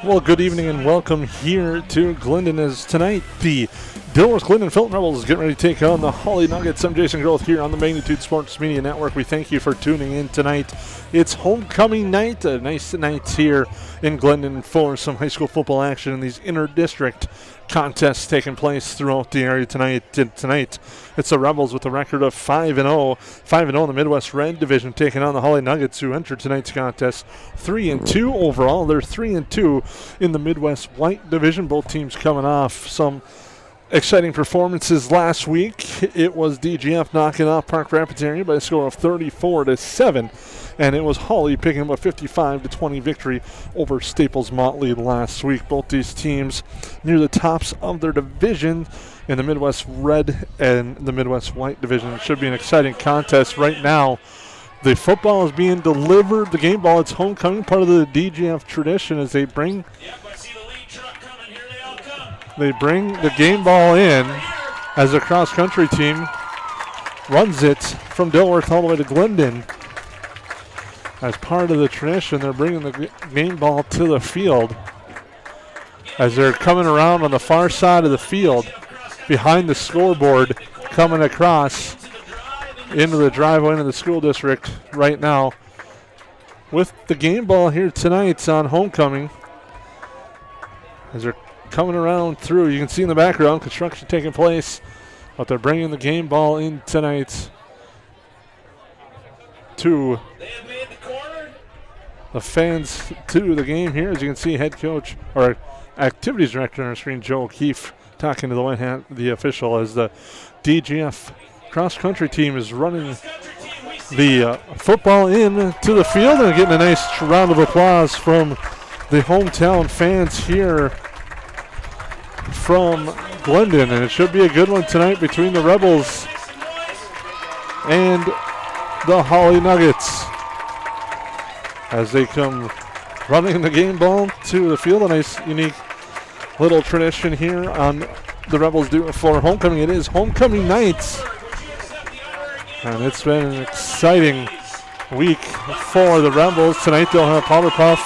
Well, good evening and welcome here to Glyndon as tonight the Dilworth Glyndon Felton Rebels get ready to take on the Hawley Nuggets. I'm Jason Groth here on the Magnitude Sports Media Network. We thank you for tuning in tonight. It's homecoming night, a nice night here in Glyndon for some high school football action in these inter-district contests taking place throughout the area tonight. It's the Rebels with a record of 5-0. 5-0 in the Midwest Red Division, taking on the Hawley Nuggets, who entered tonight's contest 3-2 overall. They're 3-2 in the Midwest White Division. Both teams coming off some exciting performances last week. It was DGF knocking off Park Rapids area by a score of 34-7. And it was Hawley picking up a 55-20 victory over Staples Motley last week. Both these teams near the tops of their division in the Midwest Red and the Midwest White division. It should be an exciting contest right now. The football is being delivered. The game ball, it's homecoming, part of the DGF tradition as they bring the game ball in as the cross-country team runs it from Dilworth all the way to Glyndon. As part of the tradition, they're bringing the game ball to the field as they're coming around on the far side of the field behind the scoreboard, coming across into the driveway into the school district right now with the game ball here tonight on homecoming. As they're coming around through, you can see in the background construction taking place, but they're bringing the game ball in tonight to the fans to the game here. As you can see, head coach or activities director on our screen, Joe O'Keefe, talking to the white hat, the official, as the DGF cross-country team is running the football in to the field and getting a nice round of applause from the hometown fans here from Glyndon. And it should be a good one tonight between the Rebels and the Hawley Nuggets as they come running the game ball to the field. A nice, unique little tradition here on the Rebels do for homecoming. It is homecoming night, and it's been an exciting week for the Rebels. Tonight they'll have Powder Puff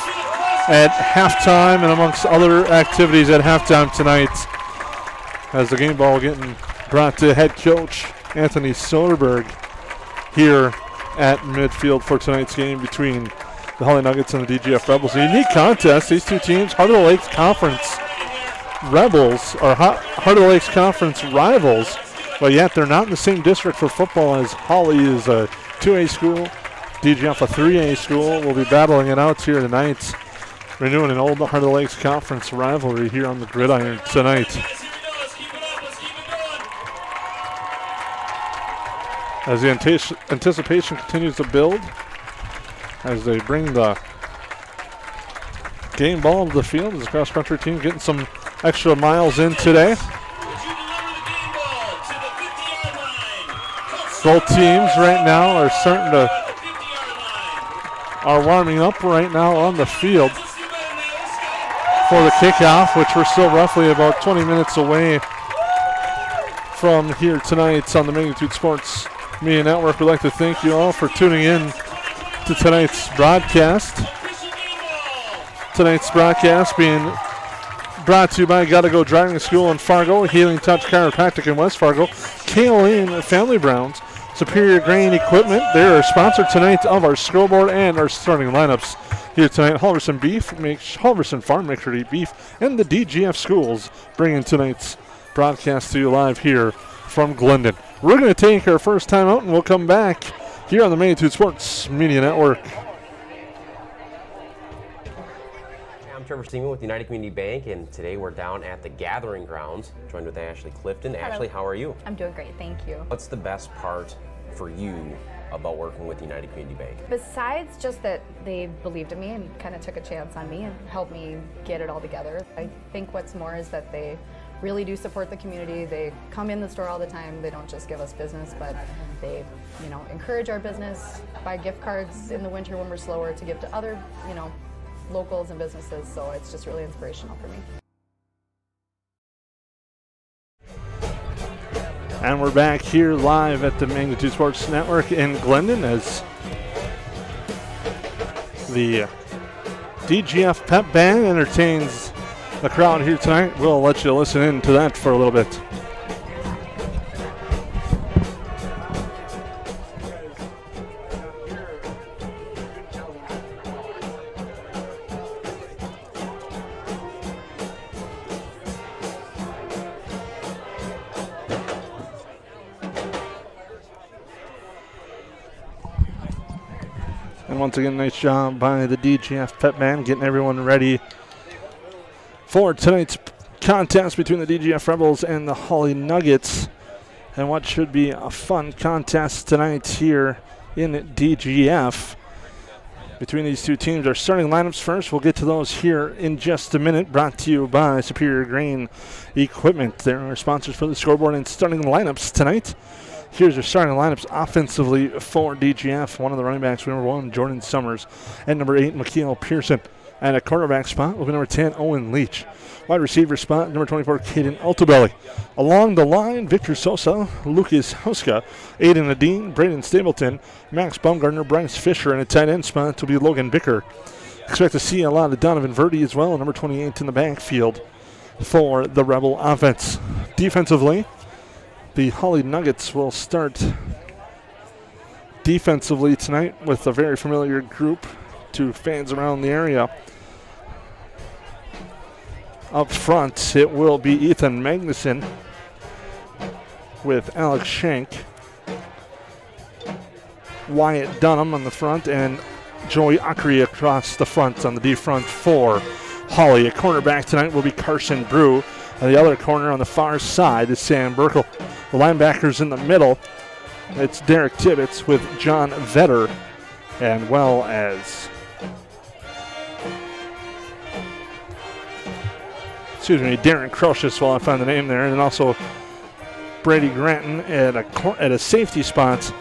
at halftime and amongst other activities at halftime tonight as the game ball getting brought to head coach Anthony Soderberg here at midfield for tonight's game between the Hawley Nuggets and the DGF Rebels. A unique contest. These two teams, Heart of the Lakes Conference Rebels, or Heart of the Lakes Conference rivals, but yet they're not in the same district for football, as Hawley is a 2A school, DGF a 3A school. We'll be battling it out here tonight, renewing an old Heart of the Lakes Conference rivalry here on the gridiron tonight. As the anticipation continues to build, as they bring the game ball to the field, as the cross-country team getting some extra miles in today. Both teams right now are warming up right now on the field for the kickoff, which we're still roughly about 20 minutes away from here tonight on the Magnitude Sports Media Network. We'd like to thank you all for tuning in to tonight's broadcast. Tonight's broadcast being brought to you by Gotta Go Driving School in Fargo, Healing Touch Chiropractic in West Fargo, Kaolin Family Browns, Superior Grain Equipment. They are a sponsor tonight of our scoreboard and our starting lineups here tonight. Halverson Farm, make sure to eat beef, and the DGF Schools bringing tonight's broadcast to you live here from Glyndon. We're going to take our first time out, and we'll come back here on the Magnitude Sports Media Network. I'm Trevor Steeman with United Community Bank, and today we're down at the Gathering Grounds, joined with Ashley Clifton. Hello. Ashley, how are you? I'm doing great, thank you. What's the best part for you about working with United Community Bank? Besides just that they believed in me and kind of took a chance on me and helped me get it all together, I think what's more is that they really do support the community. They come in the store all the time. They don't just give us business, but they, encourage our business, buy gift cards in the winter when we're slower to give to other, locals and businesses. So it's just really inspirational for me. And we're back here live at the Magnitude Sports Network in Glyndon as the DGF Pep Band entertains the crowd here tonight. We'll let you listen in to that for a little bit. Once again, nice job by the DGF Pep Band getting everyone ready for tonight's contest between the DGF Rebels and the Hawley Nuggets. And what should be a fun contest tonight here in DGF between these two teams. Our starting lineups first. We'll get to those here in just a minute. Brought to you by Superior Grain Equipment. They're our sponsors for the scoreboard and starting lineups tonight. Here's your starting lineups offensively for DGF. One of the running backs, number 1, Jordan Summers. At number 8, Mikhail Pearson. At a quarterback spot will be number 10, Owen Leach. Wide receiver spot, number 24, Caden Altobelli. Along the line, Victor Sosa, Lucas Huska, Aiden Adine, Braden Stapleton, Max Baumgartner, Bryce Fisher. And a tight end spot will be Logan Bicker. Expect to see a lot of Donovan Verdi as well, number 28 in the backfield for the Rebel offense. Defensively, the Hawley Nuggets will start defensively tonight with a very familiar group to fans around the area. Up front, it will be Ethan Magnuson with Alex Schenk, Wyatt Dunham on the front, and Joey Acri across the front on the D front for Hawley. A cornerback tonight will be Carson Brew. And the other corner on the far side is Sam Burkle. The linebackers in the middle, it's Derek Tibbetts with John Vetter, and well as, Darren Crocious while I find the name there, and also Brady Granton at a safety spot.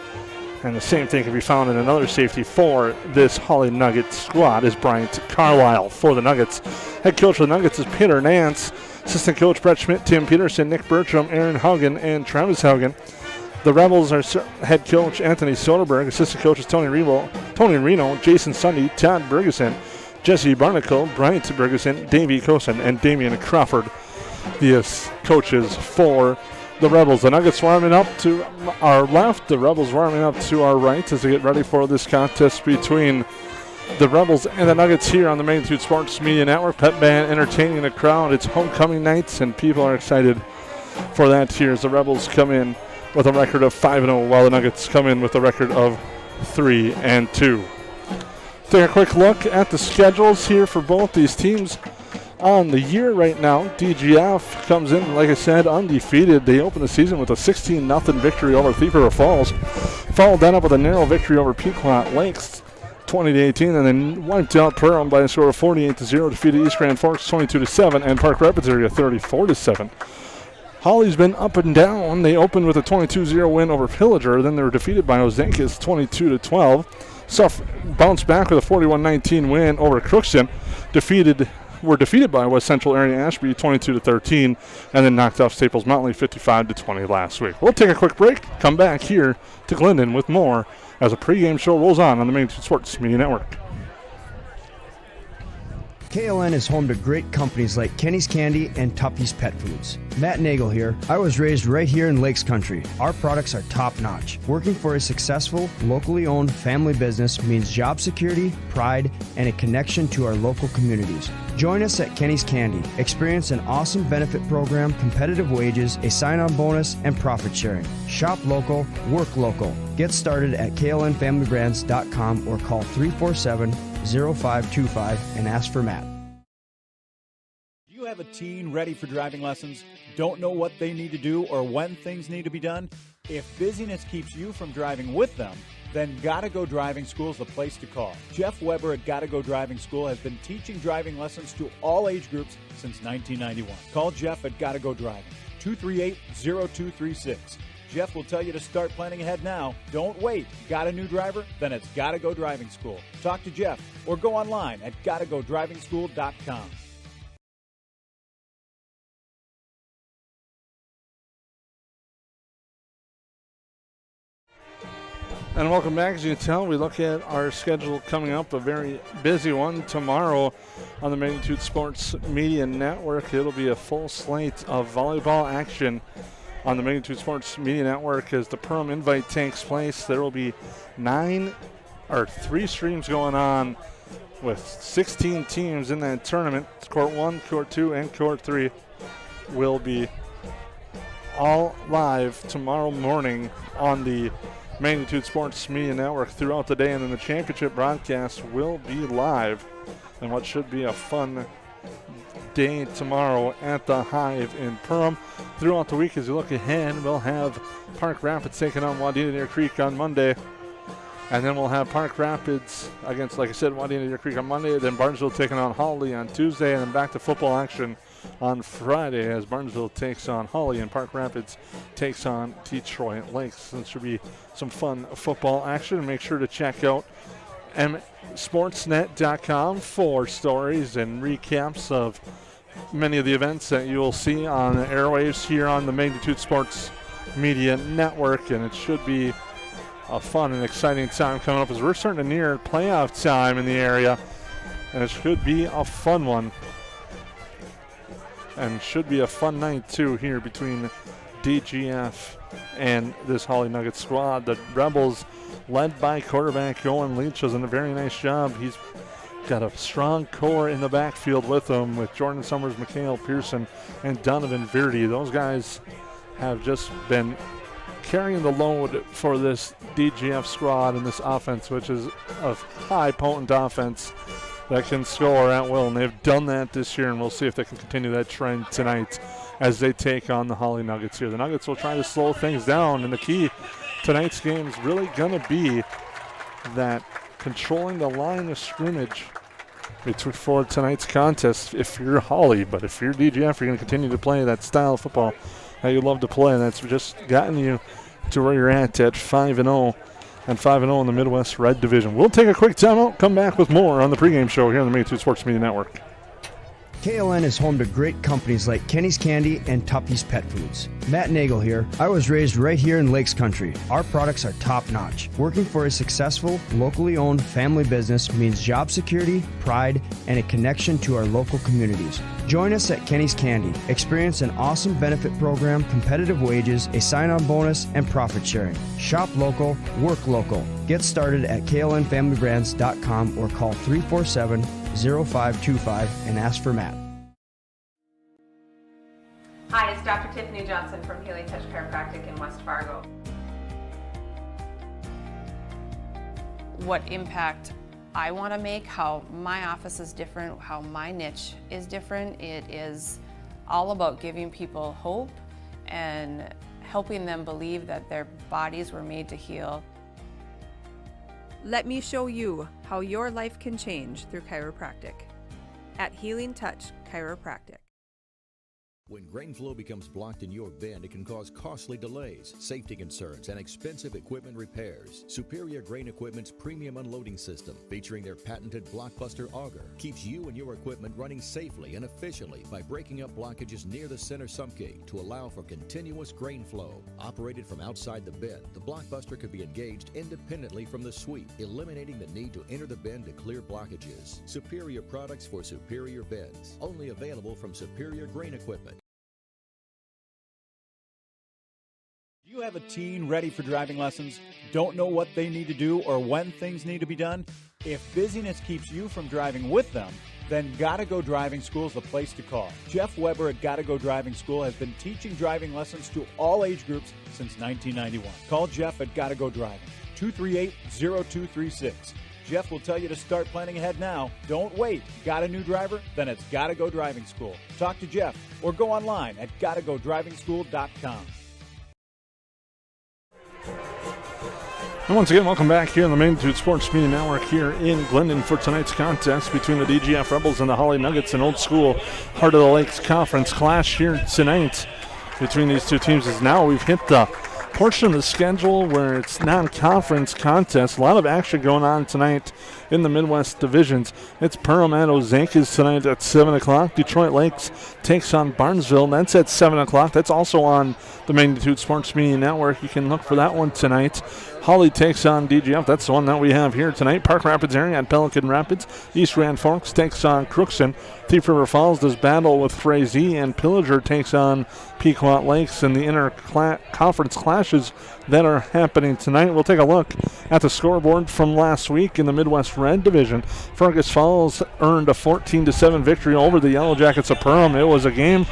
And the same thing can be found in another safety for this Hawley Nuggets squad is Bryant Carlisle for the Nuggets. Head coach of the Nuggets is Peter Nance. Assistant coach Brett Schmidt, Tim Peterson, Nick Bertram, Aaron Haugen, and Travis Haugen. The Rebels are head coach Anthony Soderberg. Assistant coaches Tony Reno, Jason Sunday, Todd Bergeson, Jesse Barnacle, Bryant Bergeson, Davey Cosen, and Damian Crawford. The coaches for the Rebels. The Nuggets warming up to our left. The Rebels warming up to our right as they get ready for this contest between the Rebels and the Nuggets here on the Magnitude Sports Media Network. Pep Band entertaining the crowd. It's homecoming nights, and people are excited for that here as the Rebels come in with a record of 5-0, while the Nuggets come in with a record of 3-2. Take a quick look at the schedules here for both these teams on the year right now. DGF comes in, like I said, undefeated. They open the season with a 16-0 victory over Thief River Falls. Followed that up with a narrow victory over Pequot Lakes, 20-18, and then wiped out Perham by a score of 48-0. Defeated East Grand Forks 22-7, and Park Rapids area 34-7. Hawley's been up and down. They opened with a 22-0 win over Pillager. Then they were defeated by Ozankis 22-12. Bounced back with a 41-19 win over Crookston. Were defeated by West Central area Ashby 22-13, and then knocked off Staples Mountley 55-20 last week. We'll take a quick break. Come back here to Glyndon with more as a pregame show rolls on the Magnitude Sports Media Network. KLN is home to great companies like Kenny's Candy and Tuffy's Pet Foods. Matt Nagel here. I was raised right here in Lakes Country. Our products are top-notch. Working for a successful, locally owned family business means job security, pride, and a connection to our local communities. Join us at Kenny's Candy. Experience an awesome benefit program, competitive wages, a sign-on bonus, and profit sharing. Shop local, work local. Get started at klnfamilybrands.com or call 347-0525 and ask for Matt. Do you have a teen ready for driving lessons? Don't know what they need to do or when things need to be done? If busyness keeps you from driving with them, then Gotta Go Driving School is the place to call. Jeff Weber at Gotta Go Driving School has been teaching driving lessons to all age groups since 1991. Call Jeff at Gotta Go Driving, 238-0236. Jeff will tell you to start planning ahead now. Don't wait. Got a new driver? Then it's Gotta Go Driving School. Talk to Jeff or go online at gottagodrivingschool.com. And welcome back. As you can tell, we look at our schedule coming up, a very busy one tomorrow on the Magnitude Sports Media Network. It'll be a full slate of volleyball action on the Magnitude Sports Media Network as the Perm Invite takes place. There will be 3 streams going on with 16 teams in that tournament. Court 1, Court 2, and Court 3 will be all live tomorrow morning on the Magnitude Sports Media Network throughout the day, and then the championship broadcast will be live in what should be a fun day tomorrow at the Hive in Perham. Throughout the week, as you look ahead, we'll have Park Rapids taking on Wadena Deer Creek on Monday, and then we'll have Park Rapids against, like I said, Wadena Deer Creek on Monday, then Barnesville taking on Hawley on Tuesday, and then back to football action on Friday as Barnesville takes on Hawley and Park Rapids takes on Detroit Lakes. This should be some fun football action. Make sure to check out sportsnet.com for stories and recaps of many of the events that you will see on the airwaves here on the Magnitude Sports Media Network, and it should be a fun and exciting time coming up as we're starting to near playoff time in the area, and it should be a fun one. And should be a fun night, too, here between DGF and this Hawley Nuggets squad. The Rebels, led by quarterback Owen Leach, has done a very nice job. He's got a strong core in the backfield with him, with Jordan Summers, Mikhail Pearson, and Donovan Verdi. Those guys have just been carrying the load for this DGF squad and this offense, which is a high, potent offense that can score at will, and they've done that this year, and we'll see if they can continue that trend tonight as they take on the Hawley Nuggets here. The Nuggets will try to slow things down, and the key tonight's game is really going to be that controlling the line of scrimmage for tonight's contest if you're Hawley. But if you're DGF, you're going to continue to play that style of football that you love to play, and that's just gotten you to where you're at 5-0. And 5-0 in the Midwest Red Division. We'll take a quick timeout, come back with more on the pregame show here on the Magnitude Sports Media Network. KLN is home to great companies like Kenny's Candy and Tuppy's Pet Foods. Matt Nagel here. I was raised right here in Lakes Country. Our products are top-notch. Working for a successful, locally owned family business means job security, pride, and a connection to our local communities. Join us at Kenny's Candy. Experience an awesome benefit program, competitive wages, a sign-on bonus, and profit sharing. Shop local, work local. Get started at klnfamilybrands.com or call 347-0525 and ask for Matt. Hi, it's Dr. Tiffany Johnson from Healing Touch Chiropractic in West Fargo. What impact I want to make, how my office is different, how my niche is different. It is all about giving people hope and helping them believe that their bodies were made to heal. Let me show you how your life can change through chiropractic at Healing Touch Chiropractic. When grain flow becomes blocked in your bin, it can cause costly delays, safety concerns, and expensive equipment repairs. Superior Grain Equipment's premium unloading system, featuring their patented Blockbuster auger, keeps you and your equipment running safely and efficiently by breaking up blockages near the center sump gate to allow for continuous grain flow. Operated from outside the bin, the Blockbuster could be engaged independently from the sweep, eliminating the need to enter the bin to clear blockages. Superior products for superior bins. Only available from Superior Grain Equipment. Do you have a teen ready for driving lessons? Don't know what they need to do or when things need to be done? If busyness keeps you from driving with them, then Gotta Go Driving School is the place to call. Jeff Weber at Gotta Go Driving School has been teaching driving lessons to all age groups since 1991. Call Jeff at Gotta Go Driving, 238-0236. Jeff will tell you to start planning ahead now. Don't wait. Got a new driver? Then it's Gotta Go Driving School. Talk to Jeff or go online at gottagodrivingschool.com. And once again, welcome back here on the Magnitude Sports Media Network here in Glyndon for tonight's contest between the DGF Rebels and the Hawley Nuggets, an old school Heart of the Lakes Conference clash here tonight between these two teams. As now we've hit the portion of the schedule where it's non-conference contests. A lot of action going on tonight in the Midwest divisions. It's Perham at Ozankas tonight at 7 o'clock. Detroit Lakes takes on Barnesville. That's at 7 o'clock. That's also on the Magnitude Sports Media Network. You can look for that one tonight. Hawley takes on DGF. That's the one that we have here tonight. Park Rapids area at Pelican Rapids. East Grand Forks takes on Crookston. Thief River Falls does battle with Frazee, and Pillager takes on Pequot Lakes in the inter-conference clashes that are happening tonight. We'll take a look at the scoreboard from last week in the Midwest Red Division. Fergus Falls earned a 14-7 victory over the Yellow Jackets of Perham. It was a game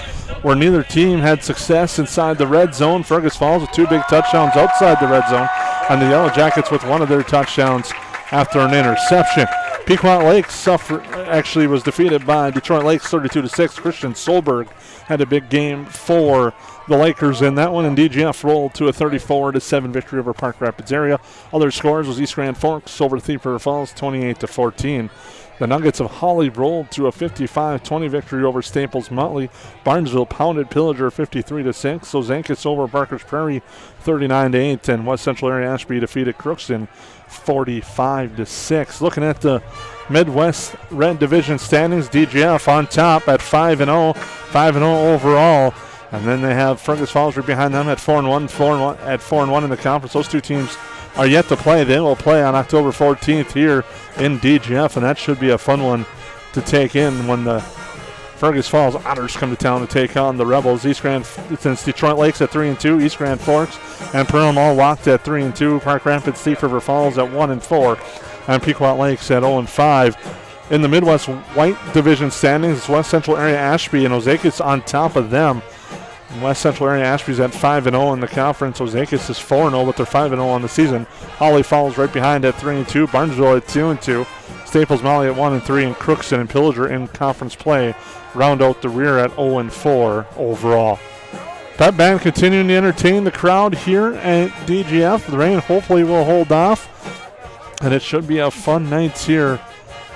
where neither team had success inside the red zone. Fergus Falls with 2 big touchdowns outside the red zone, and the Yellow Jackets with one of their touchdowns after an interception. Pequot Lakes was defeated by Detroit Lakes 32-6. Christian Solberg had a big game for the Lakers in that one, and DGF rolled to a 34-7 victory over Park Rapids area. Other scores was East Grand Forks over Thief River Falls 28-14. The Nuggets of Hawley rolled to a 55-20 victory over Staples Motley. Barnesville pounded Pillager 53-6. Ozankas over Barker's Prairie 39-8, and West Central Area Ashby defeated Crookston 45-6. Looking at the Midwest Red Division standings, DGF on top at 5-0, 5-0 overall. And then they have Fergus Falls right behind them at 4-1, at 4-1 in the conference. Those two teams are yet to play. They will play on October 14th here in DGF, and that should be a fun one to take in when the Fergus Falls Otters come to town to take on the Rebels. Since Detroit Lakes at 3-2, East Grand Forks and Perham all locked at 3-2. Park Rapids, Thief River Falls at 1-4, and Pequot Lakes at 0-5. In the Midwest White Division standings, it's West Central Area Ashby and Ozankas on top of them. West Central Area Ashby's at 5-0 in the conference. Ozankas is 4-0, but they're 5-0 on the season. Hawley Falls right behind at 3-2. Barnesville at 2-2. Staples Motley at 1-3, and Crookston and Pillager in conference play round out the rear at 0-4 overall. Pep Band continuing to entertain the crowd here at DGF. The rain hopefully will hold off, and it should be a fun night here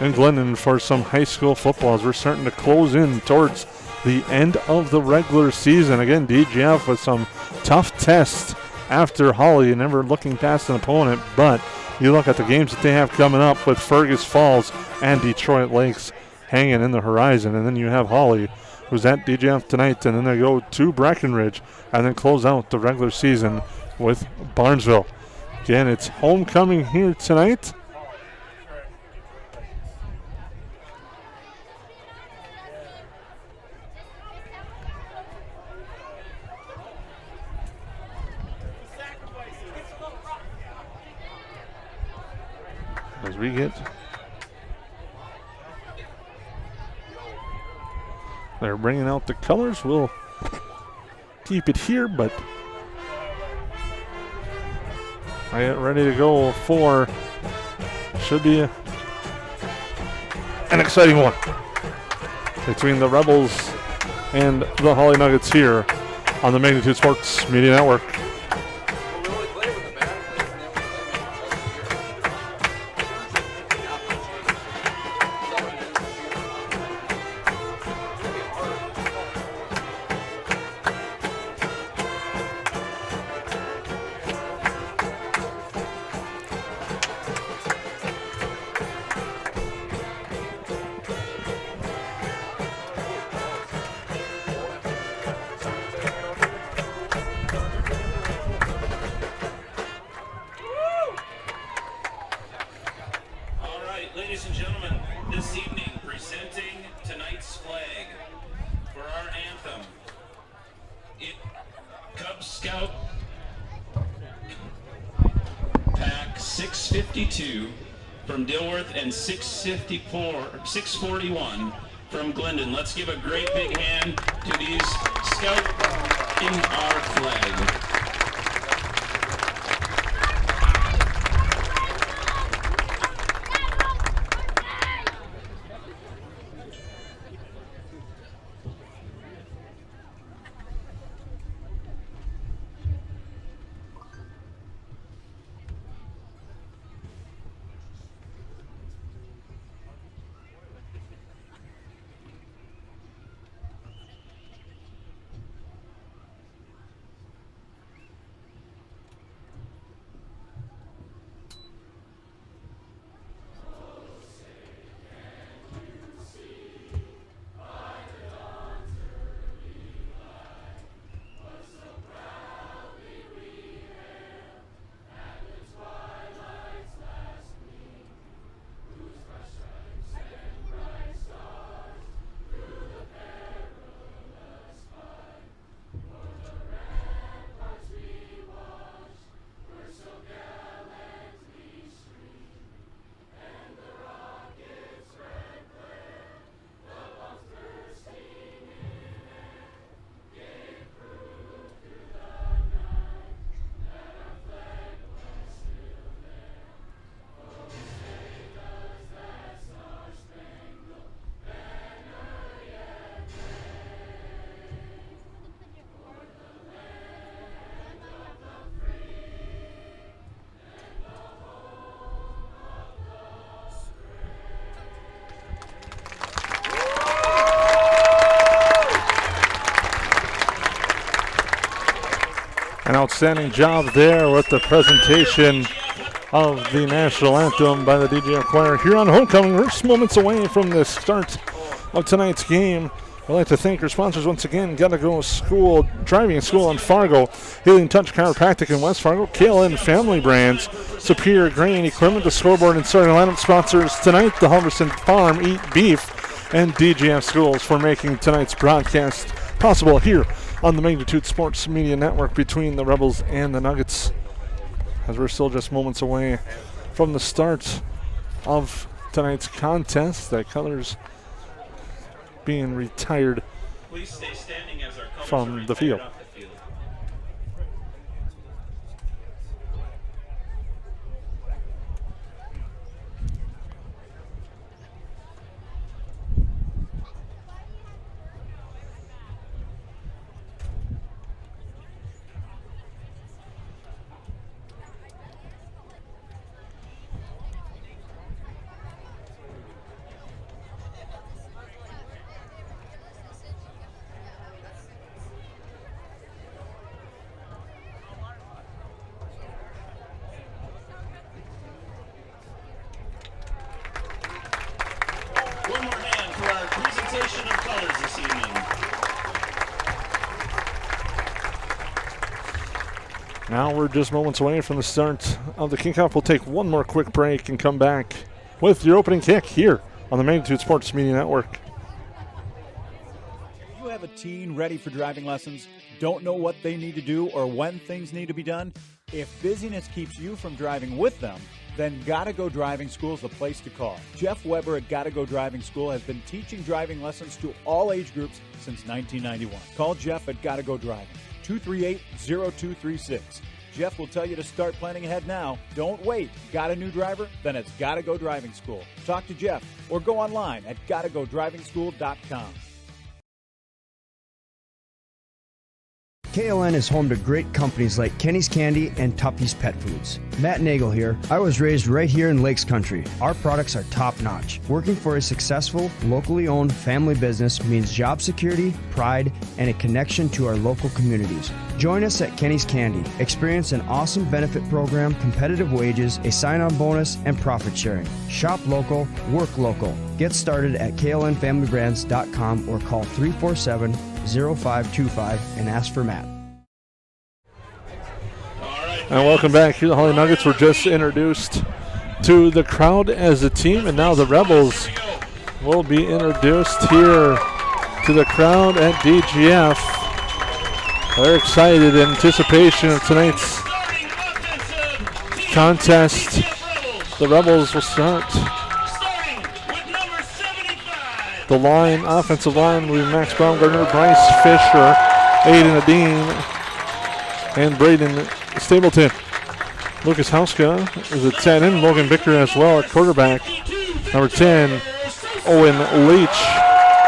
in Glyndon for some high school football as we're starting to close in towards the end of the regular season. Again, DGF with some tough tests after Hawley, never looking past an opponent, but you look at the games that they have coming up with Fergus Falls and Detroit Lakes hanging in the horizon, and then you have Hawley, who's at DGF tonight, and then they go to Breckenridge and then close out the regular season with Barnesville. Again, it's homecoming here tonight. As we get, they're bringing out the colors. We'll keep it here, but I get ready to go for, should be an exciting one between the Rebels and the Hawley Nuggets here on the Magnitude Sports Media Network. Ladies and gentlemen, this evening presenting tonight's flag for our anthem, Cub Scout Pack 652 from Dilworth and 641 from Glyndon. Let's give a great big hand to these scouts in our flag. outstanding job there with the presentation of the national anthem by the DGF choir here on homecoming. We're just moments away from the start of tonight's game. I'd like to thank our sponsors once again. Gotta Go School, Driving School in Fargo, Healing Touch Chiropractic in West Fargo, KLN Family Brands, Superior Grain Equipment, the scoreboard and starting lineup sponsors tonight, the Halverson Farm Eat Beef, and DGF Schools for making tonight's broadcast possible here on the Magnitude Sports Media Network between the Rebels and the Nuggets, as we're still just moments away from the start of tonight's contest. The colors being retired from the field. Now we're just moments away from the start of the kickoff. We'll take one more quick break and come back with your opening kick here on the Magnitude Sports Media Network. You have a teen ready for driving lessons, don't know what they need to do or when things need to be done? If busyness keeps you from driving with them, then Gotta Go Driving School is the place to call. Jeff Weber at Gotta Go Driving School has been teaching driving lessons to all age groups since 1991. Call Jeff at Gotta Go Driving, 238-0236. Jeff will tell you to start planning ahead now. Don't wait. Got a new driver? Then it's Gotta Go Driving School. Talk to Jeff or go online at gottagodrivingschool.com. KLN is home to great companies like Kenny's Candy and Tuppy's Pet Foods. Matt Nagel here. I was raised right here in Lakes Country. Our products are top-notch. Working for a successful, locally owned family business means job security, pride, and a connection to our local communities. Join us at Kenny's Candy. Experience an awesome benefit program, competitive wages, a sign-on bonus, and profit sharing. Shop local, work local. Get started at klnfamilybrands.com or call 347-0525 and ask for Matt. And welcome back here. The Hawley Nuggets were just introduced to the crowd as a team, and now the Rebels will be introduced here to the crowd at DGF. They're excited in anticipation of tonight's contest. The Rebels will start. The line, offensive line, will be Max Baumgartner, Bryce Fisher, Aiden Adine, and Braden Stapleton. Lucas Hauska is a 10 in. Logan Bicker as well at quarterback. Number 10, Owen Leach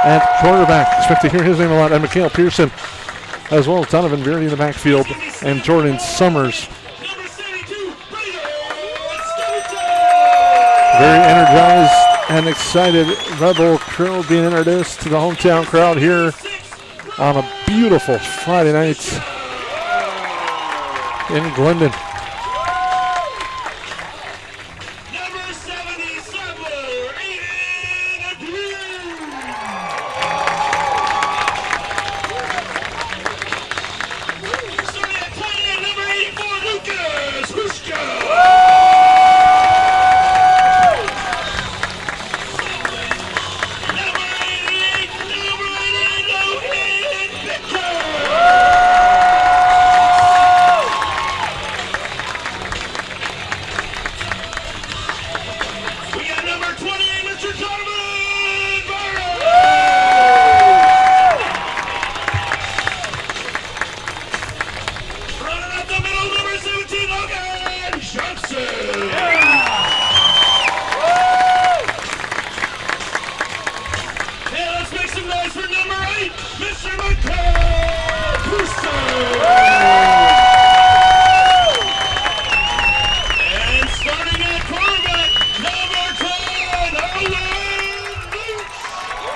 at quarterback. Expect to hear his name a lot. And Mikhail Pearson as well as Donovan Beardy in the backfield. And Jordan Summers. Very energized and excited Rebel crew being introduced to the hometown crowd here on a beautiful Friday night in Glyndon.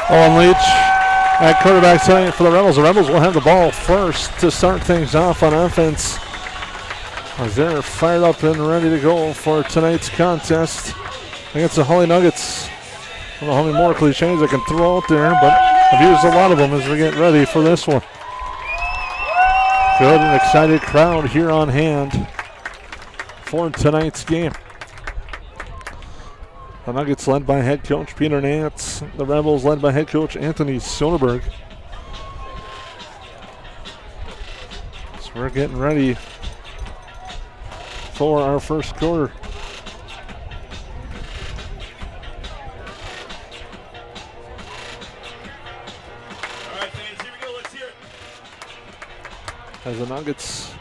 Owen Leach at quarterback tonight for the Rebels. The Rebels will have the ball first to start things off on offense as they're fired up and ready to go for tonight's contest against the Hawley Nuggets. I don't know how many more cliches I can throw out there, but I've used a lot of them as we get ready for this one. Good and excited crowd here on hand for tonight's game. The Nuggets led by head coach Peter Nance. The Rebels led by head coach Anthony Soderberg. So we're getting ready for our first quarter. All right, fans, here we go. Let's hear it. As the Nuggets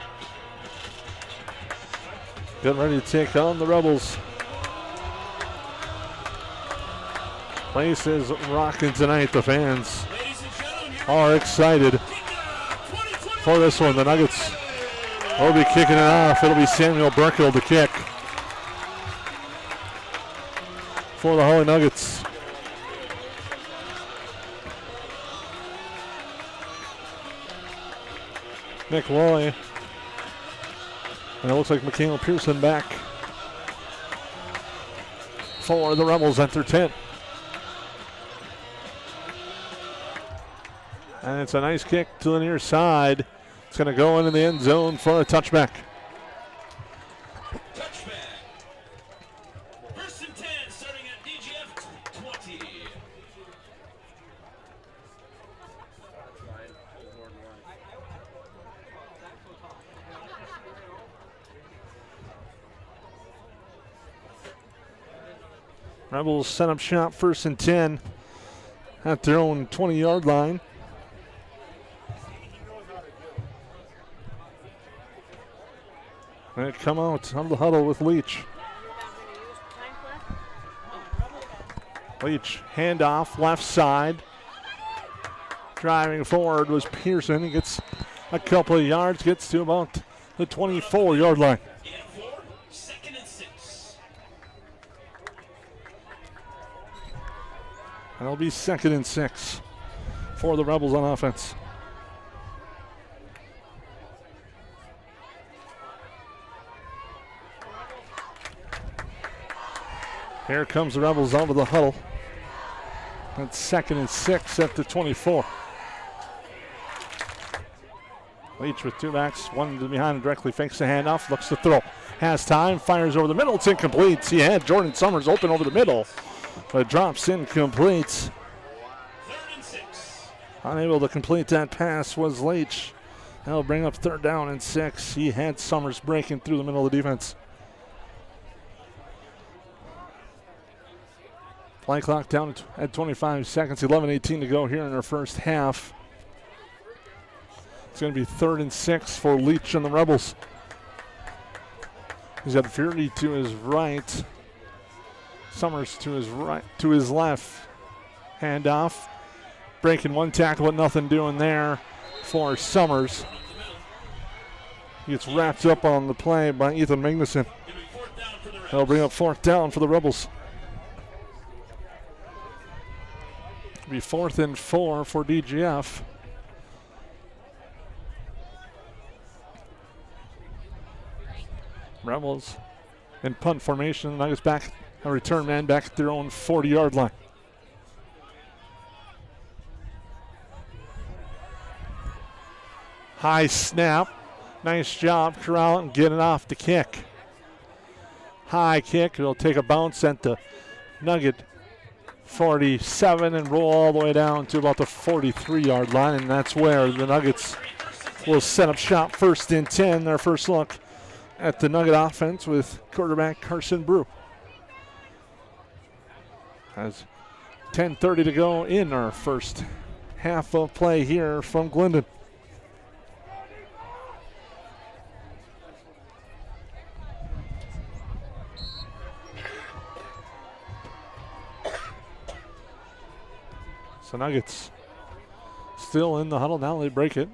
get ready to take on the Rebels. Place is rocking tonight. The fans are excited for this one. The Nuggets will be kicking it off. It'll be Samuel Burkle to kick for the Hawley Nuggets. Nick Loy. And it looks like McKenna Pearson back for the Rebels at their 10. And it's a nice kick to the near side. It's going to go into the end zone for a touchback. Touchback. First and 10, starting at DGF 20. Rebels set up shop first and 10 at their own 20-yard line. And come out of the huddle with Leach. Leach, handoff, left side. Driving forward was Pearson. He gets a couple of yards, gets to about the 24-yard line. Second and 6. And it'll be 2nd and 6 for the Rebels on offense. Here comes the Rebels out of the huddle. That's 2nd and 6 at the 24. Leach with two backs, one behind him directly, fakes the handoff, looks to throw. Has time, fires over the middle, it's incomplete. He had Jordan Summers open over the middle, but it drops incomplete. 3rd and 6. Unable to complete that pass was Leach. That'll bring up 3rd down and 6. He had Summers breaking through the middle of the defense. Play clock down at 25 seconds, 11:18 to go here in our first half. It's going to be 3rd and 6 for Leach and the Rebels. He's got Fury to his right, Summers to his right, to his left. Handoff, breaking one tackle, but nothing doing there for Summers. He gets wrapped up on the play by Ethan Magnuson. That'll bring up 4th down for the Rebels. It'll be 4th and 4 for DGF. Rebels in punt formation. Nuggets back, a return man back at their own 40-yard line. High snap. Nice job, corral and get it off the kick. High kick. It'll take a bounce at the Nugget 47 and roll all the way down to about the 43-yard line, and that's where the Nuggets will set up shop 1st and 10. Their first look at the Nugget offense with quarterback Carson Brew. Has 10:30 to go in our first half of play here from Glyndon. So Nuggets still in the huddle. Now they break it.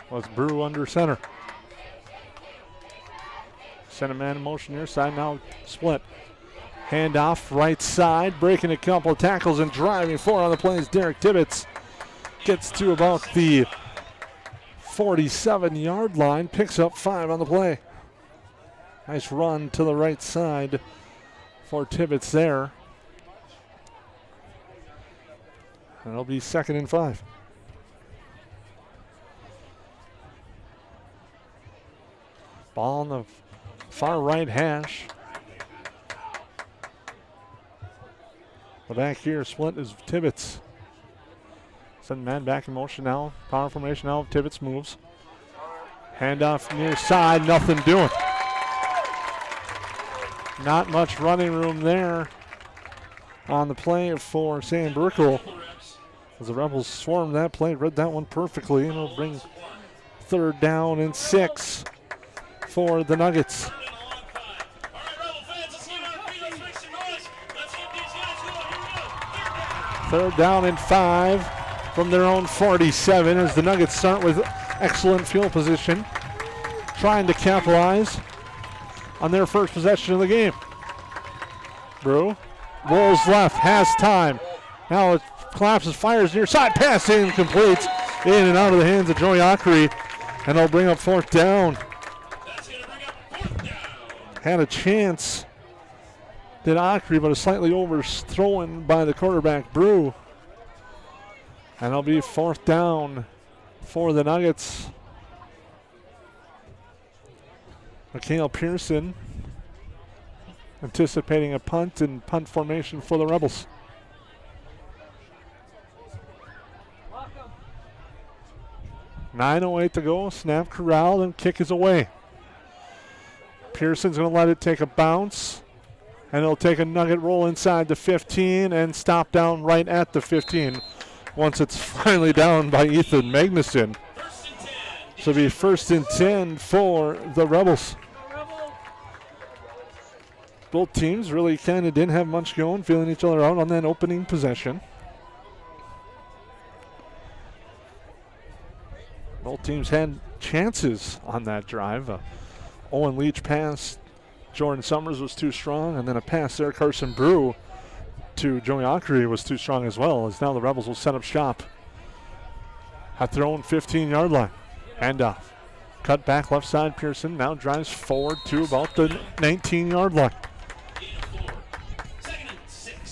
Was Brew under center. Center man in motion near side, now split. Handoff right side, breaking a couple of tackles and driving forward on the play is Derek Tibbetts. Gets to about the 47-yard line, picks up 5 on the play. Nice run to the right side for Tibbetts there. And it'll be 2nd and 5. Ball on the far right hash. The back here split is Tibbetts. Send man back in motion now. Power formation now. Tibbetts moves. Handoff near side. Nothing doing. Not much running room there on the play for Sam Burkle. As the Rebels swarm that play, read that one perfectly, and it'll bring 3rd down and 6 for the Nuggets. 3rd down and 5 from their own 47 as the Nuggets start with excellent field position, trying to capitalize on their first possession of the game. Brew rolls left, has time. Now it collapses, fires near side, pass incomplete, in and out of the hands of Joey Ockery, and they'll bring up 4th down. Had a chance, did Ockery, but is slightly overthrown by the quarterback, Brew. And it'll be 4th down for the Nuggets. Mikhail Pearson anticipating a punt and punt formation for the Rebels. .908 to go, snap corralled, and kick is away. Pearson's going to let it take a bounce, and he'll take a Nugget roll inside the 15 and stop down right at the 15 once it's finally down by Ethan Magnuson. So it'll be 1st and 10 for the Rebels. Both teams really kind of didn't have much going, feeling each other out on that opening possession. Both teams had chances on that drive. Owen Leach pass, Jordan Summers was too strong, and then a pass there, Carson Brew to Joey Ockery was too strong as well, as now the Rebels will set up shop at their own 15-yard line. Handoff. Cut back left side, Pearson now drives forward to about the 19-yard line.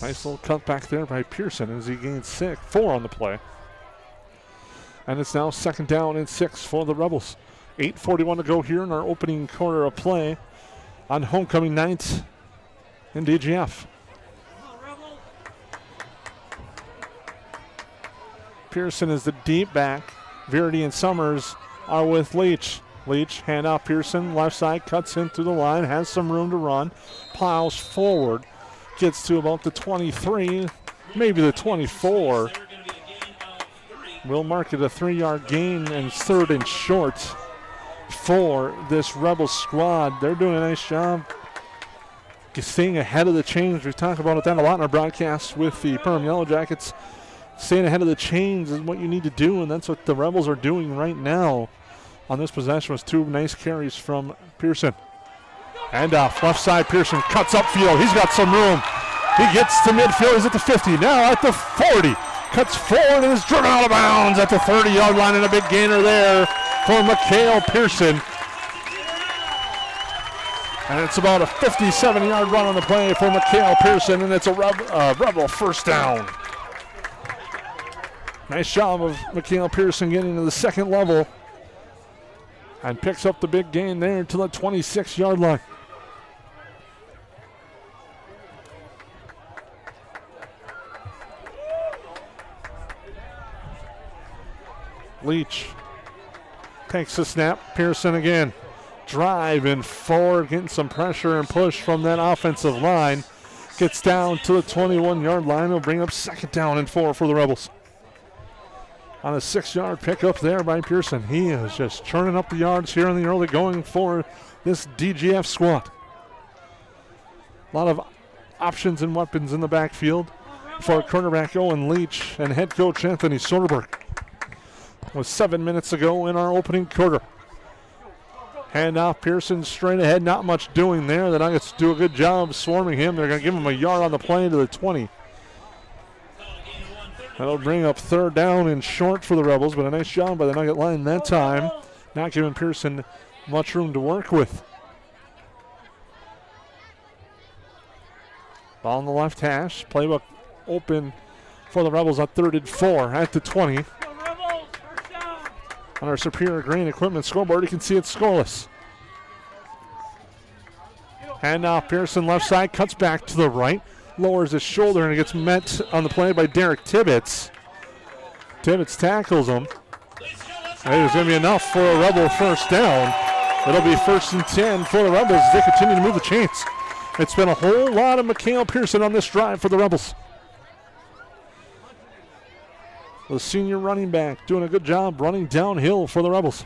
Nice little cut back there by Pearson as he gains 4 on the play. And it's now 2nd down and 6 for the Rebels. 8:41 to go here in our opening quarter of play on homecoming night in DGF. Pearson is the deep back. Verity and Summers are with Leach. Leach, hand off Pearson, left side, cuts in through the line, has some room to run, plows forward, gets to about the 23, maybe the 24. We'll mark it a 3-yard gain and 3rd and short for this Rebel squad. They're doing a nice job staying ahead of the chains. We've talked about that a lot in our broadcast with the Perham Yellow Jackets. Staying ahead of the chains is what you need to do, and that's what the Rebels are doing right now. On this possession was 2 nice carries from Pearson. And off left side, Pearson cuts upfield. He's got some room. He gets to midfield. He's at the 50, now at the 40. Cuts forward and is driven out of bounds at the 30-yard line, and a big gainer there for Mikhail Pearson. And it's about a 57-yard run on the play for Mikhail Pearson, and it's a Rebel 1st down. Nice job of Mikhail Pearson getting to the 2nd level and picks up the big gain there to the 26-yard line. Leach takes the snap. Pearson again. Driving forward, getting some pressure and push from that offensive line. Gets down to the 21-yard line. He'll bring up 2nd down and 4 for the Rebels. On a 6-yard pickup there by Pearson. He is just churning up the yards here in the early going for this DGF squad. A lot of options and weapons in the backfield for quarterback Owen Leach and head coach Anthony Soderberg. With 7 minutes to go in our opening quarter. Handoff, Pearson straight ahead, not much doing there. The Nuggets do a good job swarming him. They're going to give him a yard on the play to the 20. That'll bring up third down and short for the Rebels, but a nice job by the Nugget line that time, not giving Pearson much room to work with. Ball on the left hash, playbook open for the Rebels on 3rd and 4 at the 20. On our Superior Grain Equipment scoreboard, you can see it's scoreless. Handoff, Pearson left side, cuts back to the right, lowers his shoulder, and it gets met on the play by Derek Tibbetts. Tibbetts tackles him. And it's going to be enough for a Rebel first down. It'll be 1st and 10 for the Rebels as they continue to move the chains. It's been a whole lot of Mikhail Pearson on this drive for the Rebels. The senior running back doing a good job running downhill for the Rebels.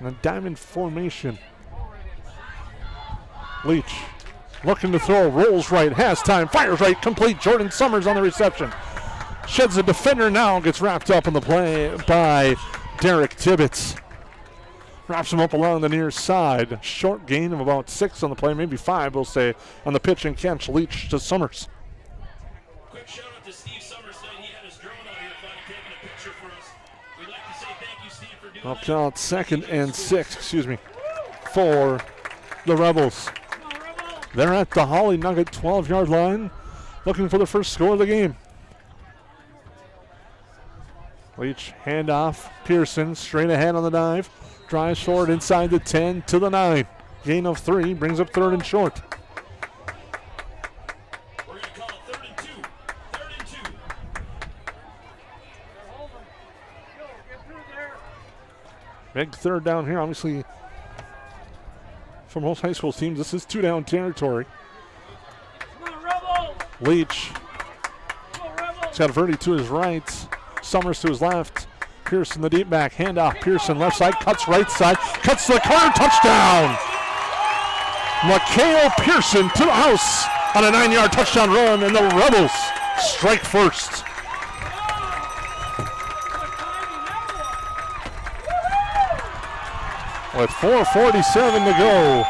And a diamond formation. Leach looking to throw, rolls right, has time, fires right, complete. Jordan Summers on the reception. Sheds the defender now, gets wrapped up in the play by Derek Tibbetts. Wraps him up along the near side. Short gain of about 6 on the play, maybe 5, we'll say, on the pitch and catch. Leach to Summers. Quick shout out to Steve Summers. He had his drone out here taking a picture for us. We'd like to say thank you, Steve, for doing I'll that. count 2nd and 6, for the Rebels. They're at the Hawley Nugget 12-yard line, looking for the first score of the game. Leach handoff, Pearson straight ahead on the dive. Drives forward inside the 10 to the 9. Gain of 3 brings up 3rd and short. We're going to call it 3rd and 2. 3rd and 2. Big 3rd down here, obviously. For most high school teams, this is 2-down territory. Leach. He's got Verdi to his right. Summers to his left. Pearson the deep back. Handoff. Pearson left side. Cuts right side. Cuts to the corner. Touchdown. Mikhail Pearson to the house on a 9-yard touchdown run, and the Rebels strike first. With 4:47 to go,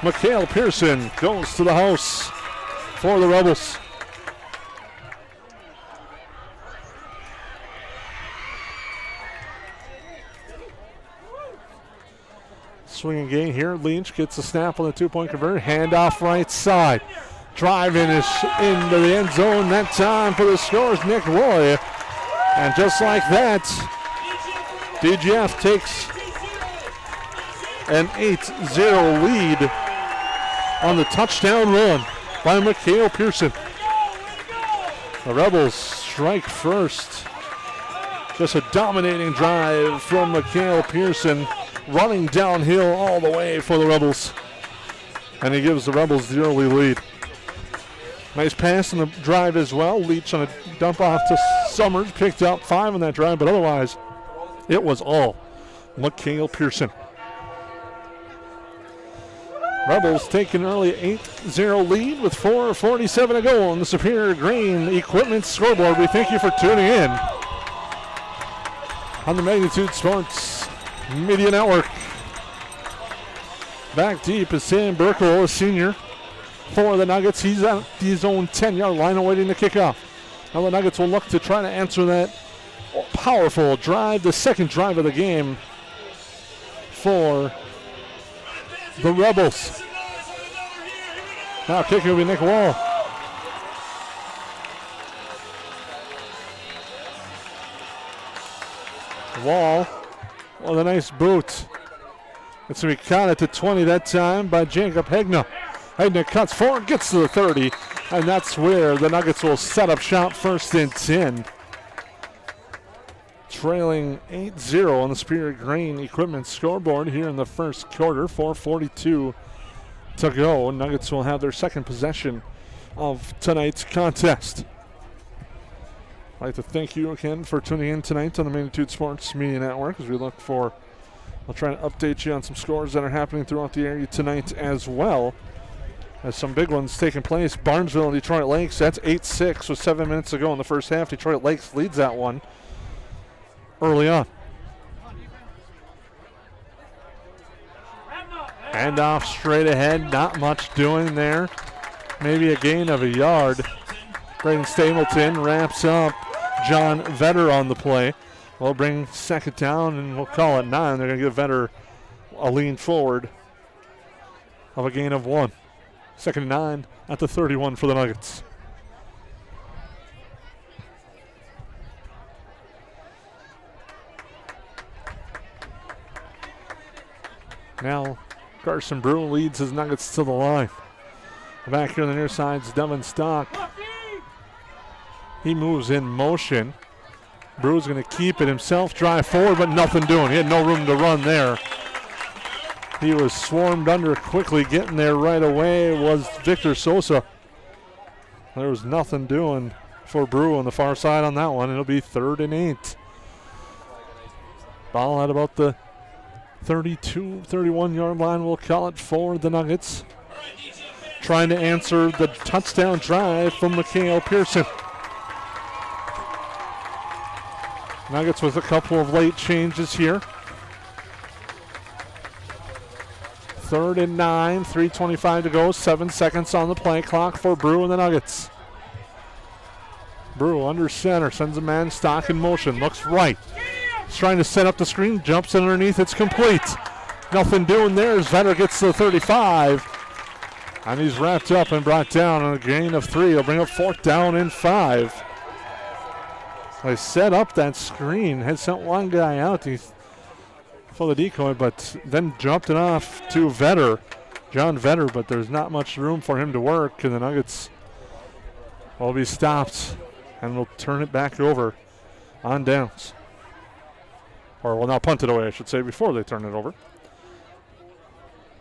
Mikhail Pearson goes to the house for the Rebels. Swinging game here. Leach gets a snap on the 2-point converter. Handoff right side. Driving is into the end zone. That time for the score is Nick Roy. And just like that, DGF takes an 8-0 lead on the touchdown run by Mikhail Pearson. The Rebels strike first. Just a dominating drive from Mikhail Pearson, running downhill all the way for the Rebels. And he gives the Rebels the early lead. Nice pass in the drive as well. Leach on a dump off to Summers. Picked up 5 on that drive, but otherwise it was all Mikhail Pearson. Rebels take an early 8-0 lead with 4:47 to go on the Superior Grain Equipment scoreboard. We thank you for tuning in on the Magnitude Sports Media Network. Back deep is Sam Burkle, a senior for the Nuggets. He's at his own 10-yard line awaiting the kickoff. Now the Nuggets will look to try to answer that powerful drive, the second drive of the game for the Rebels. Now kicking will be Nick Wall. Wall with a nice boot. It's going to be caught at the 20 that time by Jacob Hegna. Hegna cuts forward, gets to the 30, and that's where the Nuggets will set up shop, 1st and 10. Trailing 8-0 on the Superior Grain Equipment scoreboard here in the first quarter. 4:42 to go. Nuggets will have their second possession of tonight's contest. I'd like to thank you again for tuning in tonight on the Magnitude Sports Media Network as we look for, I'll try to update you on some scores that are happening throughout the area tonight as well as some big ones taking place. Barnesville and Detroit Lakes, that's 8-6 with 7 minutes to go in the first half. Detroit Lakes leads that one early on. Hand off straight ahead, not much doing there. Maybe a gain of a yard. Braden Stapleton wraps up John Vetter on the play. We'll bring second down and we'll call it 9. They're going to give Vetter a lean forward of a gain of 1. Second and 9 at the 31 for the Nuggets. Now Carson Brew leads his Nuggets to the line. Back here on the near side is Devin Stock. He moves in motion. Brew's going to keep it himself, drive forward, but nothing doing. He had no room to run there. He was swarmed under quickly. Getting there right away was Victor Sosa. There was nothing doing for Brew on the far side on that one. It'll be 3rd and 8. Ball at about the 31 yard line. We'll call it for the Nuggets. Trying to answer the touchdown drive from Mikhail Pearson. Nuggets with a couple of late changes here. 3rd and 9, 3:25 to go, 7 seconds on the play clock for Brew and the Nuggets. Brew under center, sends a man, Stock in motion, looks right. He's trying to set up the screen, jumps underneath, it's complete. Nothing doing there as Vetter gets to the 35. And he's wrapped up and brought down on a gain of 3. He'll bring up 4th down and 5. They set up that screen, had sent one guy out for the decoy, but then jumped it off to Vetter, John Vetter, but there's not much room for him to work, and the Nuggets will be stopped and will turn it back over on downs. Or will now punt it away, I should say, before they turn it over.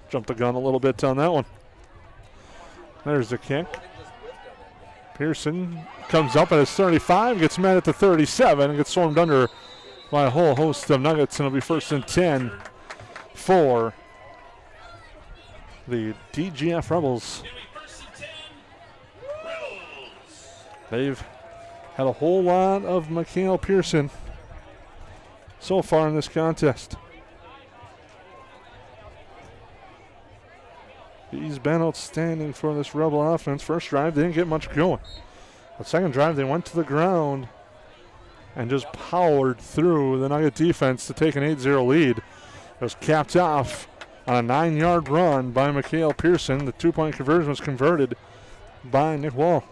Jumped the gun a little bit on that one. There's the kick. Pearson comes up at his 35, gets met at the 37, and gets swarmed under by a whole host of Nuggets, and it'll be 1st and 10 for the DGF Rebels. They've had a whole lot of Mikhail Pearson so far in this contest. He's been outstanding for this Rebel offense. First drive, they didn't get much going. The second drive, they went to the ground and just powered through the Nugget defense to take an 8-0 lead. It was capped off on a 9-yard run by Mikhail Pearson. The 2-point conversion was converted by Nick Wall.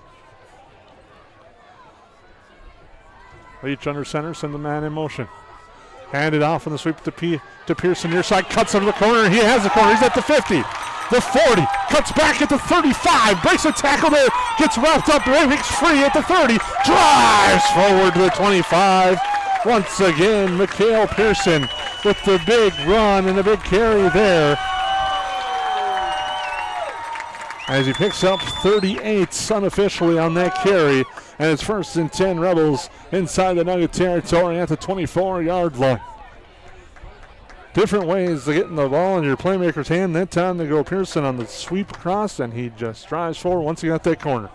Leach under center, send the man in motion. Handed off on the sweep to Pearson, near side, cuts into the corner. He has the corner, he's at the 50. The 40, cuts back at the 35, breaks a tackle there, gets wrapped up, breaks free at the 30, drives forward to the 25. Once again, Mikhail Pearson with the big run and the big carry there. As he picks up 38 unofficially on that carry, and it's 1st and 10 Rebels inside the Nugget territory at the 24-yard line. Different ways to getting the ball in your playmaker's hand. That time they go Pearson on the sweep across, and he just drives forward once he got that corner.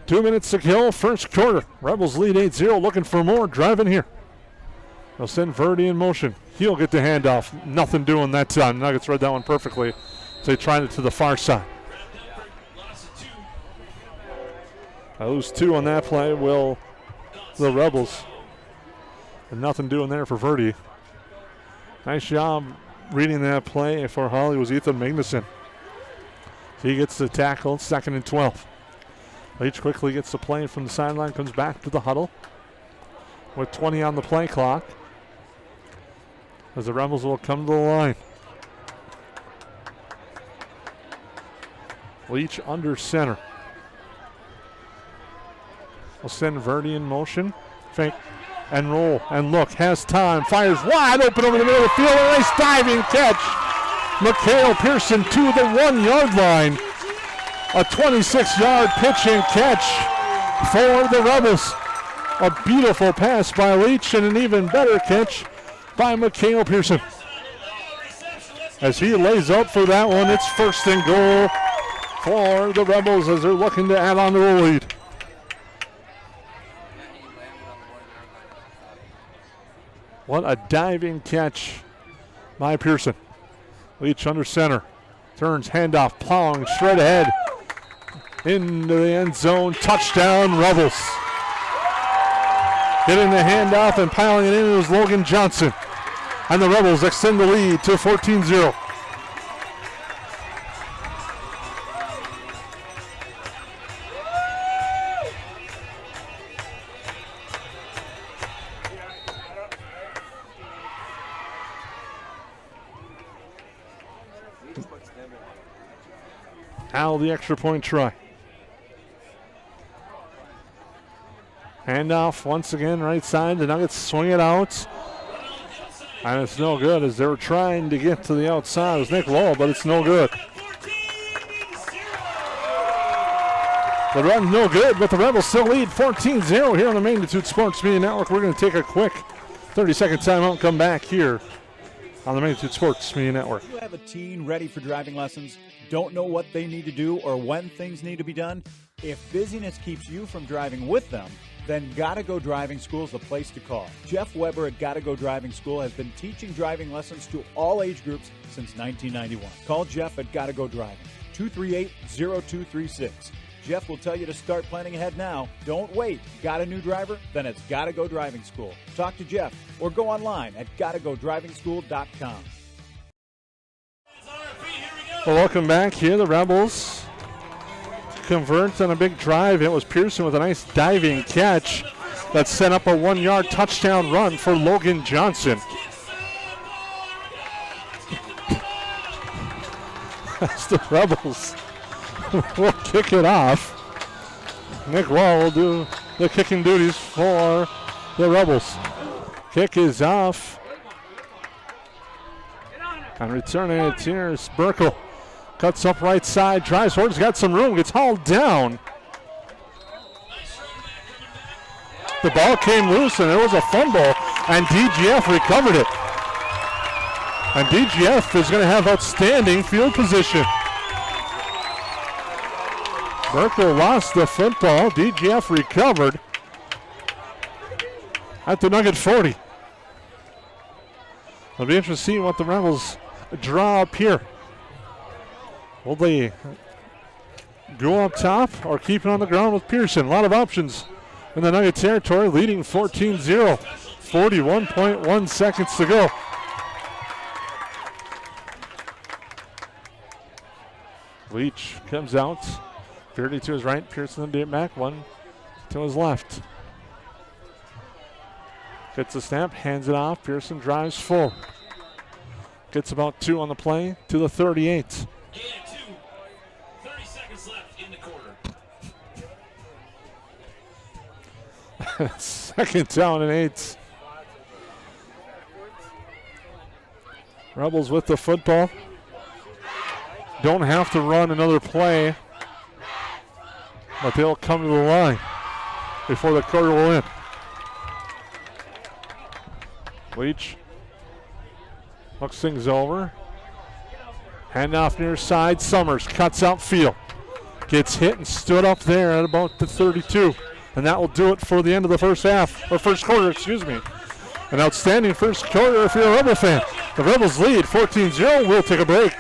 2 minutes to kill, first quarter. Rebels lead 8-0, looking for more, driving here. They'll send Verdi in motion. He'll get the handoff. Nothing doing that time. Nuggets read that one perfectly. So they tried it to the far side. I lose 2 on that play. Will the Rebels. And nothing doing there for Verdi. Nice job reading that play for Hawley was Ethan Magnuson. He gets the tackle, 2nd and 12. Leach quickly gets the play from the sideline, comes back to the huddle with 20 on the play clock. As the Rebels will come to the line. Leach under center. Will send Verdi in motion. Fake and roll and look, has time, fires wide open over the middle of the field. A nice diving catch. Mikhail Pearson to the 1-yard line. A 26-yard pitch and catch for the Rebels. A beautiful pass by Leach and an even better catch by Mikhail Pearson. As he lays up for that one, it's 1st and goal for the Rebels as they're looking to add on to the lead. What a diving catch by Pearson. Leach under center. Turns, handoff, plowing straight ahead. Into the end zone. Touchdown, Rebels. Getting the handoff and piling it in was Logan Johnson. And the Rebels extend the lead to 14-0. Now the extra point try. Handoff once again, right side. The Nuggets swing it out. And it's no good as they were trying to get to the outside. It was Nick Lowell, but it's no good. The run's no good, but the Rebels still lead 14-0 here on the Magnitude Sports Media Network. We're going to take a quick 30-second timeout and come back here on the Magnitude Sports Media Network. You have a teen ready for driving lessons, don't know what they need to do or when things need to be done? If busyness keeps you from driving with them, then Gotta Go Driving School is the place to call. Jeff Weber at Gotta Go Driving School has been teaching driving lessons to all age groups since 1991. Call Jeff at Gotta Go Driving, 238-0236. Jeff will tell you to start planning ahead now. Don't wait. Got a new driver? Then it's Gotta Go Driving School. Talk to Jeff or go online at gottagodrivingschool.com. Well, welcome back here. The Rebels convert on a big drive. It was Pearson with a nice diving catch that set up a 1-yard touchdown run for Logan Johnson. As the Rebels will kick it off. Nick Wall will do the kicking duties for the Rebels. Kick is off. And returning it here is Burkle. Cuts up right side, drives forward, he's got some room, gets hauled down. The ball came loose and there was a fumble, and DGF recovered it. And DGF is going to have outstanding field position. Burkle lost the football, DGF recovered at the Nugget 40. It'll be interesting to see what the Rebels draw up here. Will they go up top or keep it on the ground with Pearson? A lot of options in the Nugget territory, leading 14-0. 41.1 seconds to go. Leach comes out. 30 to his right, Pearson the back, one to his left. Gets a snap, hands it off. Pearson drives full. Gets about 2 on the play to the 38. Gain of 2. 30 seconds left in the quarter. Second down and 8. Rebels with the football. Don't have to run another play, but they'll come to the line before the quarter will end. Leach looks things over. Handoff near side. Summers cuts out field. Gets hit and stood up there at about the 32. And that will do it for the end of the first quarter, excuse me. An outstanding first quarter if you're a Rebel fan. The Rebels lead 14-0. We'll take a break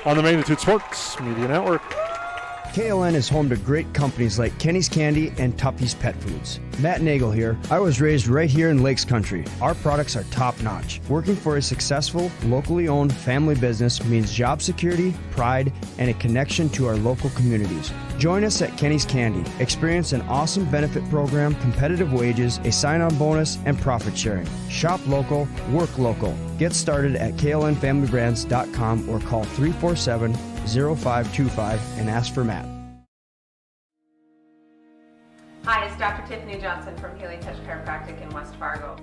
on the Magnitude Sports Media Network. KLN is home to great companies like Kenny's Candy and Tuppy's Pet Foods. Matt Nagel here. I was raised right here in Lakes Country. Our products are top-notch. Working for a successful, locally owned family business means job security, pride, and a connection to our local communities. Join us at Kenny's Candy. Experience an awesome benefit program, competitive wages, a sign-on bonus, and profit sharing. Shop local, work local. Get started at klnfamilybrands.com or call 347-0525 and ask for Matt. Hi, it's Dr. Tiffany Johnson from Healing Touch Chiropractic in West Fargo.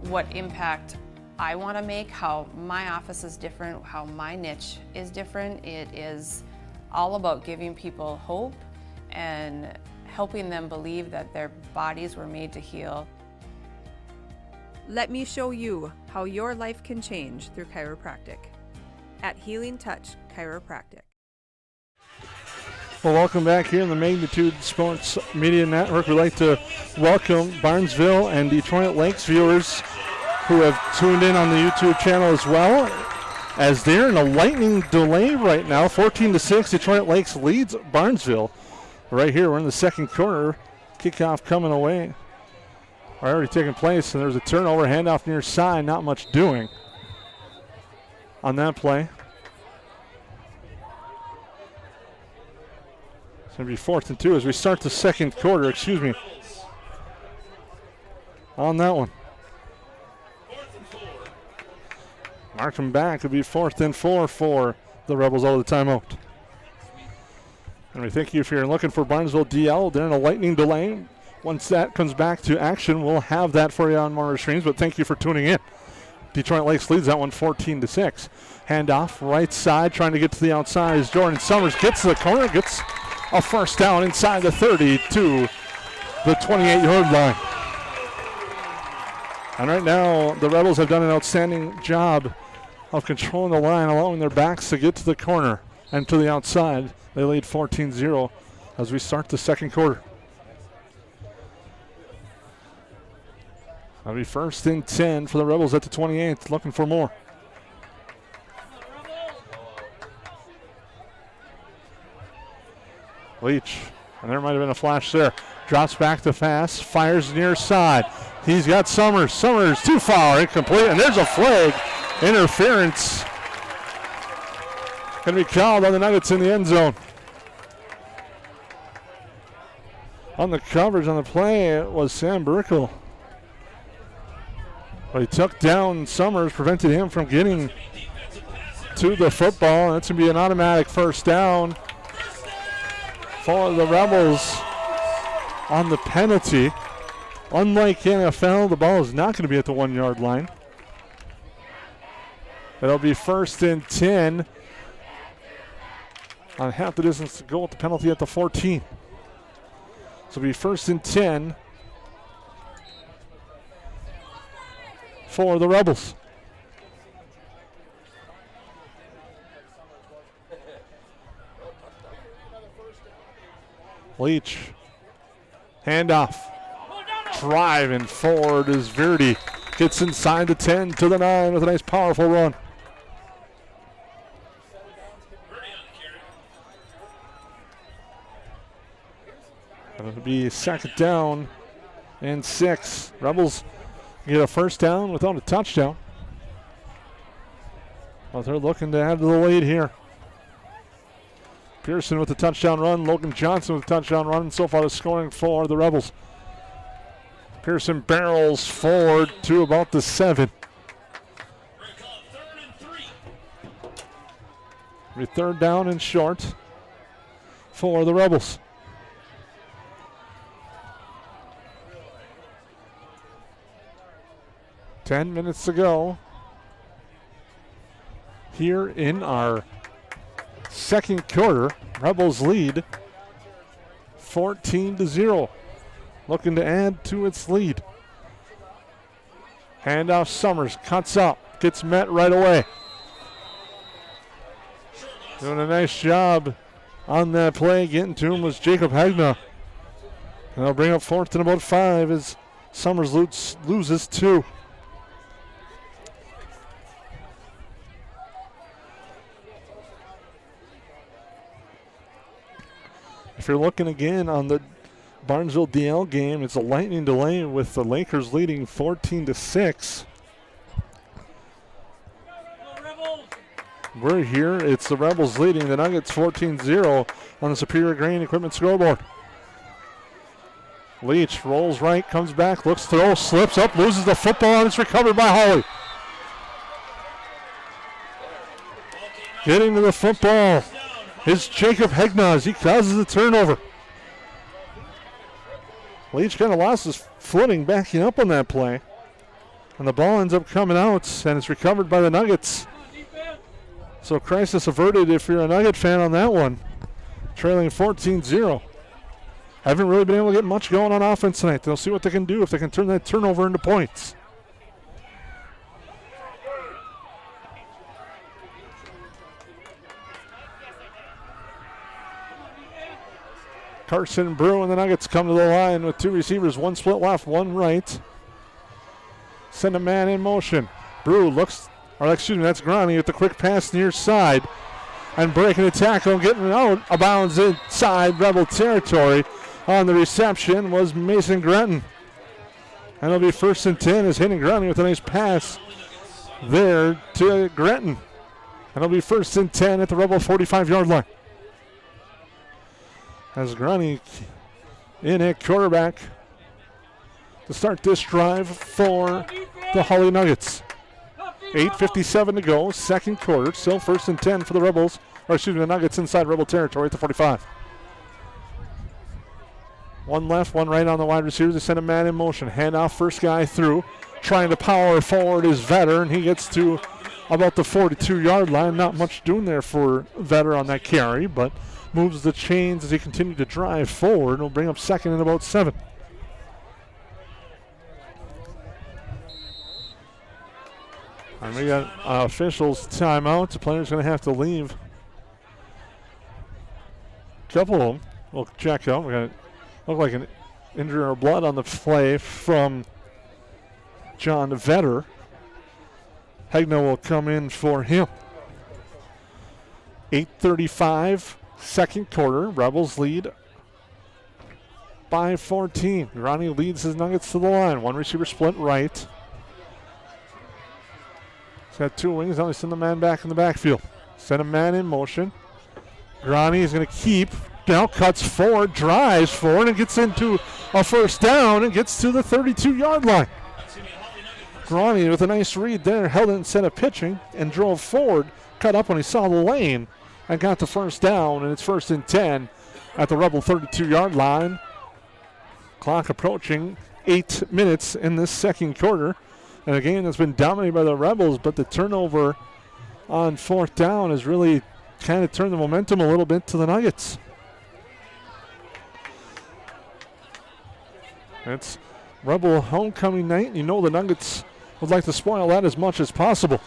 What impact I want to make, how my office is different, how my niche is different. It is all about giving people hope and helping them believe that their bodies were made to heal. Let me show you how your life can change through chiropractic at Healing Touch Chiropractic. Well, welcome back here in the Magnitude Sports Media Network. We'd like to welcome Barnesville and Detroit Lakes viewers who have tuned in on the YouTube channel as well, as they're in a lightning delay right now. 14-6, Detroit Lakes leads Barnesville. Right here, we're in the second quarter. Kickoff coming away. Already taking place, and there's a turnover, handoff near side, not much doing on that play. It's going to be 4th and 2 as we start the second quarter, excuse me, on that one. Mark them back. It'll be 4th and 4 for the Rebels out of the timeout. And we thank you if you're looking for Barnesville DL. They're in a lightning delay. Once that comes back to action, we'll have that for you on more streams, but thank you for tuning in. Detroit Lakes leads that one 14-6. Handoff, right side, trying to get to the outside as Jordan Summers gets to the corner, gets a first down inside the 30 to the 28-yard line. And right now, the Rebels have done an outstanding job of controlling the line, allowing their backs to get to the corner and to the outside. They lead 14-0 as we start the second quarter. That'll be 1st and 10 for the Rebels at the 28th, looking for more. Leach, and there might have been a flash there. Drops back to pass, fires near side. He's got Summers. Summers too far, incomplete, and there's a flag. Interference. Going to be called on the Nuggets in the end zone. On the coverage on the play, it was Sam Burkle. But he took down Summers, prevented him from getting to the football. That's going to be an automatic first down for the Rebels on the penalty. Unlike NFL, the ball is not going to be at the 1-yard line. It'll be 1st and 10 on half the distance to go with the penalty at the 14. So it'll be 1st and 10 for the Rebels. Leach. Handoff. Driving forward is Verdi. Gets inside the 10 to the 9 with a nice powerful run. It'll be 2nd down and 6. Rebels get a first down without a touchdown. Well, they're looking to add to the lead here. Pearson with the touchdown run. Logan Johnson with the touchdown run. And so far the scoring for the Rebels. Pearson barrels forward to about the 7. It'll be 3rd down and short for the Rebels. Ten minutes to go here in our second quarter. Rebels lead 14-0. Looking to add to its lead. Handoff Summers, cuts up, gets met right away. Doing a nice job on that play. Getting to him was Jacob Hagna. And they'll bring up 4th and about 5 as Summers loses 2. If you're looking again on the Barnesville DL game, it's a lightning delay with the Lakers leading 14-6. We're here. It's the Rebels leading the Nuggets 14-0 on the Superior Grain Equipment scoreboard. Leach rolls right, comes back, looks throw, slips up, loses the football, and it's recovered by Hawley. Getting to the football is Jacob Hegnaz. He causes a turnover. Leach kind of lost his footing backing up on that play. And the ball ends up coming out, and it's recovered by the Nuggets. So crisis averted if you're a Nugget fan on that one. Trailing 14-0. Haven't really been able to get much going on offense tonight. They'll see what they can do if they can turn that turnover into points. Carson Brew and the Nuggets come to the line with 2 receivers, 1 split left, 1 right. Send a man in motion. Brew looks, or excuse me, that's Grani with the quick pass near side. And breaking the tackle and getting it out of bounds inside Rebel territory. On the reception was Mason Grenton. And it'll be 1st and 10 as Hayden Grani with a nice pass there to Grenton. And it'll be 1st and 10 at the Rebel 45-yard line. As Grani in at quarterback to start this drive for the Hawley Nuggets. 8:57 to go, second quarter. Still 1st and 10 for the Rebels, or excuse me, the Nuggets inside Rebel territory at the 45. One left, one right on the wide receivers. They send a man in motion. Handoff, first guy through. Trying to power forward is Vetter, and he gets to about the 42-yard line. Not much doing there for Vetter on that carry, but moves the chains as he continues to drive forward. And will bring up 2nd and about 7. And we got officials timeout. The player's going to have to leave. A couple of them. We'll check out. We got look like an injury or blood on the play from John Vetter. Hegna will come in for him. 8:35, second quarter. Rebels lead by 14. Ronnie leads his Nuggets to the line. One receiver split right. He's got 2 wings. Now they send the man back in the backfield. Send a man in motion. Grani is going to keep. Now cuts forward, drives forward, and gets into a 1st down and gets to the 32-yard line. Grani with a nice read there, held it instead of pitching and drove forward, cut up when he saw the lane and got the 1st down, and it's 1st and 10 at the Rebel 32-yard line. Clock approaching 8 minutes in this second quarter. And a game that's been dominated by the Rebels, but the turnover on 4th down has really kind of turned the momentum a little bit to the Nuggets. It's Rebel homecoming night, and you know the Nuggets would like to spoil that as much as possible.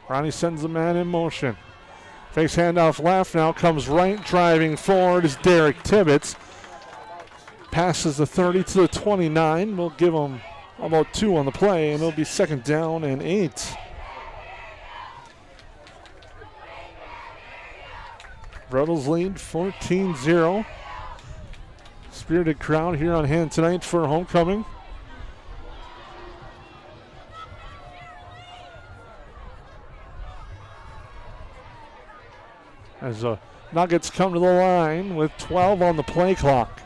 Ronnie sends the man in motion. Fakes handoff left, now comes right, driving forward is Derek Tibbetts. Passes the 30 to the 29. We'll give him about 2 on the play, and it'll be 2nd down and 8. Rebels lead 14-0. Spirited crowd here on hand tonight for homecoming. As the Nuggets come to the line with 12 on the play clock.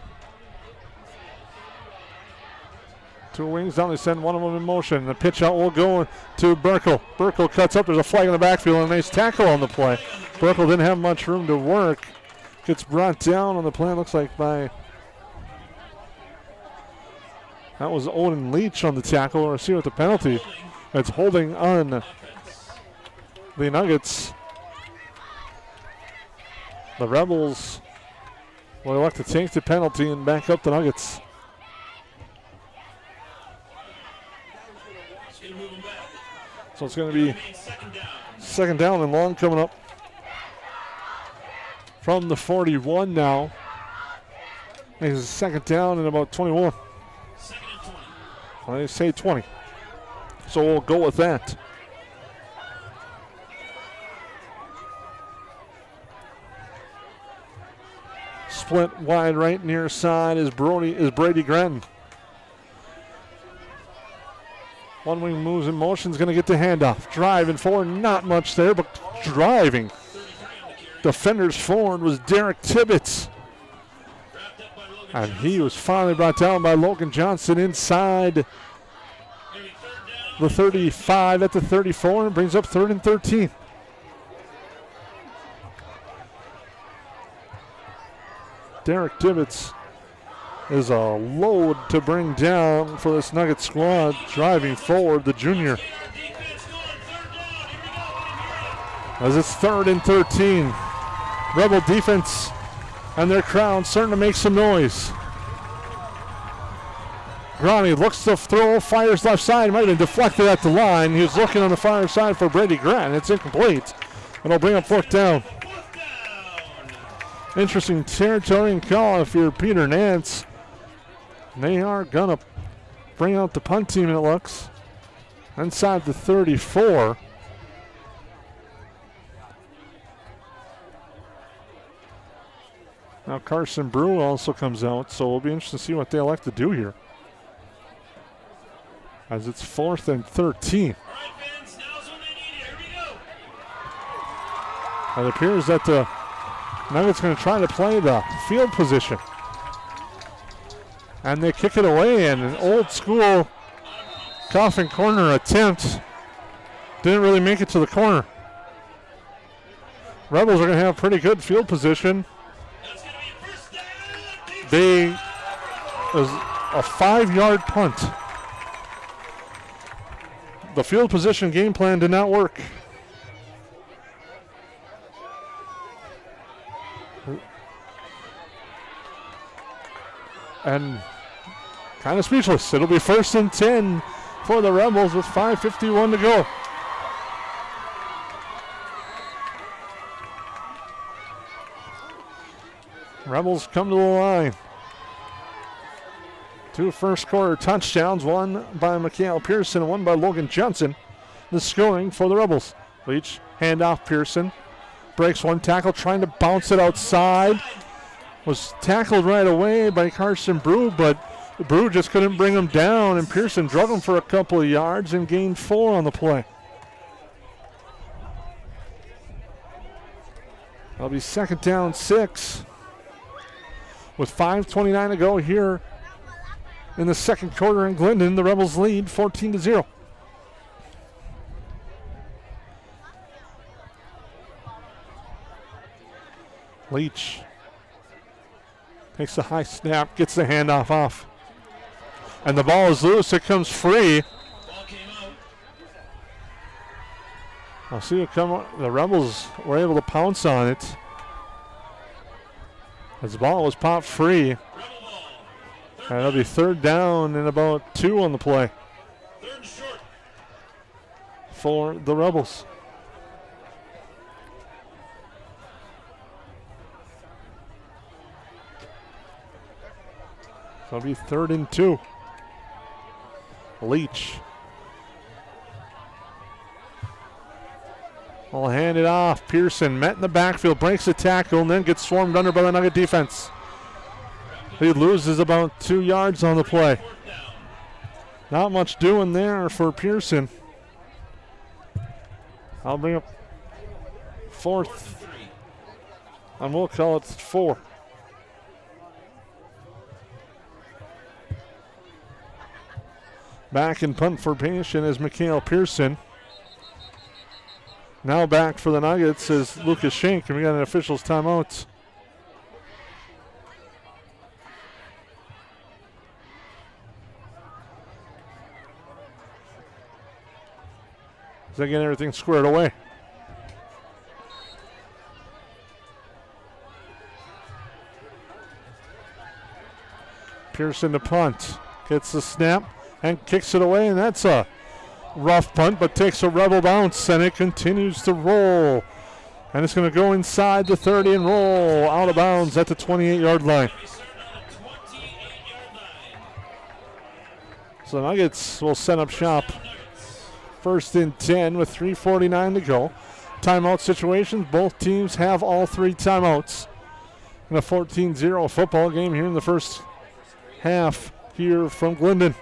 2 wings down, they send one of them in motion. The pitch out will go to Burkle. Burkle cuts up, there's a flag in the backfield and a nice tackle on the play. Burkle didn't have much room to work. Gets brought down on the play, looks like by, that was Owen Leach on the tackle, or see what the penalty. It's holding on the Nuggets. The Rebels will elect to take the penalty and back up the Nuggets. So it's going to be 2nd down and long coming up from the 41 now. It's 2nd down and about 21. Well, they say 20. So we'll go with that. Split wide right near side is Brady Grenton. One wing moves in motion, is going to get the handoff. Driving forward, not much there, but driving. Defenders forward was Derek Tibbetts. And he was finally brought down by Logan Johnson inside the 35 at the 34 and brings up 3rd and 13. Derek Tibbetts is a load to bring down for this Nugget squad. Driving forward, the junior. As it's 3rd and 13. Rebel defense and their crowd starting to make some noise. Grani looks to throw, fires left side, might have been deflected at the line. He was looking on the far side for Brady Grant. It's incomplete. And it'll bring up 4th down. Interesting territory and call if you're Peter Nance. They are going to bring out the punt team, and it looks. Inside the 34. Now Carson Brew also comes out, so we'll be interested to see what they elect to do here. As it's 4th and 13. All right, fans, now's when they need it. Here we go. It appears that the Nuggets going to try to play the field position. And they kick it away, and an old school coffin corner attempt didn't really make it to the corner. Rebels are going to have pretty good field position. They is a 5-yard punt. The field position game plan did not work. And kind of speechless. It'll be 1st and 10 for the Rebels with 5:51 to go. Rebels come to the line. 2 first-quarter touchdowns, one by Mikhail Pearson and one by Logan Johnson. The scoring for the Rebels. Leach, handoff Pearson. Breaks one tackle, trying to bounce it outside. Was tackled right away by Carson Brew, but Brew just couldn't bring him down, and Pearson drug him for a couple of yards and gained 4 on the play. That'll be 2nd down 6. With 5:29 to go here in the 2nd quarter in Glyndon, the Rebels lead 14-0. Leach takes the high snap, gets the handoff off. And the ball is loose, it comes free. Ball came out. I'll see it come. The Rebels were able to pounce on it. As the ball was popped free. Rebel ball. And it'll be 3rd down and about 2 on the play 3rd and short. for the Rebels. So it'll be 3rd and 2. Leach. I'll hand it off. Pearson met in the backfield, breaks the tackle, and then gets swarmed under by the Nugget defense. He loses about 2 yards on the play. Not much doing there for Pearson. I'll bring up 4th, and we'll call it 4. Back in punt formation is Mikhail Pearson. Now back for the Nuggets is Lucas Schenk, and we got an official's timeout. They're getting everything squared away. Pearson to punt. Gets the snap and kicks it away, and that's a rough punt, but takes a Rebel bounce, and it continues to roll. And it's going to go inside the 30 and roll out of bounds at the 28-yard line. So the Nuggets will set up shop. 1st and 10 with 3:49 to go. Timeout situations. Both teams have all 3 timeouts. In a 14-0 football game here in the first half here from Glyndon.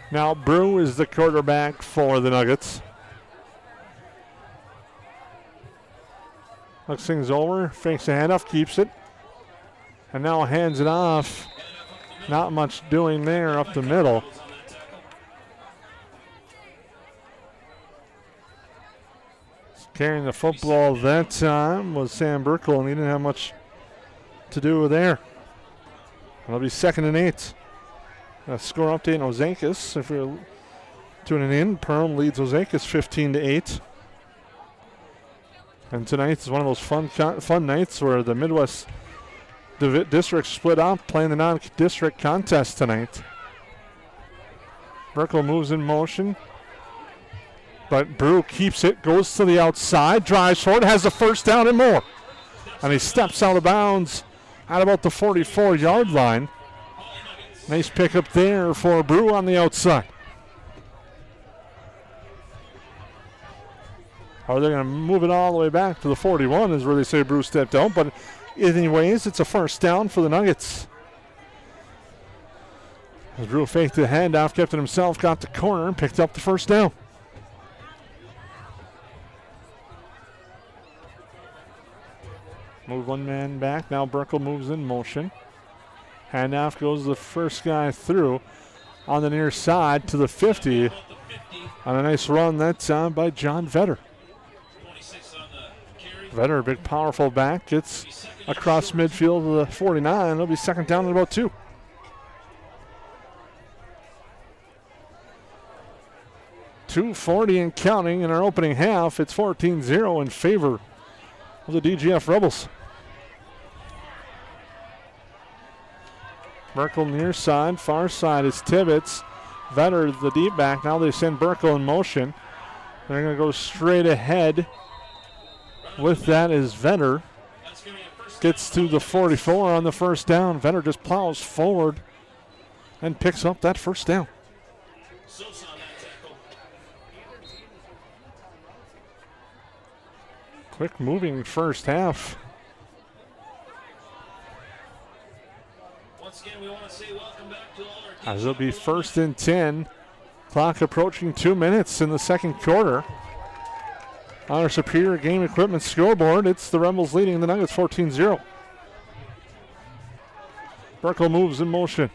Now Brew is the quarterback for the Nuggets. Looks things over, fakes a handoff, keeps it. And now hands it off. Not much doing there up the middle. Carrying the football that time was Sam Burkle, and he didn't have much to do there. It'll be 2nd and 8. Score update on Ozakis. If you're tuning in, Perm leads Ozakis 15-8. And tonight is one of those fun nights where the Midwest district split up, playing the non-district contest tonight. Burkle moves in motion. But Brew keeps it, goes to the outside, drives forward, has the first down and more. And he steps out of bounds at about the 44-yard line. Nice pickup there for Brew on the outside. Are they going to move it all the way back to the 41 is where they say Brew stepped out. But anyways, it's a first down for the Nuggets. As Brew faked the handoff, kept it himself, got the corner, and picked up the first down. Move one man back. Now Burkle moves in motion. Handoff goes the first guy through on the near side to the 50. On a nice run, that's by John Vetter. Vetter, a big, powerful back, gets across midfield to the 49. It'll be second down at about 2. .240 and counting in our opening half. It's 14-0 in favor of the DGF Rebels. Burkle near side, far side is Tibbetts. Vetter, the deep back. Now they send Burkle in motion. They're going to go straight ahead. With that is Vetter. Gets to the 44 on the first down. Vetter just plows forward and picks up that first down. Quick moving first half. Once again, we want to say welcome back to all our As it'll be first and 10. Clock approaching 2 minutes in the second quarter. On our Superior Game Equipment scoreboard, it's the Rebels leading the Nuggets 14-0. Burkle moves in motion.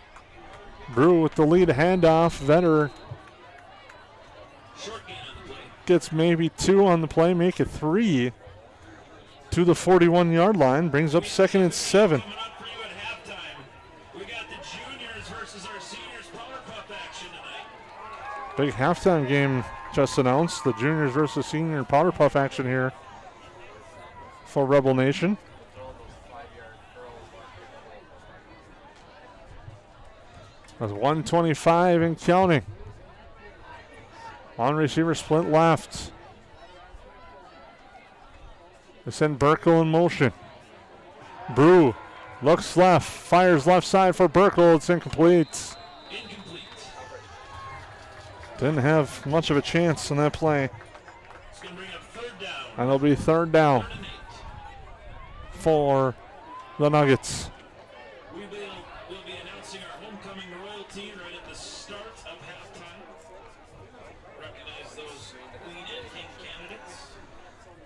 Brew with the lead handoff. Vetter gets maybe 2 on the play, make it 3 to the 41-yard line. Brings up second and 7. Big halftime game just announced. The juniors versus senior powder puff action here for Rebel Nation. That's 125 and counting. On receiver split left. They send Burkle in motion. Brew looks left, fires left side for Burkle. It's incomplete. Didn't have much of a chance on that play. And it'll be third down for the Nuggets. We'll be announcing our homecoming royalty right at the start of halftime. Recognize those lead-in candidates.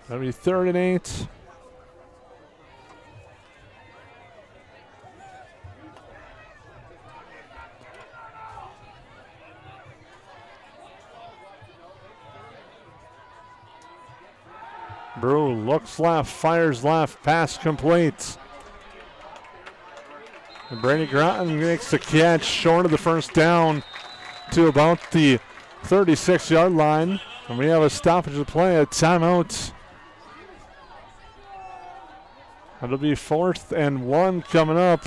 That'll be 3rd and 8. Brew looks left, fires left, pass complete. And Brady Groton makes the catch short of the first down to about the 36-yard line. And we have a stoppage of play, a timeout. That'll be 4th and 1 coming up.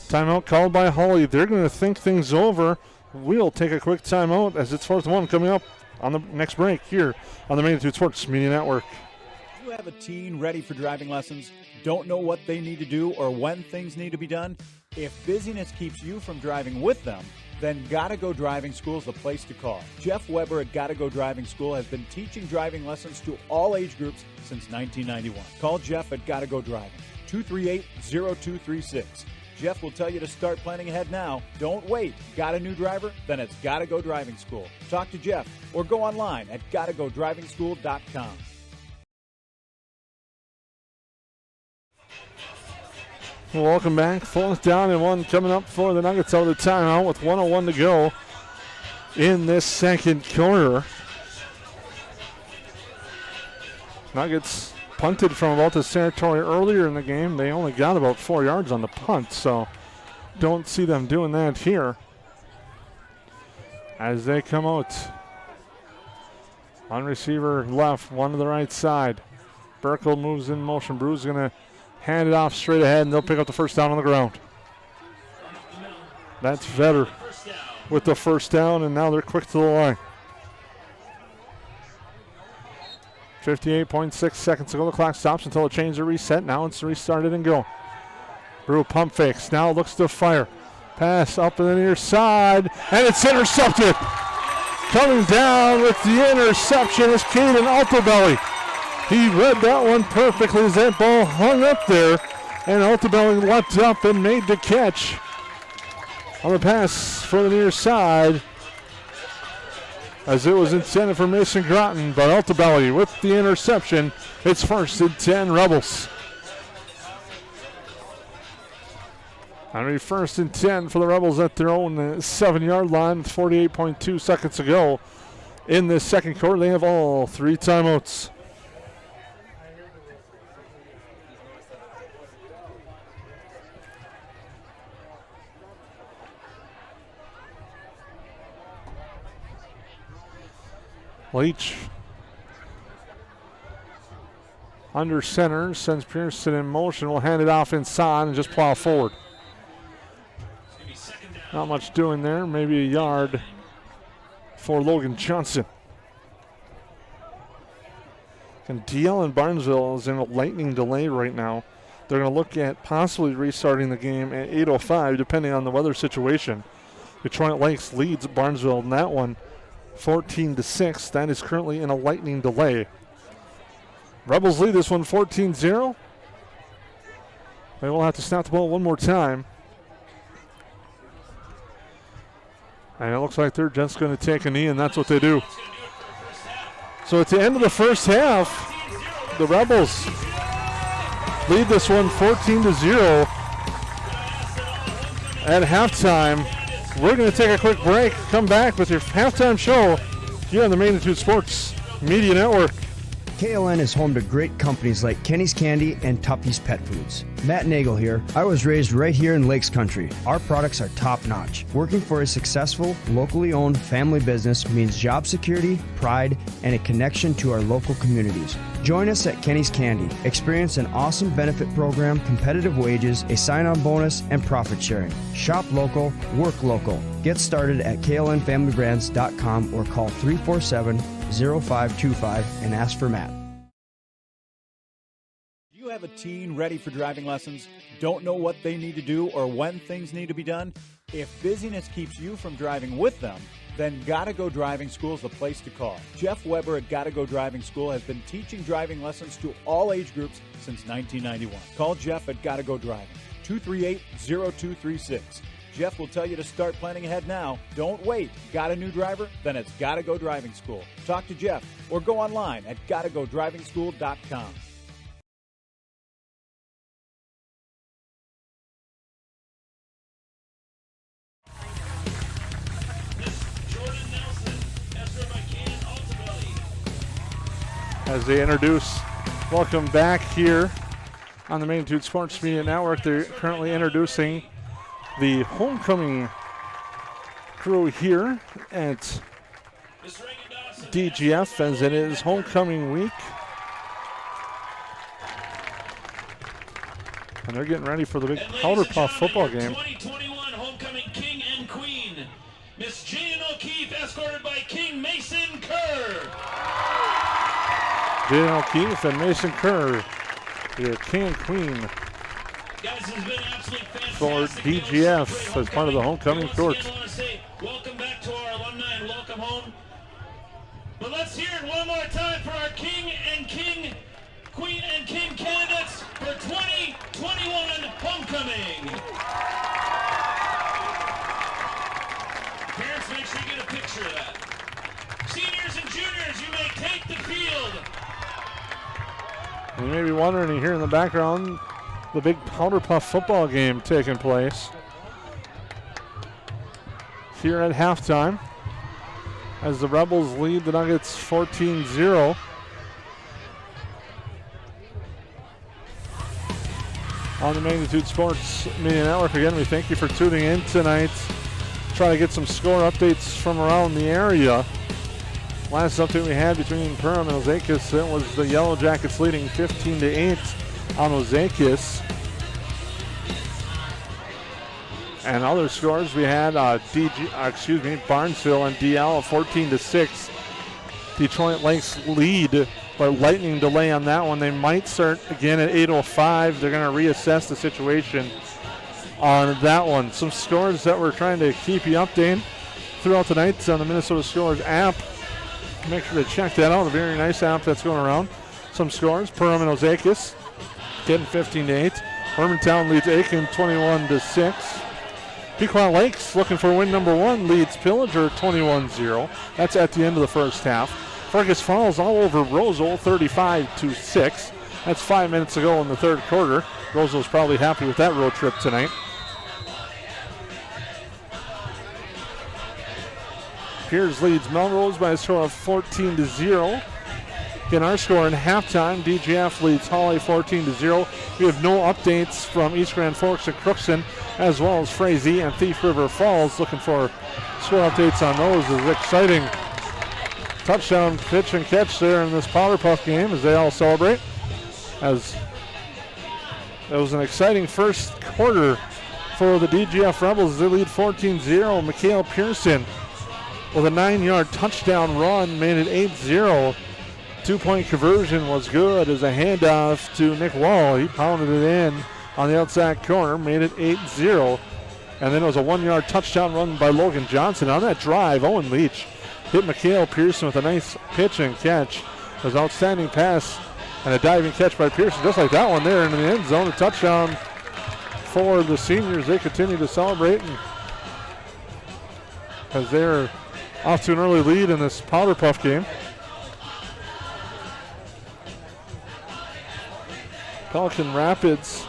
Timeout called by Hawley. They're going to think things over. We'll take a quick timeout as it's 4th and 1 coming up on the next break here on the Magnitude Sports Media Network. You have a teen ready for driving lessons, don't know what they need to do or when things need to be done? If busyness keeps you from driving with them, then Gotta Go Driving School is the place to call. Jeff Weber at Gotta Go Driving School has been teaching driving lessons to all age groups since 1991. Call Jeff at Gotta Go Driving, 238-0236. Jeff will tell you to start planning ahead now. Don't wait. Got a new driver? Then it's Gotta Go Driving School. Talk to Jeff or go online at gottagodrivingschool.com. Welcome back. 4th down and 1 coming up for the Nuggets out of the timeout with 1:01 to go in this second quarter. Nuggets punted from about this territory earlier in the game. They only got about 4 yards on the punt, so don't see them doing that here as they come out. On receiver left, one to the right side. Burkle moves in motion. Brew's going to hand it off straight ahead, and they'll pick up the first down on the ground. That's Vetter. First down. with the first down, and now they're quick to the line. 58.6 seconds to go. The clock stops until the chains are reset. Now it's restarted and go. Brew pump fakes. Now looks to fire. Pass up to the near side, and it's intercepted. Coming down with the interception is Caden Altobelli. He read that one perfectly as that ball hung up there, and Altobelli leapt up and made the catch on the pass for the near side, as it was intended for Mason Groton, but Altobelli with the interception. It's 1st and 10 Rebels. And 1st and 10 for the Rebels at their own 7-yard line with 48.2 seconds to go in this second quarter. They have all 3 timeouts. Leach under center, sends Pearson in motion, will hand it off inside and just plow forward. Not much doing there, maybe a yard for Logan Johnson. And DL and Barnesville is in a lightning delay right now. They're going to look at possibly restarting the game at 8:05 depending on the weather situation. Detroit Lakes leads Barnesville in that one 14-6. That is currently in a lightning delay. Rebels lead this one 14-0. They will have to snap the ball one more time. And it looks like they're just going to take a knee, and that's what they do. So at the end of the first half, the Rebels lead this one 14-0. At halftime, we're going to take a quick break, come back with your halftime show here on the Magnitude Sports Media Network. KLN is home to great companies like Kenny's Candy and Tuffy's Pet Foods. Matt Nagel here. I was raised right here in Lakes Country. Our products are top-notch. Working for a successful, locally owned family business means job security, pride, and a connection to our local communities. Join us at Kenny's Candy. Experience an awesome benefit program, competitive wages, a sign-on bonus, and profit sharing. Shop local, work local. Get started at klnfamilybrands.com or call 347-0525 and ask for Matt. Do you have a teen ready for driving lessons? Don't know what they need to do or when things need to be done? If busyness keeps you from driving with them, then Gotta Go Driving School is the place to call. Jeff Weber at Gotta Go Driving School has been teaching driving lessons to all age groups since 1991. Call Jeff at Gotta Go Driving, 238-0236. Jeff will tell you to start planning ahead now. Don't wait. Got a new driver? Then it's Gotta Go Driving School. Talk to Jeff or go online at gottagodrivingschool.com. As they introduce, welcome back here on the Magnitude Sports Media Network. They're currently introducing the homecoming crew here at DGF as it is homecoming week. And they're getting ready for the big Powder Puff football game. 2021 homecoming king and queen, Miss Jan O'Keefe, escorted by King Mason Kerr. Jan O'Keefe and Mason Kerr, your king and queen Guys, this has been absolutely fantastic for DGF as part of the homecoming court. I want to say welcome back to our alumni and welcome home. But let's hear it one more time for our king and queen and king candidates for 2021 homecoming. Parents, make sure you get a picture of that. Seniors and juniors, you may take the field. You may be wondering, you hear in the background the big Powder Puff football game taking place here at halftime as the Rebels lead the Nuggets 14-0. On the Magnitude Sports Media Network, again, we thank you for tuning in tonight. Try to get some score updates from around the area. Last update we had between Perham and Ozaukis, it was the Yellow Jackets leading 15-8 on Ozaukis. And other scores, we had Barnesville and DL 14-6. Detroit Lakes lead, but lightning delay on that one. They might start again at 8:05. They're going to reassess the situation on that one. Some scores that we're trying to keep you updated throughout the night on the Minnesota Scores app. Make sure to check that out. A very nice app that's going around. Some scores: Perham and Osakis getting 15-8. Hermantown leads Aiken 21-6. Pequot Lakes looking for win number 1, leads Pillager 21-0. That's at the end of the first half. Fergus Falls all over Roseville 35-6. That's 5 minutes to go in the third quarter. Roseville's probably happy with that road trip tonight. Piers leads Melrose by a score of 14-0. Again, our score in halftime, DGF leads Hawley 14-0. We have no updates from East Grand Forks and Crookston, as well as Frazee and Thief River Falls. Looking for score updates on those. Is exciting touchdown pitch and catch there in this Powder Puff game as they all celebrate. As it was an exciting first quarter for the DGF Rebels. They lead 14-0. Mikhail Pearson with a 9-yard touchdown run made it 8-0. 2-point conversion was good as a handoff to Nick Wall. He pounded it in on the outside corner, made it 8-0. And then it was a 1-yard touchdown run by Logan Johnson. On that drive, Owen Leach hit Mikhail Pearson with a nice pitch and catch. It was an outstanding pass and a diving catch by Pearson, just like that one there in the end zone. A touchdown for the seniors. They continue to celebrate as they're off to an early lead in this Powder Puff game. Pelican Rapids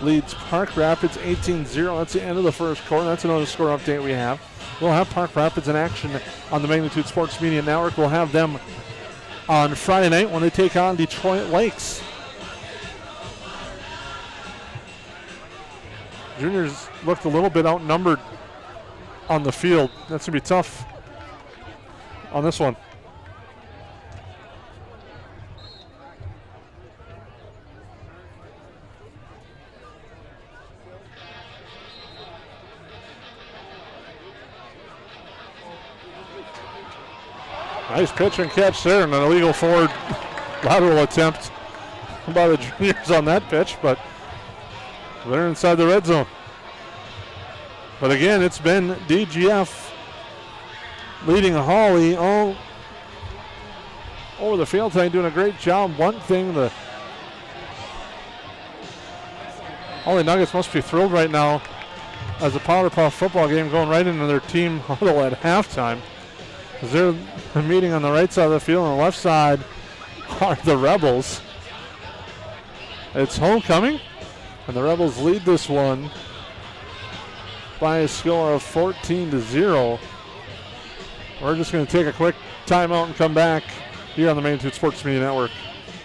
leads Park Rapids 18-0. That's the end of the first quarter. That's another score update we have. We'll have Park Rapids in action on the Magnitude Sports Media Network. We'll have them on Friday night when they take on Detroit Lakes. Juniors looked a little bit outnumbered on the field. That's going to be tough on this one. Nice pitch and catch there, and an illegal forward lateral attempt by the juniors on that pitch, but they're inside the red zone. But again, it's been DGF leading Hawley all over the field tonight, doing a great job. One thing, the Hawley Nuggets must be thrilled right now as a Powder Puff football game going right into their team huddle at halftime. As they're meeting on the right side of the field, on the left side are the Rebels. It's homecoming, and the Rebels lead this one by a score of 14-0. We're just going to take a quick timeout and come back here on the Magnitude Sports Media Network.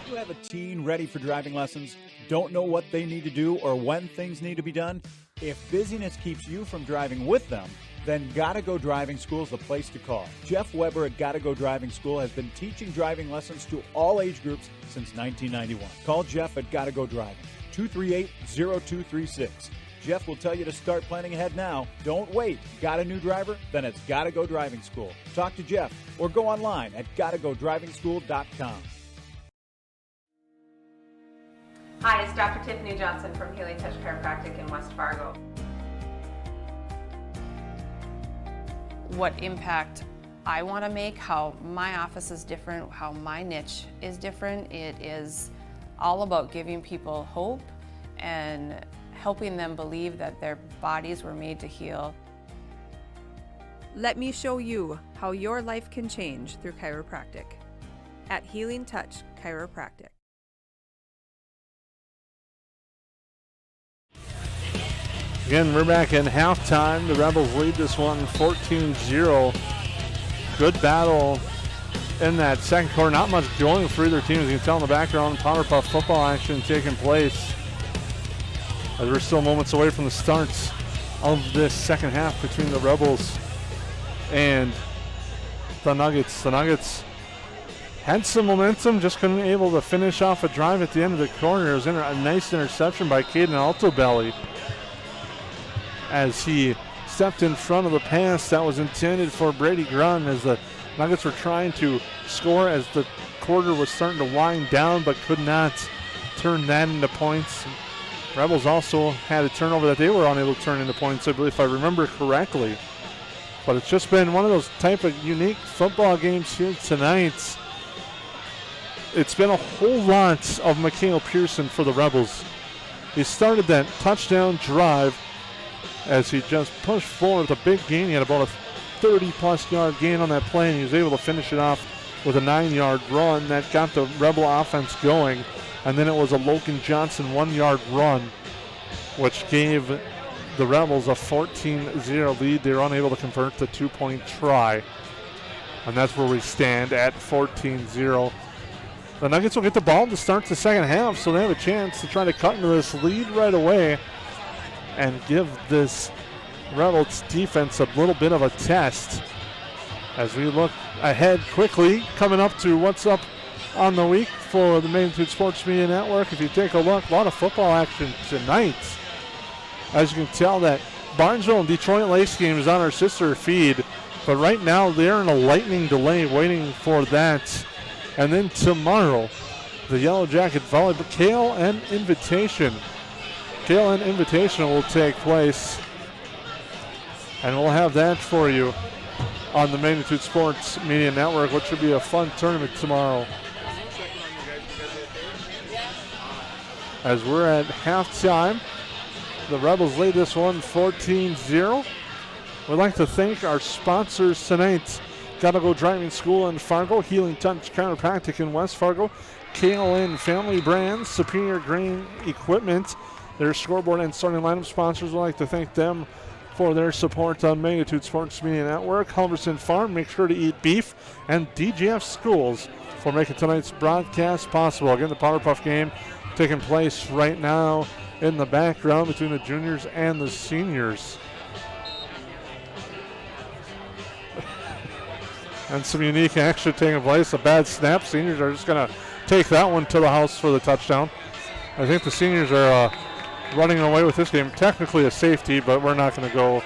You have a teen ready for driving lessons, don't know what they need to do or when things need to be done? If busyness keeps you from driving with them, then Gotta Go Driving School is the place to call. Jeff Weber at Gotta Go Driving School has been teaching driving lessons to all age groups since 1991. Call Jeff at Gotta Go Driving, 238-0236. Jeff will tell you to start planning ahead now. Don't wait. Got a new driver? Then it's Gotta Go Driving School. Talk to Jeff or go online at gottagodrivingschool.com. Hi, it's Dr. Tiffany Johnson from Healing Touch Chiropractic in West Fargo. What impact I want to make, how my office is different, how my niche is different. It is all about giving people hope and helping them believe that their bodies were made to heal. Let me show you how your life can change through chiropractic at Healing Touch Chiropractic. Again, we're back in halftime. The Rebels lead this one 14-0. Good battle in that second quarter. Not much going for either team. As you can tell in the background, Powder Puff football action taking place. As we're still moments away from the starts of this second half between the Rebels and the Nuggets. The Nuggets had some momentum, just couldn't be able to finish off a drive at the end of the corner. It was a nice interception by Caden Altobelli. as he stepped in front of the pass that was intended for Brady Grun, as the Nuggets were trying to score as the quarter was starting to wind down, but could not turn that into points. Rebels also had a turnover that they were unable to turn into points, I believe, if I remember correctly. But it's just been one of those type of unique football games here tonight. It's been a whole lot of Mikhail Pearson for the Rebels. He started that touchdown drive as he just pushed forward with a big gain. He had about a 30-plus yard gain on that play, and he was able to finish it off with a 9-yard run that got the Rebel offense going. And then it was a Logan Johnson 1-yard run, which gave the Rebels a 14-0 lead. They were unable to convert the 2-point try. And that's where we stand at 14-0. The Nuggets will get the ball to start the second half, so they have a chance to try to cut into this lead right away and give this Rebels defense a little bit of a test. As we look ahead quickly, coming up to what's up on the week for the Magnitude Sports Media Network. If you take a look, a lot of football action tonight. As you can tell, that Barnesville and Detroit Lakes game is on our sister feed, but right now they're in a lightning delay waiting for that. And then tomorrow, the Yellow Jacket Volleyball KLN Invitation. KLN Invitation will take place, and we'll have that for you on the Magnitude Sports Media Network, which should be a fun tournament tomorrow. As we're at halftime, the Rebels lead this one 14-0. We'd like to thank our sponsors tonight. Gotta Go Driving School in Fargo, Healing Touch Chiropractic in West Fargo, KLN Family Brands, Superior Grain Equipment, their scoreboard and starting lineup sponsors. We'd like to thank them for their support on Magnitude Sports Media Network. Halverson Farm, make sure to eat beef, and DGF Schools for making tonight's broadcast possible. Again, the Powerpuff game taking place right now in the background between the juniors and the seniors. And some unique action taking place. A bad snap. Seniors are just going to take that one to the house for the touchdown. I think the seniors are running away with this game. Technically a safety, but we're not going to go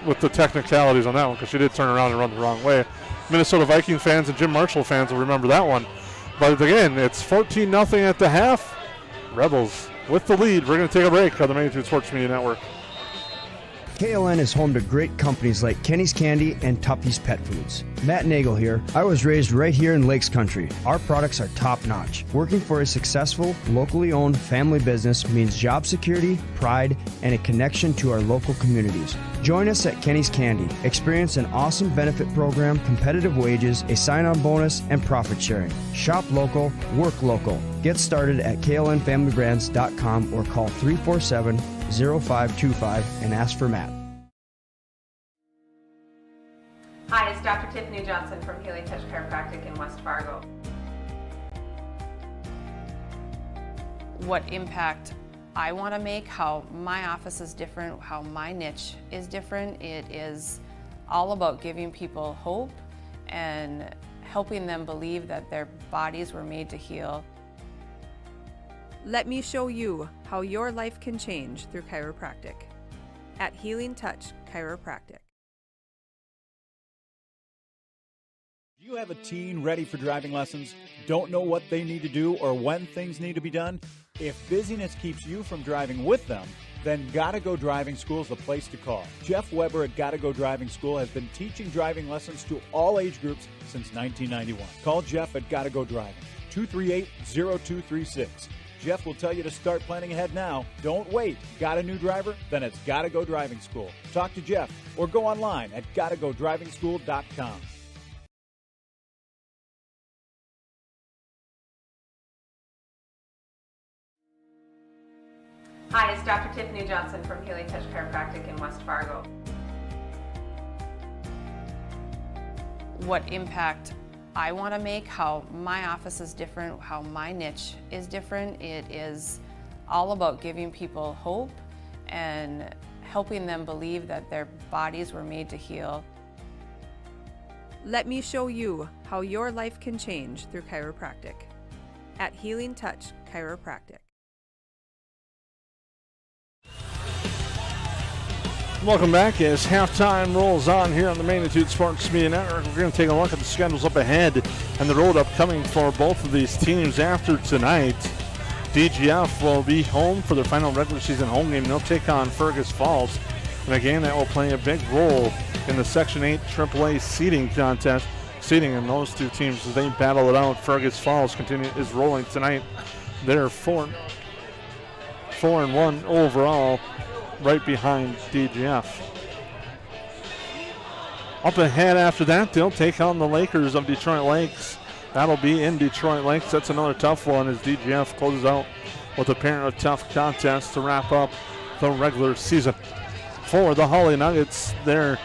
with the technicalities on that one because she did turn around and run the wrong way. Minnesota Viking fans and Jim Marshall fans will remember that one. But again, it's 14-0 at the half. Rebels with the lead. We're going to take a break on the Magnitude Sports Media Network. KLN is home to great companies like Kenny's Candy and Tuppy's Pet Foods. Matt Nagel here. I was raised right here in Lakes Country. Our products are top-notch. Working for a successful, locally owned family business means job security, pride, and a connection to our local communities. Join us at Kenny's Candy. Experience an awesome benefit program, competitive wages, a sign-on bonus, and profit sharing. Shop local, work local. Get started at klnfamilybrands.com or call 347-0525 and ask for Matt. Hi, it's Dr. Tiffany Johnson from Healing Touch Chiropractic in West Fargo. What impact I want to make, how my office is different, how my niche is different. It is all about giving people hope and helping them believe that their bodies were made to heal. Let me show you how your life can change through chiropractic at Healing Touch Chiropractic. Do you have a teen ready for driving lessons? Don't know what they need to do or when things need to be done? If busyness keeps you from driving with them, then Gotta Go Driving School is the place to call. Jeff Weber at Gotta Go Driving School has been teaching driving lessons to all age groups since 1991. Call Jeff at Gotta Go Driving, 238-0236. Jeff will tell you to start planning ahead now. Don't wait. Got a new driver? Then it's Gotta Go Driving School. Talk to Jeff or go online at gottagodrivingschool.com. Hi, it's Dr. Tiffany Johnson from Healing Touch Chiropractic in West Fargo. What impact I want to make, how my office is different, how my niche is different. It is all about giving people hope and helping them believe that their bodies were made to heal. Let me show you how your life can change through chiropractic at Healing Touch Chiropractic. Welcome back as halftime rolls on here on the Magnitude Sports Media Network. We're going to take a look at the schedules up ahead and the road upcoming for both of these teams after tonight. DGF will be home for their final regular season home game. They'll take on Fergus Falls in a game that will play a big role in the Section 8 AAA seeding contest. Seeding in those two teams as they battle it out. Fergus Falls is rolling tonight. They're 4-1 overall, right behind DGF. Up ahead after that, they'll take on the Lakers of Detroit Lakes. That'll be in Detroit Lakes. That's another tough one as DGF closes out with a pair of tough contests to wrap up the regular season. For the Hawley Nuggets, they're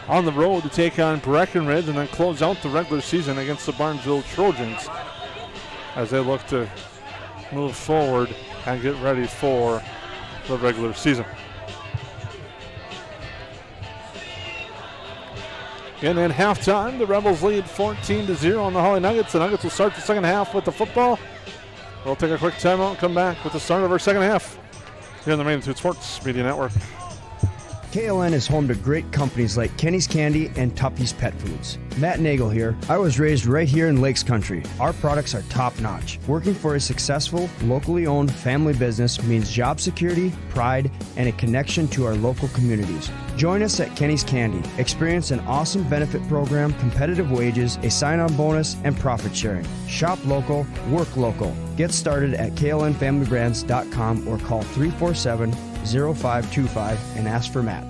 on the road to take on Breckenridge and then close out the regular season against the Barnesville Trojans as they look to move forward and get ready for the regular season. And at halftime, the Rebels lead 14-0 on the Hawley Nuggets. The Nuggets will start the second half with the football. We'll take a quick timeout and come back with the start of our second half here on the Magnitude Sports Media Network. KLN is home to great companies like Kenny's Candy and Tuppy's Pet Foods. Matt Nagel here. I was raised right here in Lakes Country. Our products are top-notch. Working for a successful, locally owned family business means job security, pride, and a connection to our local communities. Join us at Kenny's Candy. Experience an awesome benefit program, competitive wages, a sign-on bonus, and profit sharing. Shop local, work local. Get started at klnfamilybrands.com or call 347-0525 and ask for Matt.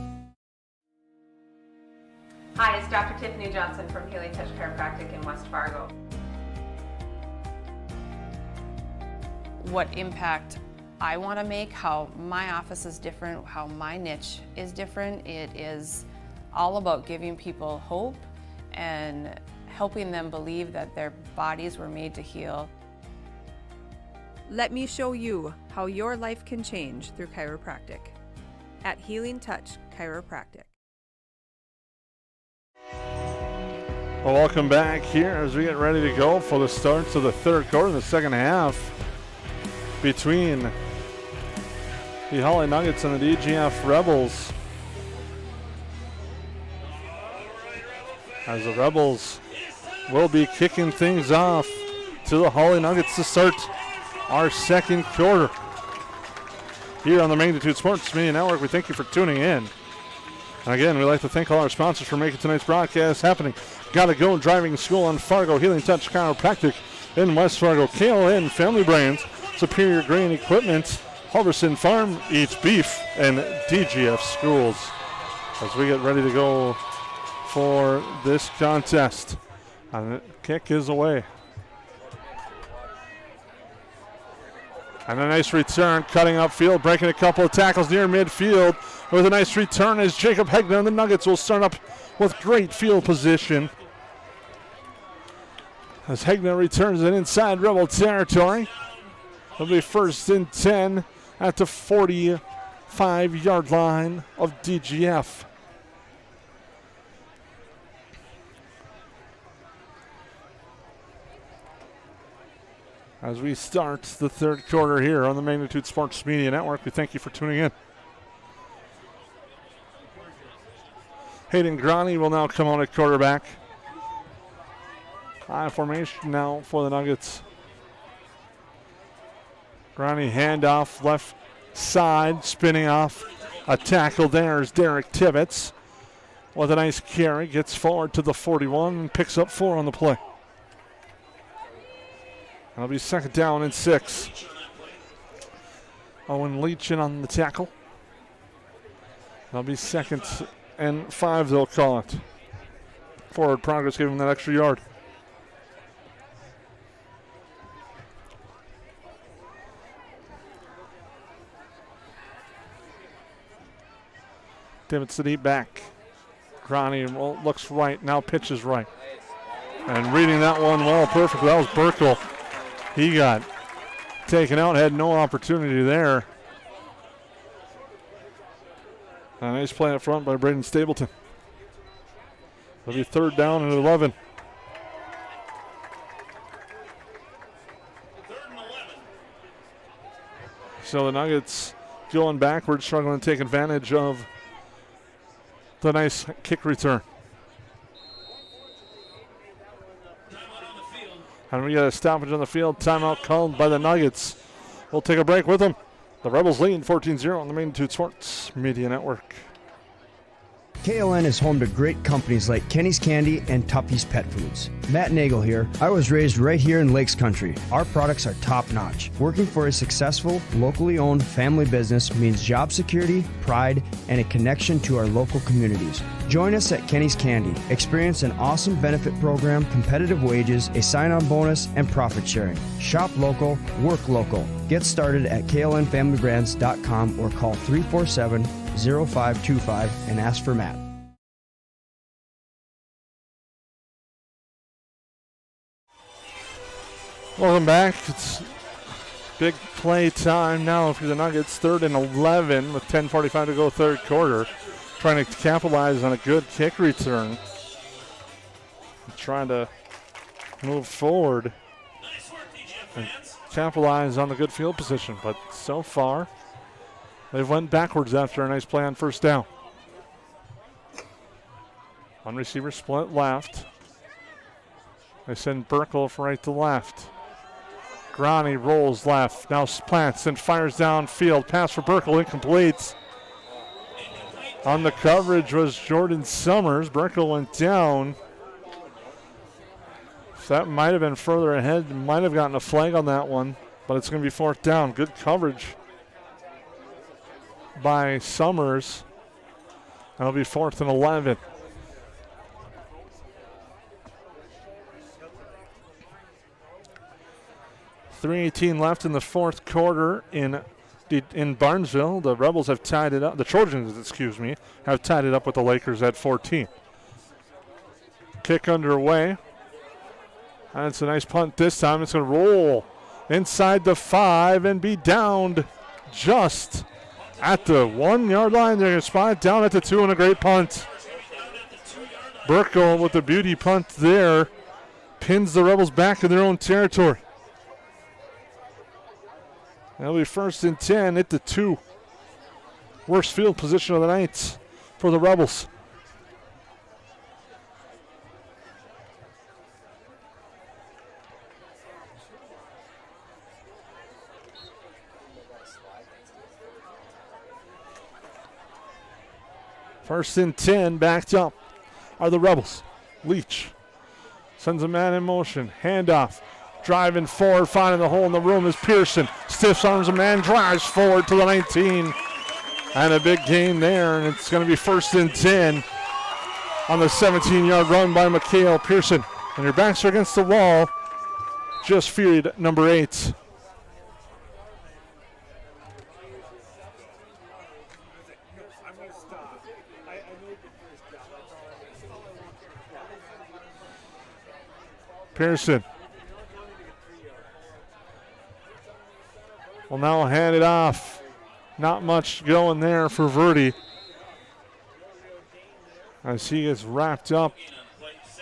Hi, it's Dr. Tiffany Johnson from Healing Touch Chiropractic in West Fargo. What impact I want to make, how my office is different, how my niche is different. It is all about giving people hope and helping them believe that their bodies were made to heal. Let me show you how your life can change through chiropractic at Healing Touch Chiropractic. Well, welcome back here as we get ready to go for the starts of the third quarter and the second half between the Hawley Nuggets and the DGF Rebels. As the Rebels will be kicking things off to the Hawley Nuggets to start our second quarter. Here on the Magnitude Sports Media Network, we thank you for tuning in. And again, we'd like to thank all our sponsors for making tonight's broadcast happening. Gotta Go Driving School in Fargo, Healing Touch Chiropractic in West Fargo, KLN Family Brands, Superior Grain Equipment, Halverson Farm Eats Beef, and DGF Schools. As we get ready to go for this contest. And the kick is away. And a nice return, cutting upfield, breaking a couple of tackles near midfield. With a nice return as Jacob Hegner, and the Nuggets will start up with great field position. As Hegner returns it inside Rebel territory. It'll be first and 10 at the 45-yard line of DGF. As we start the third quarter here on the Magnitude Sports Media Network, we thank you for tuning in. Hayden Grani will now come on at quarterback. High formation now for the Nuggets. Grani handoff left side, spinning off a tackle there is Derek Tibbetts with a nice carry. Gets forward to the 41 and picks up 4 on the play. That'll be second down and 6. Owen Leach in on the tackle. That'll be second and 5, they'll call it. Forward progress, giving him that extra yard. Tibbetts to deep back. Grani looks right, now pitches right. And reading that one well, perfectly. That was Burkle. He got taken out, had no opportunity there. A nice play up front by Braden Stapleton. It'll be third down and 11. So the Nuggets going backward, struggling to take advantage of the nice kick return. And we got a stoppage on the field. Timeout called by the Nuggets. We'll take a break with them. The Rebels lead 14-0 on the Magnitude Sports Media Network. KLN is home to great companies like Kenny's Candy and Tuppy's Pet Foods. Matt Nagel here. I was raised right here in Lakes Country. Our products are top-notch. Working for a successful, locally owned family business means job security, pride, and a connection to our local communities. Join us at Kenny's Candy. Experience an awesome benefit program, competitive wages, a sign-on bonus, and profit sharing. Shop local, work local. Get started at klnfamilybrands.com or call 347-0525 and ask for Matt. Welcome back. It's big play time now for the Nuggets. 3rd and 11 with 10:45 to go, third quarter. Trying to capitalize on a good kick return. Trying to move forward and capitalize on the good field position. But so far, they've went backwards after a nice play on first down. One receiver split left. They send Burkle from right to left. Grani rolls left, now plants and fires downfield. Pass for Burkle, incomplete. On the coverage was Jordan Summers. Burkle went down. That might have been further ahead. Might have gotten a flag on that one, but it's going to be 4th down. Good coverage by Summers. That'll be 4th and 11. .318 left in the fourth quarter in Barnesville. The Rebels have tied it up. The Trojans, have tied it up with the Lakers at 14. Kick underway. And it's a nice punt this time. It's going to roll inside the 5 and be downed just at the 1 yard line. They're going to spot it down at the 2 and a great punt. Burkle with the beauty punt there pins the Rebels back in their own territory. That'll be 1st and 10 at the 2. Worst field position of the night for the Rebels. First and 10, backed up are the Rebels. Leach sends a man in motion, handoff. Driving forward, finding the hole in the room is Pearson. Stiff arms a man, drives forward to the 19. And a big gain there, and it's going to be 1st and 10 on the 17-yard run by Mikhail Pearson. And your backs are against the wall. Just feared number 8. Pearson will now hand it off. Not much going there for Verdi as he is wrapped up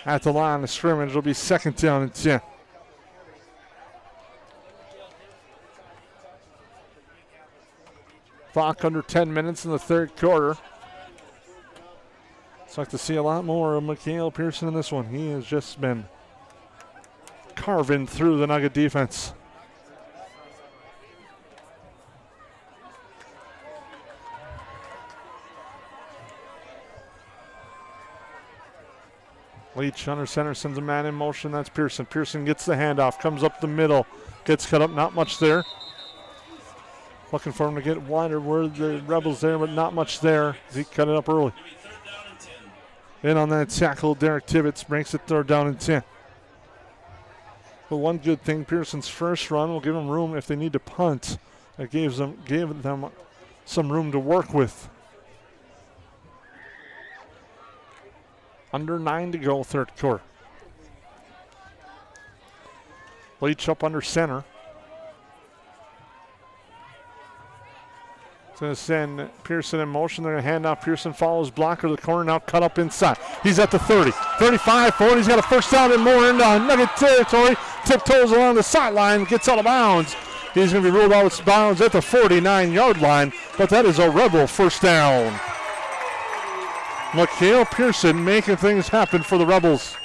at the line of scrimmage. It'll be 2nd down and 10. Clock under 10 minutes in the third quarter. I'd like to see a lot more of Mikhail Pearson in this one. He has just been carving through the Nugget defense. Leach under center sends a man in motion. That's Pearson. Pearson gets the handoff, comes up the middle, gets cut up. Not much there. Looking for him to get wider. Were the Rebels there, but not much there. He cut it up early. In on that tackle, Derek Tibbetts breaks it 3rd down and 10. But one good thing, Pearson's first run will give them room if they need to punt. It gave them some room to work with. Under 9 to go, third quarter. Leach up under center. It's going to send Pearson in motion. They're going to hand off. Pearson follows blocker to the corner, now cut up inside. He's at the 30, 35, 40. He's got a first down and more into Nugget territory. Tiptoes along the sideline, gets out of bounds. He's going to be ruled out of bounds at the 49-yard line, but that is a Rebel first down. Mikhail Pearson making things happen for the Rebels.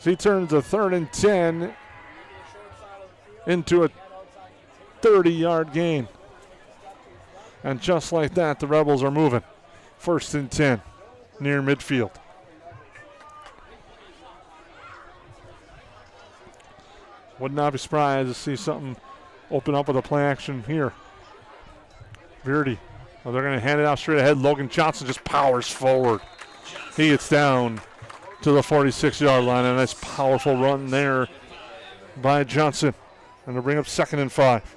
He turns a 3rd and 10 into a 30-yard gain. And just like that, the Rebels are moving. 1st and 10 near midfield. Would not be surprised to see something open up with a play action here. Verdi. Well, they're going to hand it out straight ahead. Logan Johnson just powers forward. He gets down to the 46-yard line. A nice powerful run there by Johnson. And to bring up 2nd and 5.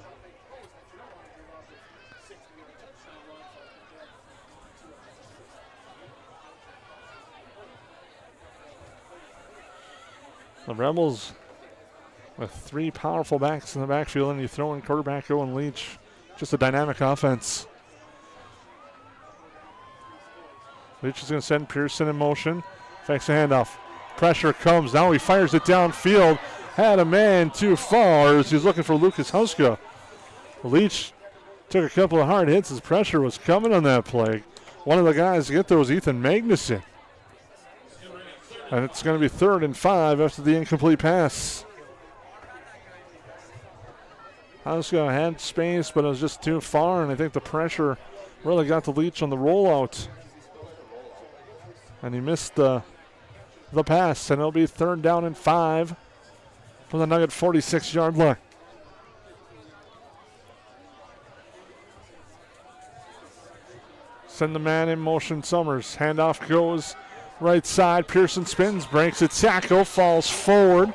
The Rebels with 3 powerful backs in the backfield, and you throw in quarterback Owen Leach. Just a dynamic offense. Leach is going to send Pearson in motion. Fakes a handoff. Pressure comes. Now he fires it downfield. Had a man too far as he's looking for Lucas Hauska. Leach took a couple of hard hits as pressure was coming on that play. One of the guys to get there was Ethan Magnuson. And it's going to be 3rd and 5 after the incomplete pass. Hauska had space, but it was just too far, and I think the pressure really got the Leach on the rollout. And he missed the pass, and it'll be 3rd down and 5 from the Nugget 46-yard line. Send the man in motion, Summers. Handoff goes right side. Pearson spins, breaks a tackle, falls forward.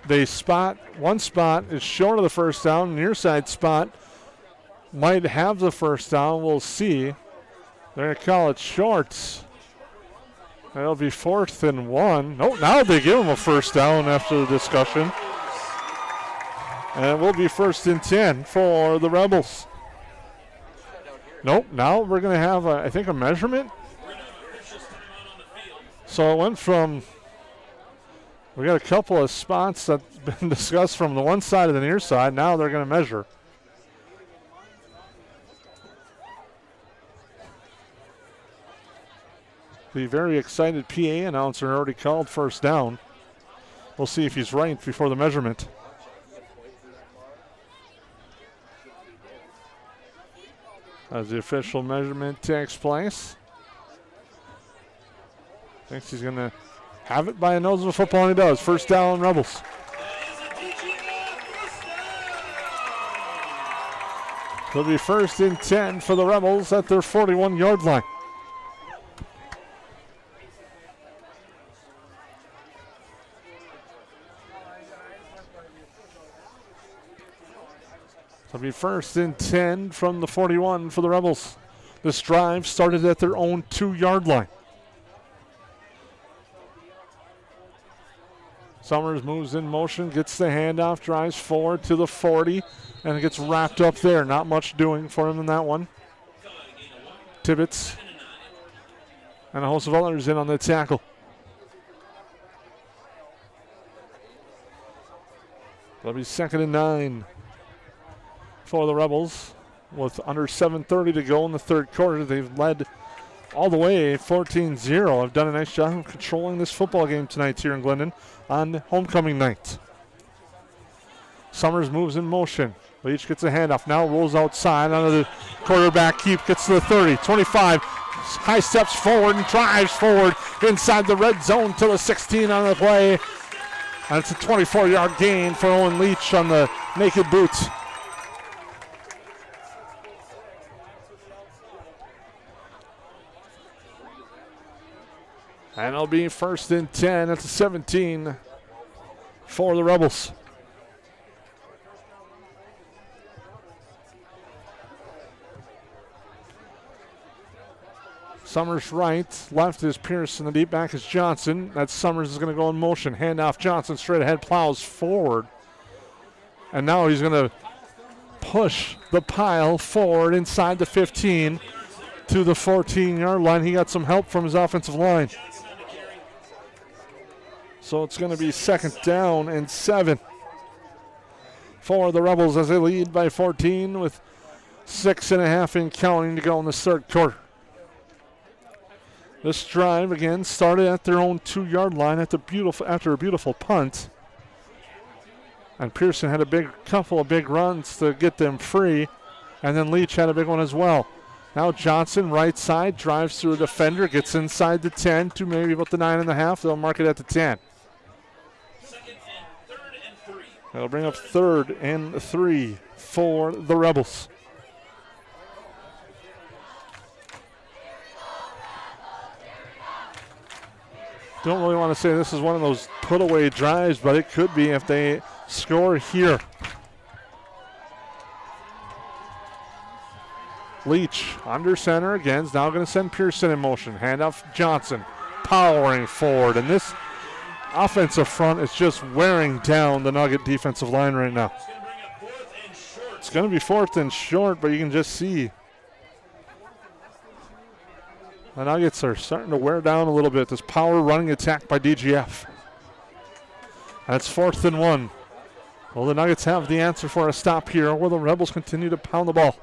They spot, one spot is short of the first down. Near side spot might have the first down. We'll see. They're going to call it short. That'll be 4th and 1. Oh, now they give him a first down after the discussion. And it will be 1st and 10 for the Rebels. Nope, now we're going to have, I think, a measurement. So it went from, we got a couple of spots that have been discussed from the one side to the near side. Now they're going to measure. The very excited PA announcer already called first down. We'll see if he's right before the measurement. As the official measurement takes place. Thinks he's going to have it by a nose of a football, and he does. First down, Rebels. It'll be 1st and 10 for the Rebels at their 41-yard line. It'll be 1st and 10 from the 41 for the Rebels. This drive started at their own 2-yard line. Summers moves in motion, gets the handoff, drives forward to the 40, and it gets wrapped up there. Not much doing for him in that one. Tibbetts and a host of others in on the tackle. It'll be 2nd and 9 for the Rebels with under 7:30 to go in the 3rd quarter. They've led all the way 14-0. Have done a nice job of controlling this football game tonight here in Glyndon on homecoming night. Summers moves in motion. Leach gets a handoff. Now rolls outside onto the quarterback keep. Gets to the 30, 25. High steps forward and drives forward inside the red zone to the 16 on the play. And it's a 24-yard gain for Owen Leach on the naked boots. And it'll be 1st and 10 at the 17 for the Rebels. Summers right, left is Pearson, the deep back is Johnson. That Summers is going to go in motion. Handoff Johnson straight ahead, plows forward. And now he's going to push the pile forward inside the 15 to the 14-yard line. He got some help from his offensive line. So it's going to be 2nd down and 7 for the Rebels as they lead by 14 with 6.5 in counting to go in the 3rd quarter. This drive, again, started at their own 2-yard line after a beautiful punt. And Pearson had a couple of big runs to get them free. And then Leach had a big one as well. Now Johnson, right side, drives through a defender, gets inside the 10 to maybe about the 9.5. They'll mark it at the 10. That'll bring up 3rd and 3 for the Rebels. Don't really want to say this is one of those put-away drives, but it could be if they score here. Leach under center again. Is now going to send Pearson in motion. Handoff Johnson, powering forward. And this offensive front is just wearing down the Nugget defensive line right now. It's going to be 4th and short, but you can just see the Nuggets are starting to wear down a little bit. This power running attack by DGF. And it's 4th and 1. Will the Nuggets have the answer for a stop here, or will the Rebels continue to pound the ball?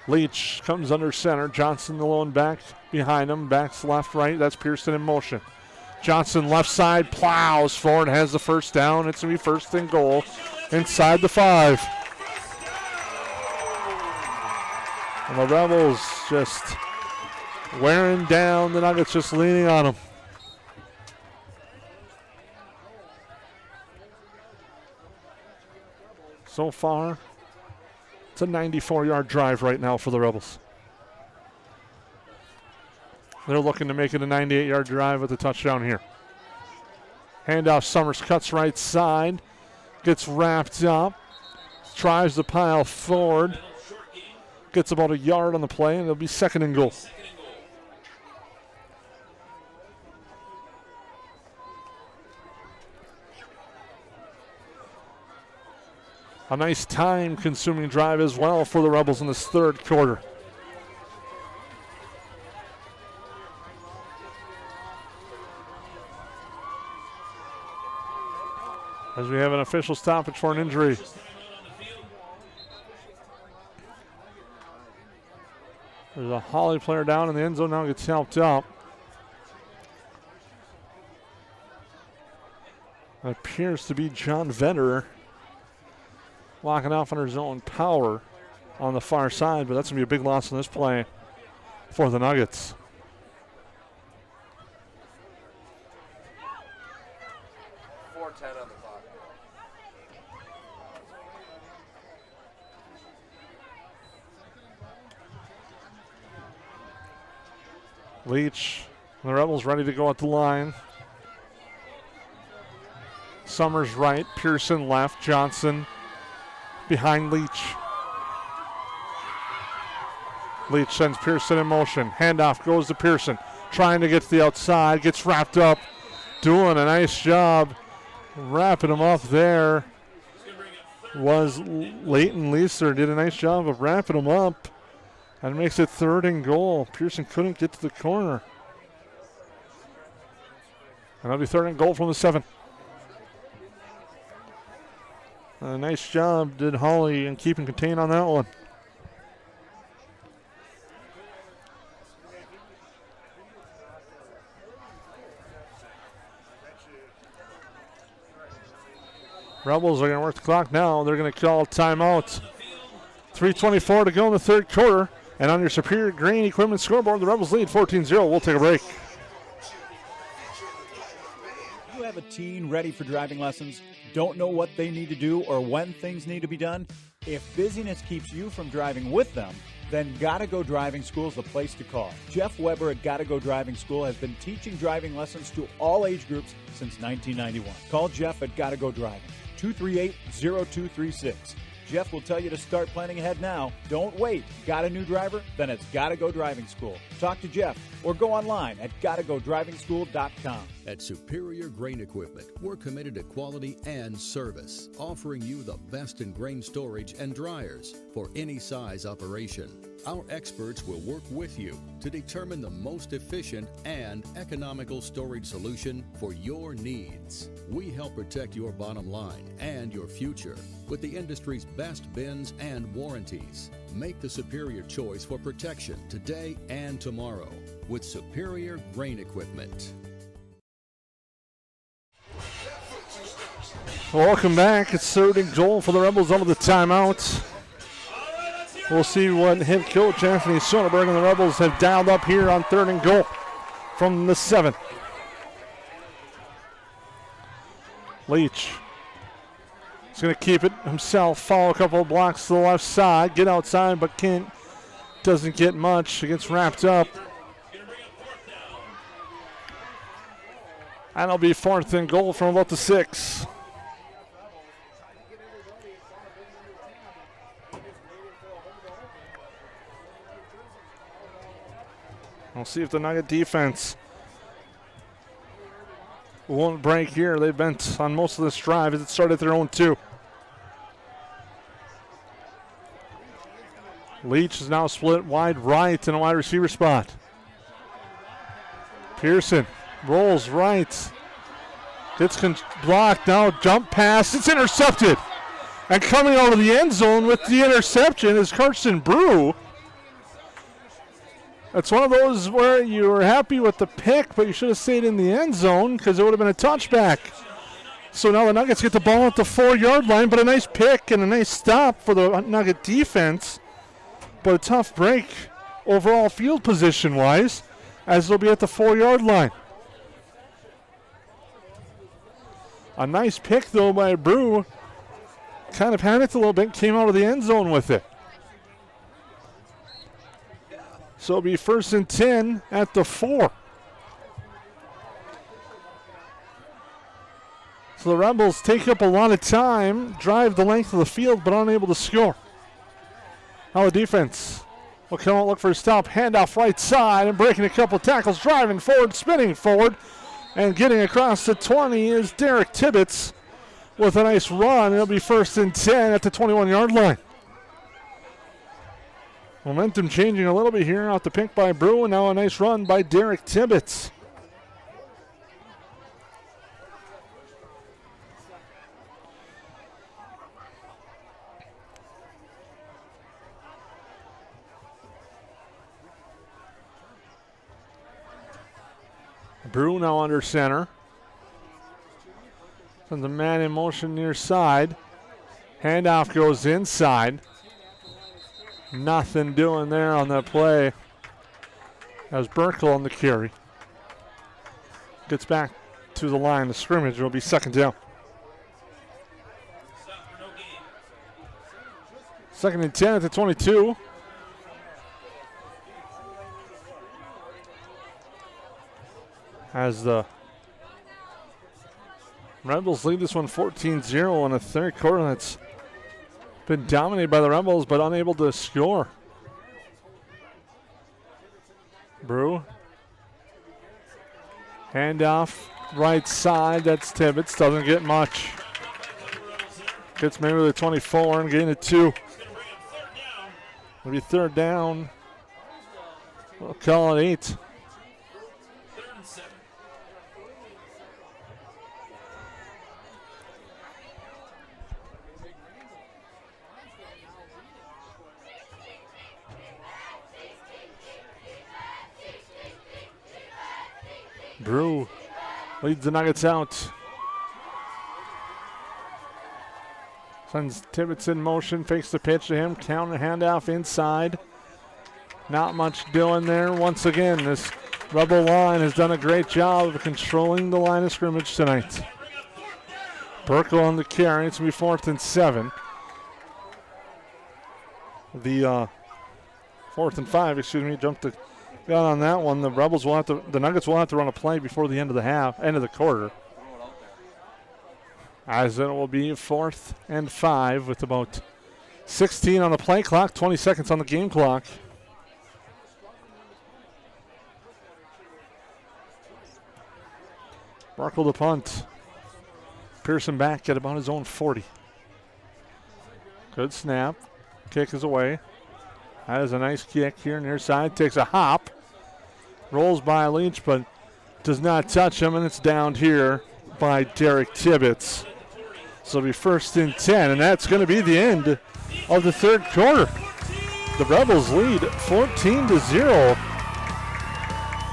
Leach comes under center. Johnson the lone back behind him. Backs left, right. That's Pearson in motion. Johnson left side plows forward, has the first down. It's going to be 1st and goal inside the 5. And the Rebels just wearing down. The Nuggets just leaning on them. So far, it's a 94-yard drive right now for the Rebels. They're looking to make it a 98-yard drive with a touchdown here. Handoff, Summers cuts right side. Gets wrapped up. Tries to pile forward. Gets about a yard on the play, and it'll be 2nd and goal. A nice time-consuming drive as well for the Rebels in this 3rd quarter. As we have an official stoppage for an injury. There's a Hawley player down in the end zone, now gets helped up. It appears to be John Vetter locking off on his own power on the far side, but that's going to be a big loss on this play for the Nuggets. Leach, the Rebels ready to go at the line. Summers right, Pearson left, Johnson behind Leach. Leach sends Pearson in motion. Handoff goes to Pearson, trying to get to the outside, gets wrapped up, doing a nice job wrapping him up there. Was Leighton Leeser, did a nice job of wrapping him up. And makes it 3rd and goal. Pearson couldn't get to the corner. And that'll be 3rd and goal from the 7. A nice job did Hawley in keeping contained on that one. Rebels are going to work the clock now. They're going to call a timeout. 3:24 to go in the 3rd quarter. And on your Superior Grain Equipment scoreboard, the Rebels lead 14-0. We'll take a break. You have a teen ready for driving lessons, don't know what they need to do or when things need to be done? If busyness keeps you from driving with them, then Gotta Go Driving School is the place to call. Jeff Weber at Gotta Go Driving School has been teaching driving lessons to all age groups since 1991. Call Jeff at Gotta Go Driving, 238-0236. Jeff will tell you to start planning ahead now. Don't wait. Got a new driver? Then it's Gotta Go Driving School. Talk to Jeff or go online at gottagodrivingschool.com. At Superior Grain Equipment, we're committed to quality and service, offering you the best in grain storage and dryers for any size operation. Our experts will work with you to determine the most efficient and economical storage solution for your needs. We help protect your bottom line and your future with the industry's best bins and warranties. Make the superior choice for protection today and tomorrow with Superior Grain Equipment. Welcome back. It's 3rd and goal for the Rebels out of the timeout. We'll see what head coach Anthony Soderberg and the Rebels have dialed up here on 3rd and goal from the 7. Leach is going to keep it himself, follow a couple of blocks to the left side, get outside, but Kent doesn't get much. It gets wrapped up. And it'll be 4th and goal from about the 6. We'll see if the Nugget defense won't break here. They've been on most of this drive as it started at their own 2. Leach is now split wide right in a wide receiver spot. Pearson rolls right. Gets blocked now. Jump pass. It's intercepted. And coming out of the end zone with the interception is Carson Brew. It's one of those where you were happy with the pick, but you should have stayed in the end zone because it would have been a touchback. So now the Nuggets get the ball at the 4-yard line, but a nice pick and a nice stop for the Nugget defense. But a tough break overall field position-wise as they'll be at the 4-yard line. A nice pick, though, by Brew. Kind of panicked a little bit, came out of the end zone with it. So it'll be 1st and 10 at the 4. So the Rebels take up a lot of time, drive the length of the field, but unable to score. Now the defense will come out, look for a stop, handoff right side, and breaking a couple tackles, driving forward, spinning forward, and getting across the 20 is Derek Tibbetts with a nice run. It'll be 1st and 10 at the 21-yard line. Momentum changing a little bit here out the pick by Brew, and now a nice run by Derek Tibbetts. Brew now under center. Sends a man in motion near side. Handoff goes inside. Nothing doing there on that play as Burkle on the carry. Gets back to the line of scrimmage. It'll be 2nd down. 2nd and 10 at the 22. As the Rebels lead this one 14-0 in a 3rd quarter that's been dominated by the Rebels but unable to score. Brew. Handoff right side. That's Tibbetts. Doesn't get much. Gets maybe to the 24 and gain it 2. It'll be 3rd down. We'll call it 8. Brew leads the Nuggets out. Sends Tibbetts in motion, fakes the pitch to him, counter handoff inside. Not much doing there. Once again, this Rebel line has done a great job of controlling the line of scrimmage tonight. Burkle on the carry. It's going to be 4th and 7. The 4th and 5, excuse me, jumped the gun on that one. The Nuggets will have to run a play before the end of the quarter. As it will be 4th and 5 with about 16 on the play clock, 20 seconds on the game clock. Markle the punt. Pearson back at about his own 40. Good snap. Kick is away. That is a nice kick here near side. Takes a hop. Rolls by Leach, but does not touch him, and it's downed here by Derek Tibbetts. So it'll be 1st and 10, and that's going to be the end of the third quarter. The Rebels lead 14-0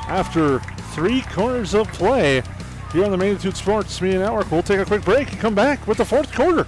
after 3 quarters of play here on the Magnitude Sports Media Network. We'll take a quick break and come back with the fourth quarter.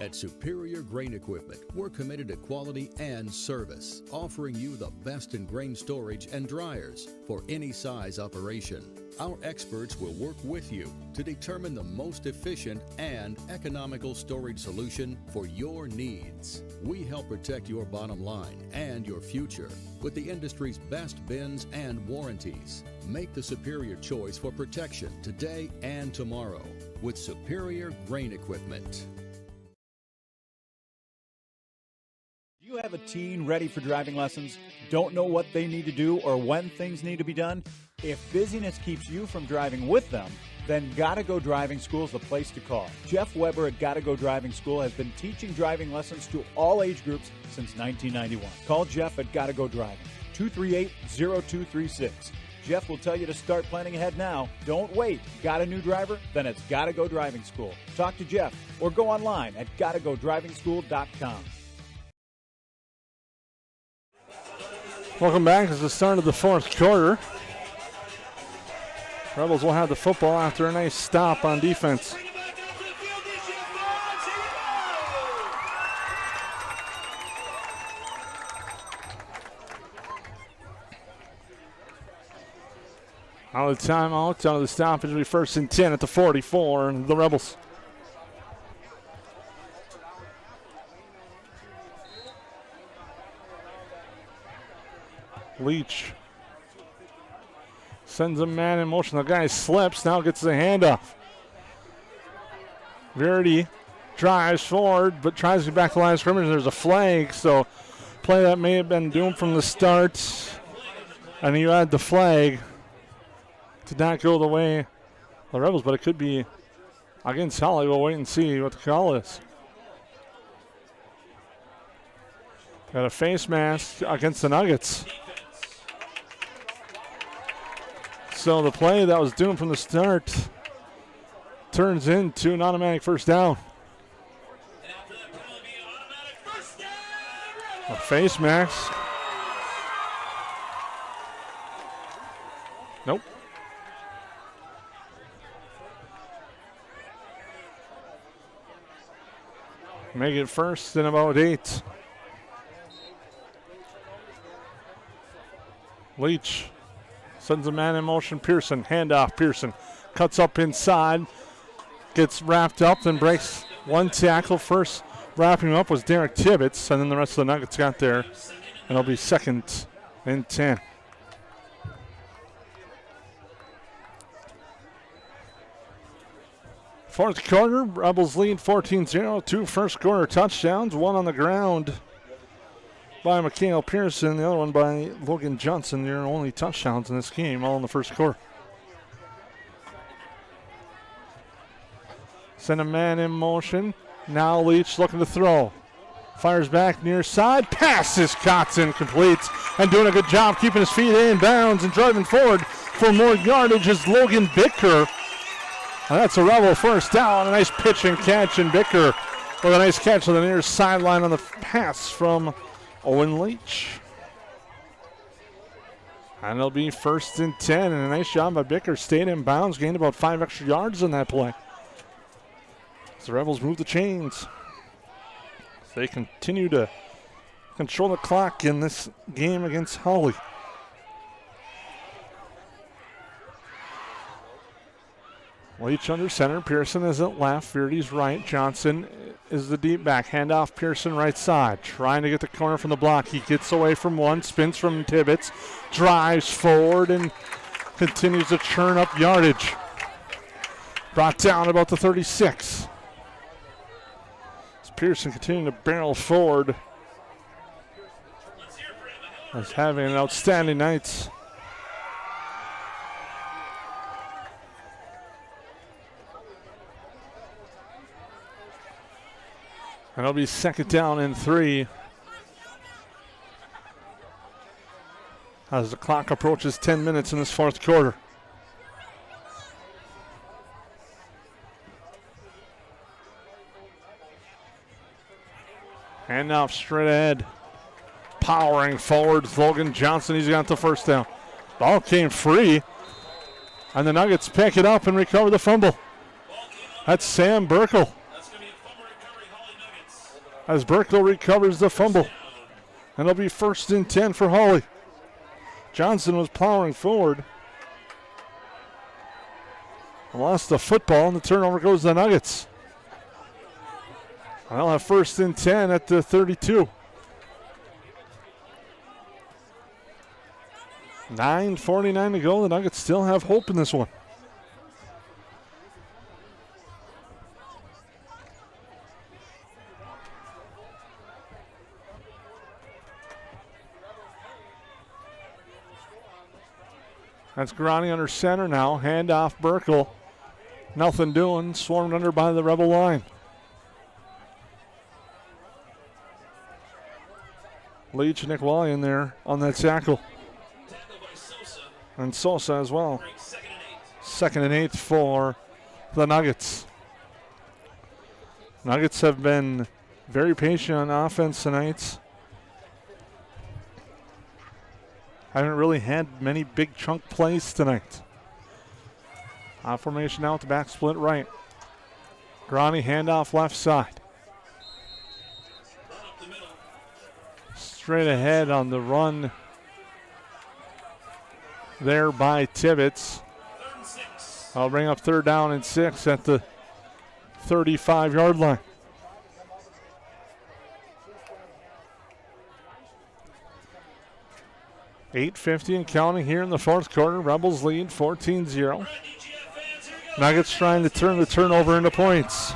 At Superior Grain Equipment, we're committed to quality and service, offering you the best in grain storage and dryers for any size operation. Our experts will work with you to determine the most efficient and economical storage solution for your needs. We help protect your bottom line and your future with the industry's best bins and warranties. Make the superior choice for protection today and tomorrow with Superior Grain Equipment. Do you have a teen ready for driving lessons? Don't know what they need to do or when things need to be done? If busyness keeps you from driving with them, then Gotta Go Driving School is the place to call. Jeff Weber at Gotta Go Driving School has been teaching driving lessons to all age groups since 1991. Call Jeff at Gotta Go Driving, 238-0236. Jeff will tell you to start planning ahead now. Don't wait. Got a new driver? Then it's Gotta Go Driving School. Talk to Jeff or go online at gottagodrivingschool.com. Welcome back. It's the start of the fourth quarter. Rebels will have the football after a nice stop on defense. Out of the timeout, out of the stoppage, it'll be 1st and 10 at the 44, and the Rebels. Leach sends a man in motion. The guy slips, now gets the handoff. Verity drives forward, but tries to get back to the line of scrimmage. There's a flag, so play that may have been doomed from the start. And you add the flag. Did not go the way of the Rebels, but it could be against Hawley. We'll wait and see what the call is. Got a face mask against the Nuggets. So the play that was doomed from the start turns into an automatic first down. A face mask. Nope. Make it 1st and about 8. Leach sends a man in motion. Pearson, handoff. Pearson cuts up inside, gets wrapped up, then breaks one tackle. First wrapping him up was Derek Tibbetts, and then the rest of the Nuggets got there, and it'll be 2nd and 10. Fourth quarter, Rebels lead 14-0. 2 first quarter touchdowns, one on the ground by Mikhail Pearson, the other one by Logan Johnson. Their only touchdowns in this game, all in the first quarter. Send a man in motion. Now Leach looking to throw. Fires back near side. Pass is caught incomplete. And doing a good job keeping his feet in bounds and driving forward for more yardage is Logan Bicker. And that's a Rebel first down. A nice pitch and catch, and Bicker with a nice catch on the near sideline on the pass from Owen Leach. And it'll be 1st and 10, and a nice job by Bicker. Stayed in bounds, gained about 5 extra yards on that play. As the Rebels move the chains, they continue to control the clock in this game against Hawley. Leach under center. Pearson is at left. Verity's right. Johnson is the deep back. Handoff. Pearson right side. Trying to get the corner from the block. He gets away from one. Spins from Tibbetts. Drives forward and continues to churn up yardage. Brought down about the 36. As Pearson continuing to barrel forward. As having an outstanding night And it'll be second down and 3. As the clock approaches 10 minutes in this fourth quarter. Handoff straight ahead. Powering forward, Logan Johnson. He's got the first down. Ball came free. And the Nuggets pick it up and recover the fumble. That's Sam Burkle. As Burkle recovers the fumble. And it'll be first and 10 for Hawley. Johnson was plowing forward. Lost the football, and the turnover goes to the Nuggets. I'll have first and 10 at the 32. 9:49 to go. The Nuggets still have hope in this one. That's Grani under center now. Handoff Burkle. Nothing doing. Swarmed under by the Rebel line. Leach and Nick Wally in there on that tackle. And Sosa as well. Second and 8 for the Nuggets. Nuggets have been very patient on offense tonight. Haven't really had many big chunk plays tonight. Formation out the back split right. Grani handoff left side. Straight ahead on the run there by Tibbetts. I'll bring up third down and 6 at the 35-yard line. .850 and counting here in the fourth quarter. Rebels lead 14-0. Nuggets trying to turn the turnover into points.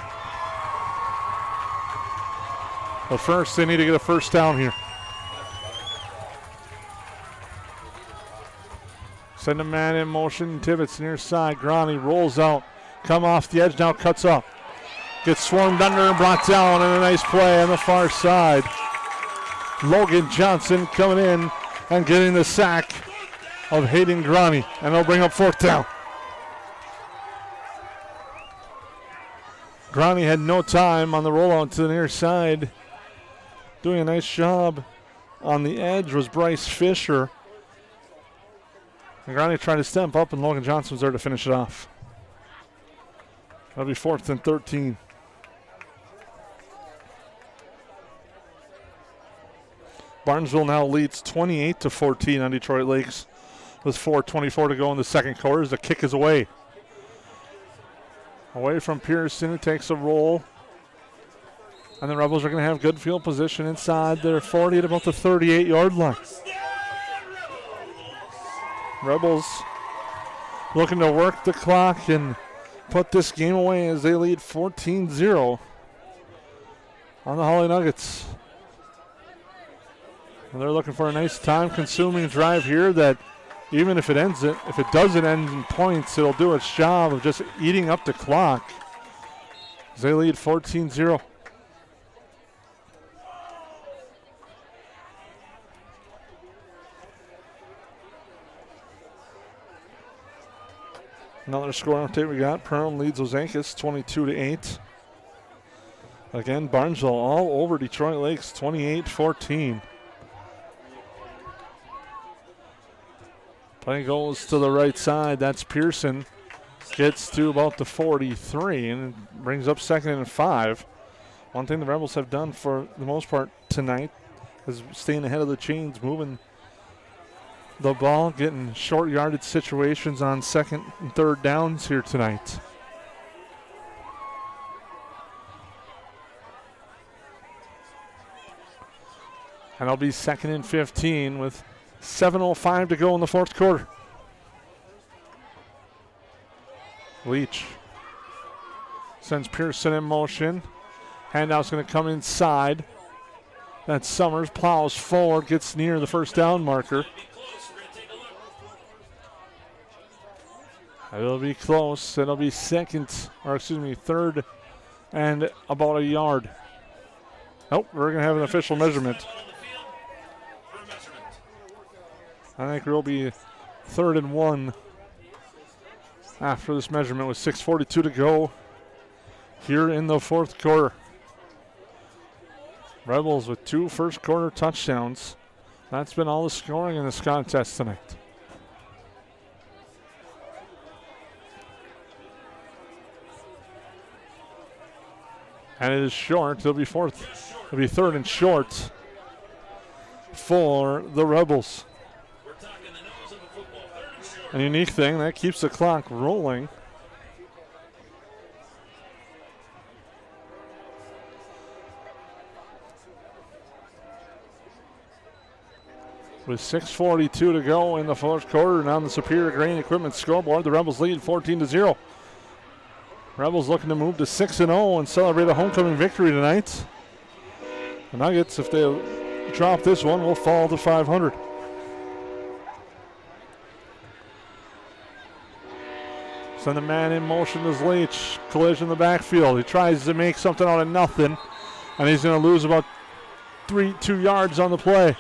But first, they need to get a first down here. Send a man in motion. Tibbetts near side. Grani rolls out. Come off the edge, now cuts up. Gets swarmed under and brought down, and a nice play on the far side. Logan Johnson coming in and getting the sack of Hayden Grani, and they'll bring up fourth down. Grani had no time on the rollout to the near side. Doing a nice job on the edge was Bryce Fisher. And Grani tried to step up, and Logan Johnson was there to finish it off. That'll be 4th and 13. Barnesville now leads 28-14 on Detroit Lakes with 4:24 to go in the second quarter as the kick is away. Away from Pearson, it takes a roll. And the Rebels are going to have good field position inside their 40 at about the 38-yard line. Rebels looking to work the clock and put this game away as they lead 14-0 on the Hawley Nuggets. And they're looking for a nice time-consuming drive here that even if it doesn't end in points, it'll do its job of just eating up the clock as they lead 14-0. Another score update we got. Perham leads Ozankis 22-8. Again, Barnesville all over Detroit Lakes 28-14. Play goes to the right side. That's Pearson. Gets to about the 43 and brings up 2nd and 5. One thing the Rebels have done for the most part tonight is staying ahead of the chains, moving the ball, getting short yardage situations on 2nd and 3rd downs here tonight. And it'll be 2nd and 15 with 7:05 to go in the fourth quarter. Leach sends Pearson in motion. Handout's going to come inside. That's Summers, plows forward, gets near the first down marker. It'll be close. It'll be 3rd and about a yard. Nope, we're going to have an official measurement. I think we'll be 3rd and 1 after this measurement with 6:42 to go here in the 4th quarter. Rebels with 2 first quarter touchdowns. That's been all the scoring in this contest tonight. And it is short. It'll be 3rd and short for the Rebels. A unique thing that keeps the clock rolling. With 6:42 to go in the 4th quarter, and on the Superior Grain Equipment scoreboard, the Rebels lead 14-0. Rebels looking to move to 6-0 and celebrate a homecoming victory tonight. The Nuggets, if they drop this one, will fall to 500. Send a man in motion as Leach. Collision in the backfield. He tries to make something out of nothing, and he's going to lose about 2 yards on the play.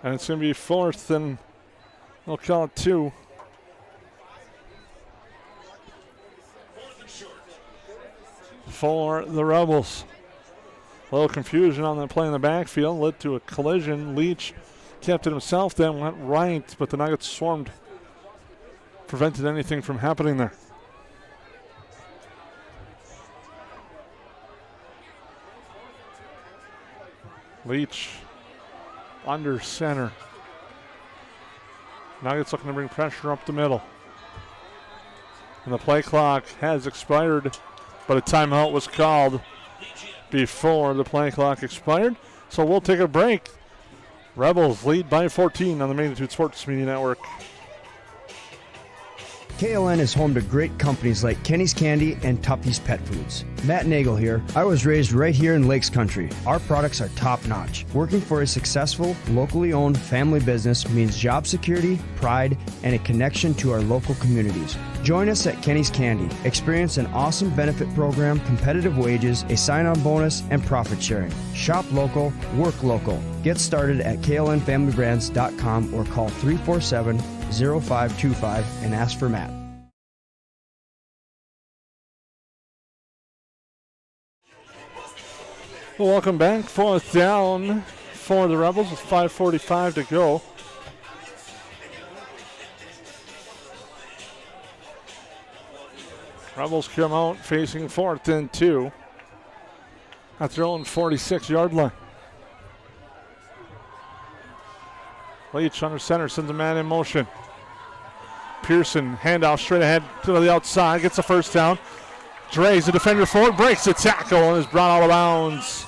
And it's going to be 4th, and they'll call it 2. For the Rebels. A little confusion on the play in the backfield led to a collision. Leach kept it himself, then went right, but the Nuggets swarmed. Prevented anything from happening there. Leach under center. Nuggets looking to bring pressure up the middle. And the play clock has expired, but a timeout was called before the play clock expired. So we'll take a break. Rebels lead by 14 on the Magnitude Sports Media Network. KLN is home to great companies like Kenny's Candy and Tuffy's Pet Foods. Matt Nagel here. I was raised right here in Lakes Country. Our products are top-notch. Working for a successful, locally owned family business means job security, pride, and a connection to our local communities. Join us at Kenny's Candy. Experience an awesome benefit program, competitive wages, a sign-on bonus, and profit sharing. Shop local, work local. Get started at klnfamilybrands.com or call 347-0525 and ask for Matt. Well, welcome back. 4th down for the Rebels with 5:45 to go. Rebels come out facing 4th and 2 at their own 46-yard line. Leach under center, sends a man in motion. Pearson, handoff straight ahead to the outside, gets a first down. Drays the defender forward, breaks the tackle, and is brought out of bounds.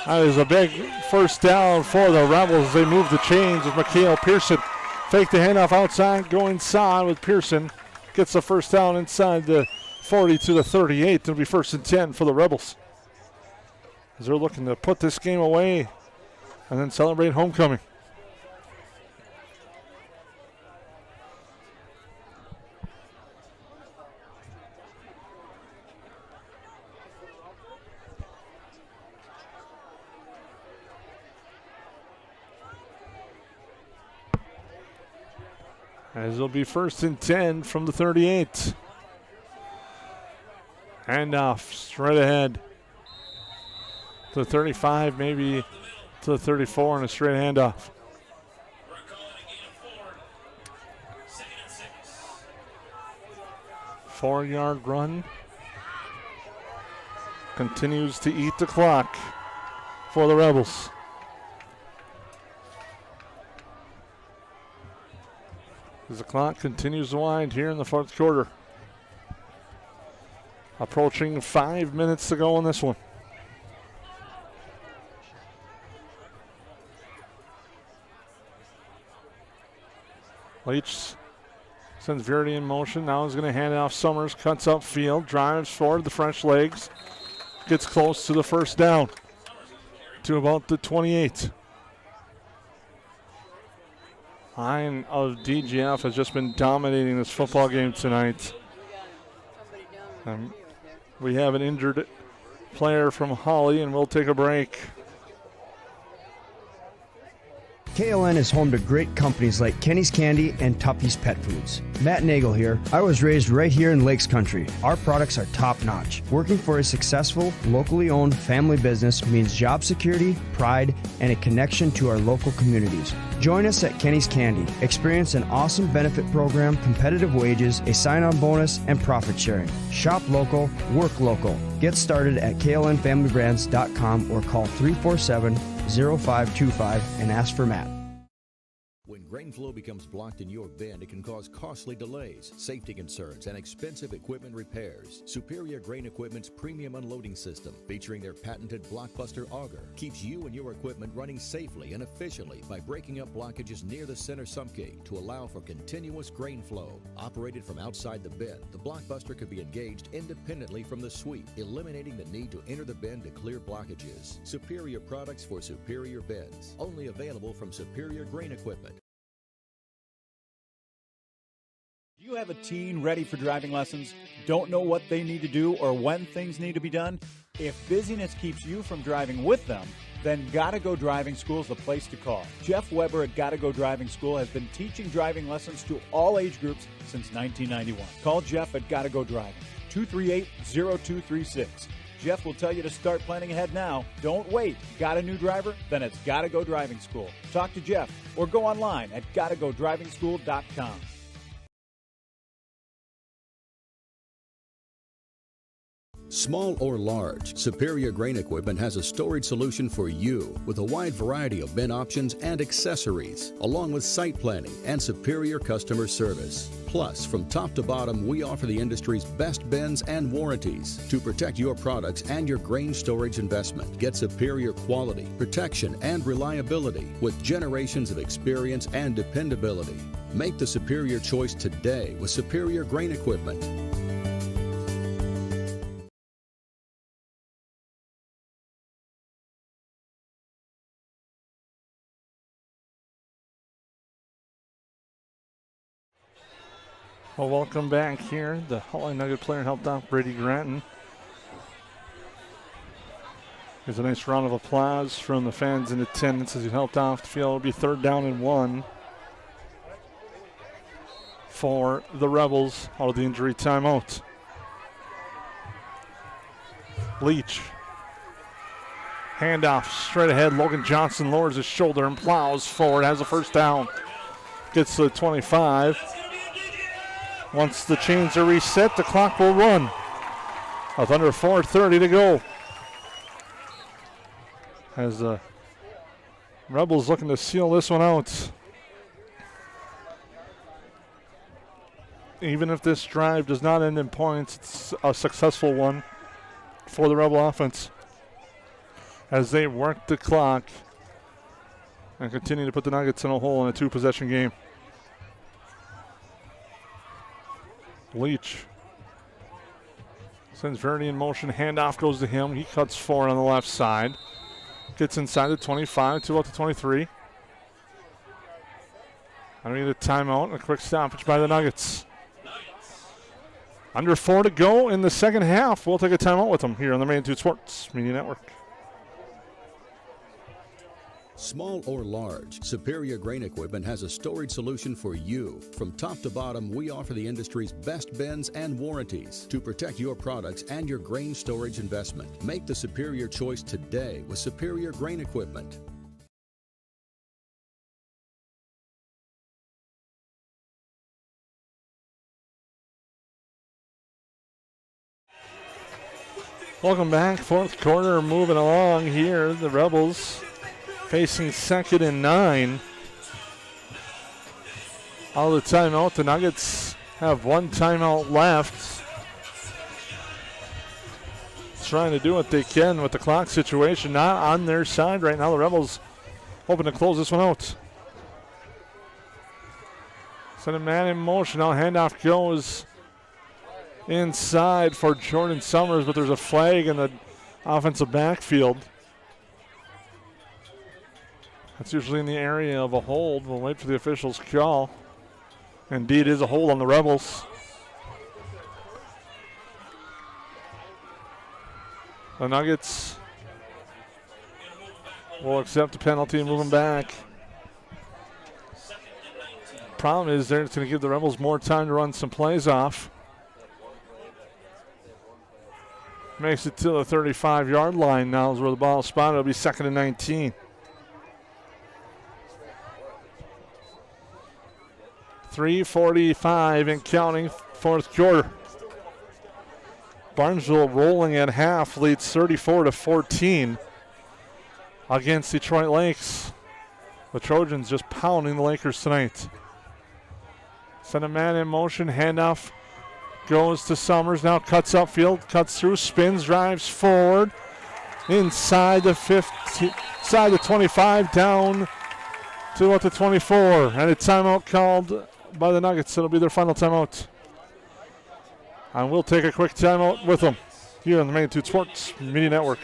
That is a big first down for the Rebels. They move the chains with Mikhail Pearson. Fake the handoff outside, go inside with Pearson. Gets the first down inside the 40 to the 38. It'll be 1st and 10 for the Rebels, as they're looking to put this game away and then celebrate homecoming. As it'll be 1st and 10 from the 38. Handoff straight ahead to the 35, maybe to the 34, and a straight handoff. 4-yard run. Continues to eat the clock for the Rebels. As the clock continues to wind here in the 4th quarter. Approaching 5 minutes to go in this one. Leach sends Verity in motion. Now he's going to hand it off. Summers cuts upfield, drives forward the French legs. Gets close to the first down to about the 28. Line of DGF has just been dominating this football game tonight. We have an injured player from Hawley, and we'll take a break. KLN is home to great companies like Kenny's Candy and Tuppy's Pet Foods. Matt Nagel here. I was raised right here in Lakes Country. Our products are top notch. Working for a successful, locally owned family business means job security, pride, and a connection to our local communities. Join us at Kenny's Candy. Experience an awesome benefit program, competitive wages, a sign-on bonus, and profit sharing. Shop local, work local. Get started at klnfamilybrands.com or call 347-0525 and ask for Matt. When grain flow becomes blocked in your bin, it can cause costly delays, safety concerns, and expensive equipment repairs. Superior Grain Equipment's premium unloading system, featuring their patented blockbuster auger, keeps you and your equipment running safely and efficiently by breaking up blockages near the center sump gate to allow for continuous grain flow. Operated from outside the bin, the blockbuster can be engaged independently from the sweep, eliminating the need to enter the bin to clear blockages. Superior products for superior bins. Only available from Superior Grain Equipment. Do you have a teen ready for driving lessons? Don't know what they need to do or when things need to be done? If busyness keeps you from driving with them, then Gotta Go Driving School is the place to call. Jeff Weber at Gotta Go Driving School has been teaching driving lessons to all age groups since 1991. Call Jeff at Gotta Go Driving, 238-0236. Jeff will tell you to start planning ahead now. Don't wait. Got a new driver? Then it's Gotta Go Driving School. Talk to Jeff or go online at gottagodrivingschool.com. Small or large, Superior Grain Equipment has a storage solution for you with a wide variety of bin options and accessories, along with site planning and superior customer service. Plus, from top to bottom, we offer the industry's best bins and warranties to protect your products and your grain storage investment. Get superior quality, protection, and reliability with generations of experience and dependability. Make the superior choice today with Superior Grain Equipment. Well, welcome back here. The Hawley Nugget player helped out Brady Granton. Here's a nice round of applause from the fans in attendance as he helped off the field. It'll be 3rd down and 1 for the Rebels out of the injury timeout. Leach. Handoff straight ahead. Logan Johnson lowers his shoulder and plows forward. Has a first down. Gets to the 25. Once the chains are reset, the clock will run. With under 4:30 to go. As the Rebels looking to seal this one out. Even if this drive does not end in points, it's a successful one for the Rebel offense as they work the clock and continue to put the Nuggets in a hole in a 2-possession game. Leach sends Verdi in motion. Handoff goes to him. He cuts forward on the left side. Gets inside the 25 to about the 23. I need a timeout and a quick stoppage by the Nuggets. Under 4 to go in the second half. We'll take a timeout with them here on the Magnitude Sports Media Network. Small or large, Superior Grain Equipment has a storage solution for you. From top to bottom, we offer the industry's best bins and warranties to protect your products and your grain storage investment. Make the superior choice today with Superior Grain Equipment. Welcome back. 4th quarter moving along here. The Rebels facing 2nd and 9. All the timeout. The Nuggets have 1 timeout left. Trying to do what they can with the clock situation. Not on their side right now. The Rebels hoping to close this one out. Send a man in motion. Now handoff goes inside for Jordan Summers, but there's a flag in the offensive backfield. That's usually in the area of a hold. We'll wait for the officials' call. Indeed, is a hold on the Rebels. The Nuggets will accept the penalty and move them back. Problem is they're just going to give the Rebels more time to run some plays off. Makes it to the 35-yard line now is where the ball is spotted. It'll be 2nd and 19. 3:45 and counting, fourth quarter. Barnesville rolling at half, leads 34-14 against Detroit Lakes. The Trojans just pounding the Lakers tonight. Send a man in motion, handoff goes to Summers, now cuts upfield, cuts through, spins, drives forward, inside the 50, inside the 25, down to about the 24, and a timeout called by the Nuggets. It'll be their final timeout. And we'll take a quick timeout with them here on the Magnitude Sports Media Network.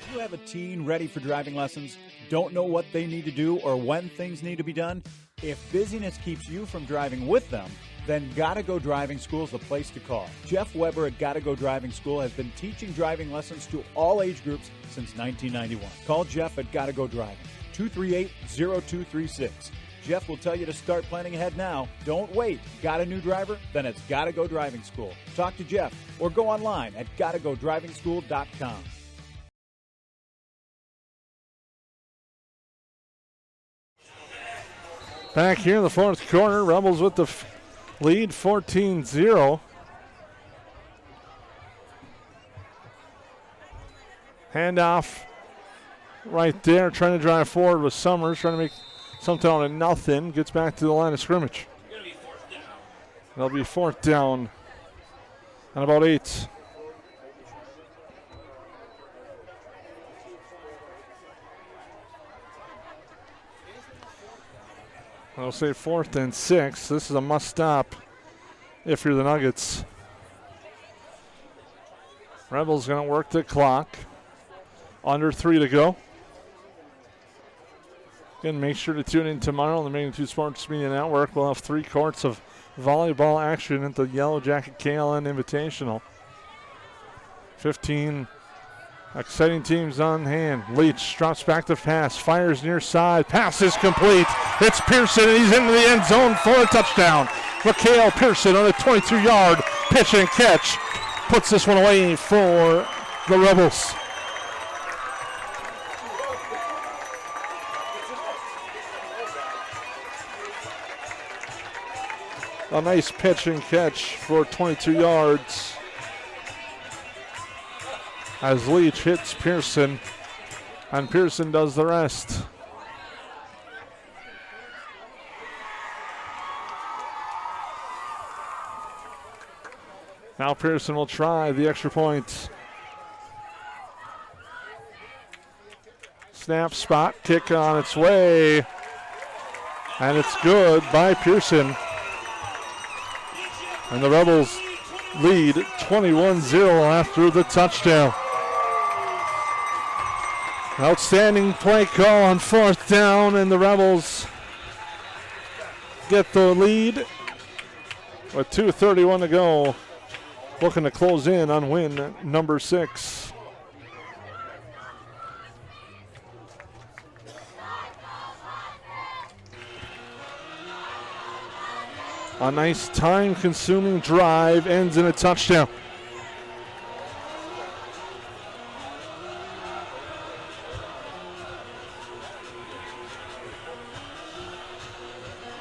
Do you have a teen ready for driving lessons? Don't know what they need to do or when things need to be done? If busyness keeps you from driving with them, then Gotta Go Driving School is the place to call. Jeff Weber at Gotta Go Driving School has been teaching driving lessons to all age groups since 1991. Call Jeff at Gotta Go Driving, 238-0236. Jeff will tell you to start planning ahead now. Don't wait. Got a new driver? Then it's Gotta Go Driving School. Talk to Jeff or go online at gottagodrivingschool.com. Back here in the fourth quarter, Rebels with the lead, 14-0. Handoff right there, trying to drive forward with Summers, trying to make something out of nothing. Gets back to the line of scrimmage. That'll be 4th down and about 8. I'll say 4th and 6. This is a must stop if you're the Nuggets. Rebels going to work the clock. Under 3 to go. Again, make sure to tune in tomorrow on the Magnitude Sports Media Network. We'll have 3 courts of volleyball action at the Yellow Jacket KLN Invitational. 15 exciting teams on hand. Leach drops back to pass, fires near side, pass is complete. It's Pearson, and he's into the end zone for a touchdown. Mikhail Pearson on a 22-yard pitch and catch puts this one away for the Rebels. A nice pitch and catch for 22 yards. As Leach hits Pearson, and Pearson does the rest. Now Pearson will try the extra point. Snap, spot, kick on its way. And it's good by Pearson. And the Rebels lead 21-0 after the touchdown. Outstanding play call on 4th down, and the Rebels get the lead with 2:31 to go. Looking to close in on win number 6. A nice time-consuming drive ends in a touchdown.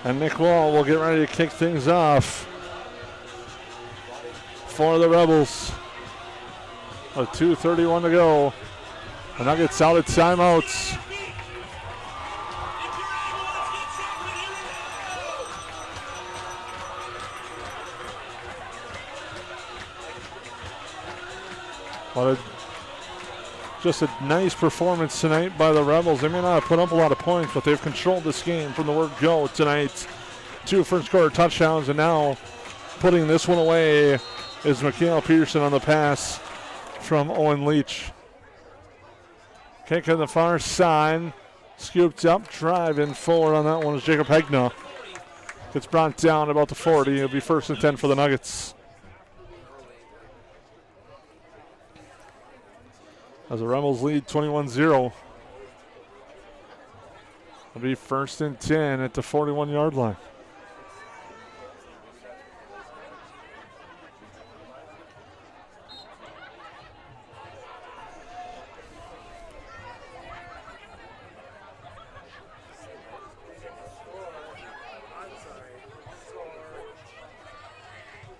And Nick Wall will get ready to kick things off for the Rebels. With 2:31 to go. The Nuggets out at timeouts. Just a nice performance tonight by the Rebels. They may not have put up a lot of points, but they've controlled this game from the word go tonight. 2 first-quarter touchdowns, and now putting this one away is Mikhail Pearson on the pass from Owen Leach. Kick on the far side. Scooped up, driving forward on that one is Jacob Hegna. Gets brought down about the 40. It'll be 1st and 10 for the Nuggets. as the Rebels lead 21-0. It'll be 1st and 10 at the 41-yard line.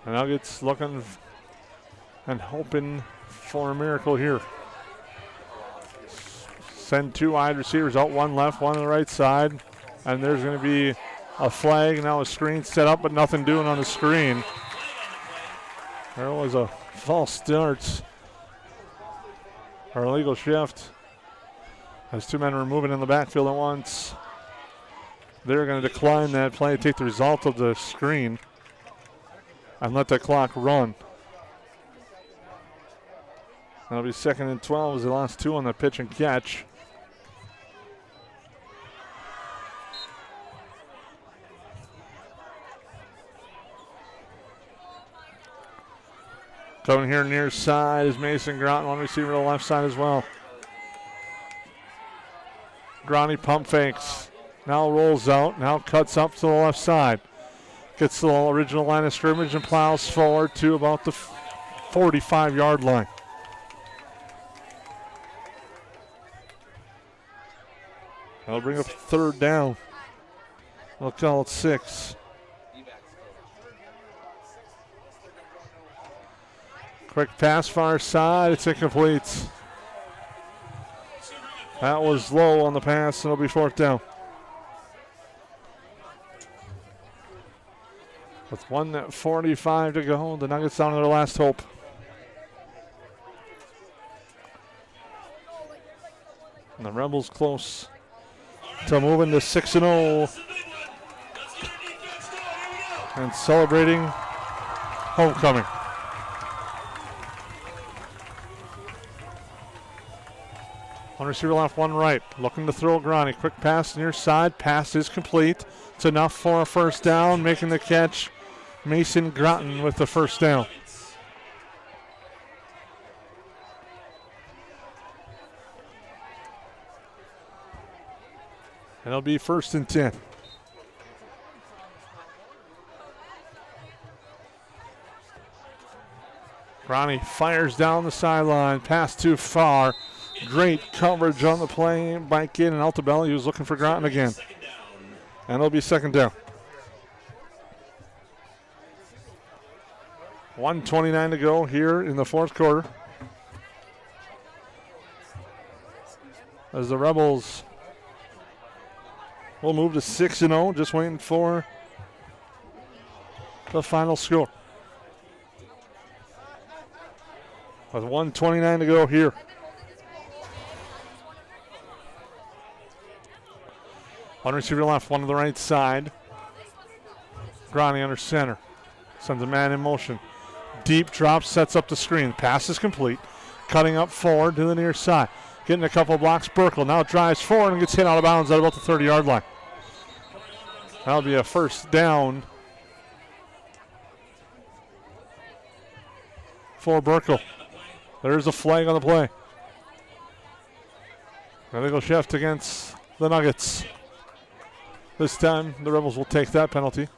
The Nuggets looking and hoping for a miracle here. Send 2 wide receivers out, 1 left, 1 on the right side. And there's going to be a flag. Now a screen set up, but nothing doing on the screen. There was a false start or illegal shift as 2 men were moving in the backfield at once. They're going to decline that play, take the result of the screen, and let the clock run. That'll be 2nd and 12 as the last 2 on the pitch and catch. Coming here near side is Mason Groton, 1 receiver to the left side as well. Gronny pump fakes. Now rolls out, now cuts up to the left side. Gets to the original line of scrimmage and plows forward to about the 45-yard line. That'll bring up 3rd down. They'll call it 6. Quick pass far side, it's incomplete. That was low on the pass, and it'll be 4th down. With 1:45 to go, the Nuggets down to their last hope. And the Rebels close to moving to 6-0 and celebrating homecoming. One receiver left, 1 right. Looking to throw Gronny. Quick pass near side. Pass is complete. It's enough for a 1st down. Making the catch, Mason Groton with the 1st down. And it'll be 1st and 10. Gronny fires down the sideline. Pass too far. Great coverage on the play by Caden Altabelli, who's looking for Groton again. And it'll be 2nd down. 1:29 to go here in the 4th quarter. As the Rebels will move to 6-0, just waiting for the final score. With 1:29 to go here. One receiver left, 1 to the right side. Gronny under center. Sends a man in motion. Deep drop, sets up the screen. Pass is complete. Cutting up forward to the near side. Getting a couple blocks. Burkle now drives forward and gets hit out of bounds at about the 30-yard line. That'll be a 1st down for Burkle. There's a flag on the play. Illegal shift against the Nuggets. This time, the Rebels will take that penalty.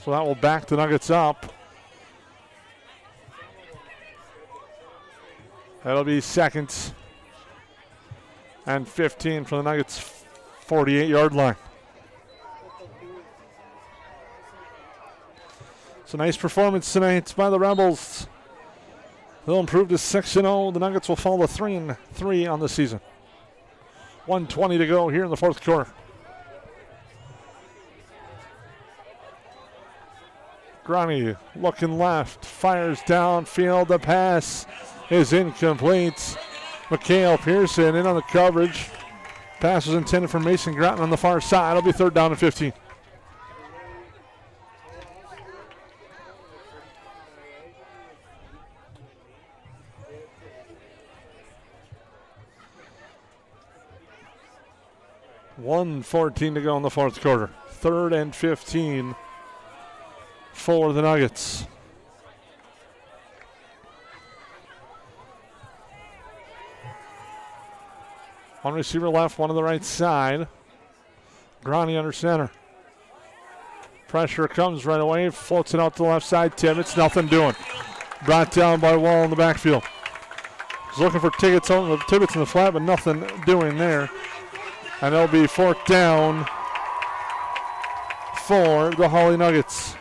So that will back the Nuggets up. That'll be 2nd and 15 from the Nuggets' 48-yard line. So nice performance tonight by the Rebels. They'll improve to 6-0. The Nuggets will fall to 3-3 on the season. 1:20 to go here in the 4th quarter. Gronny looking left, fires downfield. The pass is incomplete. Mikhail Pearson in on the coverage. Pass was intended for Mason Groton on the far side. It'll be 3rd down and 15. $1:14 to go in the 4th quarter. 3rd and 15 for the Nuggets. One receiver left, one on the right side. Grani under center. Pressure comes right away, floats it out to the left side. Tibbetts, nothing doing. Brought down by Wall in the backfield. He's looking for Tibbetts in the flat, but nothing doing there. And it'll be fourth down for the Hawley Nuggets.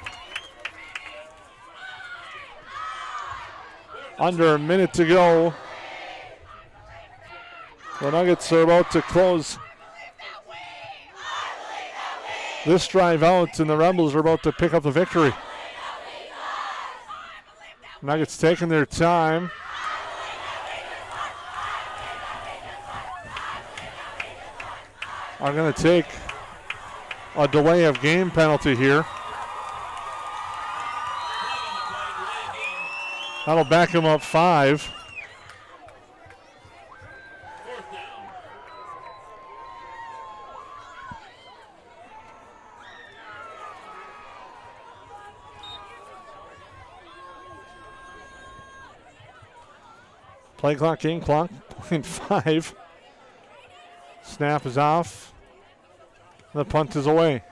Under a minute to go. The Nuggets are about to close this drive out, and the Rebels are about to pick up the victory. Nuggets taking their time. Are going to take a delay of game penalty here. That'll back him up 5. Play clock, game clock, 0.5. Snap is off. The punt is away.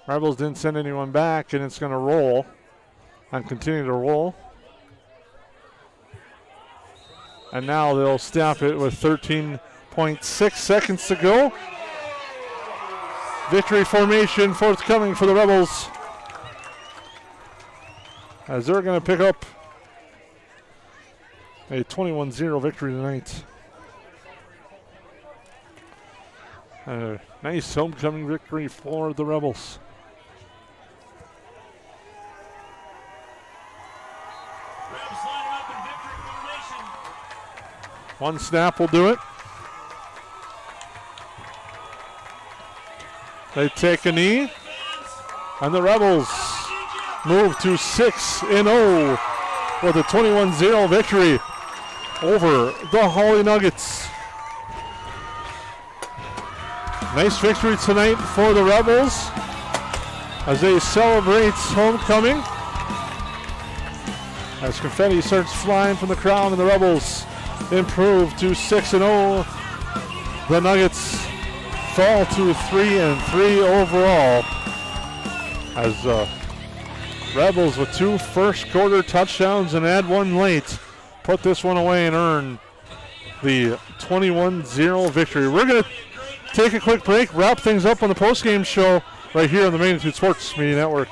Rebels didn't send anyone back, and it's going to roll and continue to roll. And now they'll stop it with 13.6 seconds to go. Victory formation forthcoming for the Rebels, as they're going to pick up a 21-0 victory tonight. A nice homecoming victory for the Rebels. One snap will do it. They take a knee, and the Rebels move to 6-0 with a 21-0 victory over the Hawley Nuggets. Nice victory tonight for the Rebels as they celebrate homecoming. As confetti starts flying from the crowd, and the Rebels improve to 6-0. The Nuggets fall to 3-3 overall, as Rebels with 2 first quarter touchdowns and add 1 late put this one away and earn the 21-0 victory. We're going to take a quick break, wrap things up on the postgame show right here on the Magnitude Sports Media Network.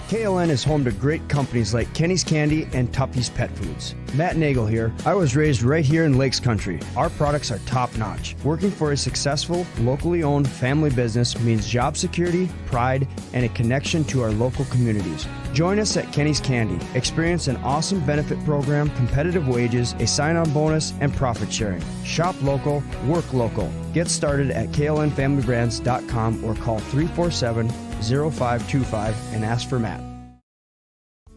KLN is home to great companies like Kenny's Candy and Tuppy's Pet Foods. Matt Nagel here. I was raised right here in Lakes Country. Our products are top-notch. Working for a successful, locally owned family business means job security, pride, and a connection to our local communities. Join us at Kenny's Candy. Experience an awesome benefit program, competitive wages, a sign-on bonus, and profit sharing. Shop local, work local. Get started at klnfamilybrands.com or call 347-0525 and ask for Matt.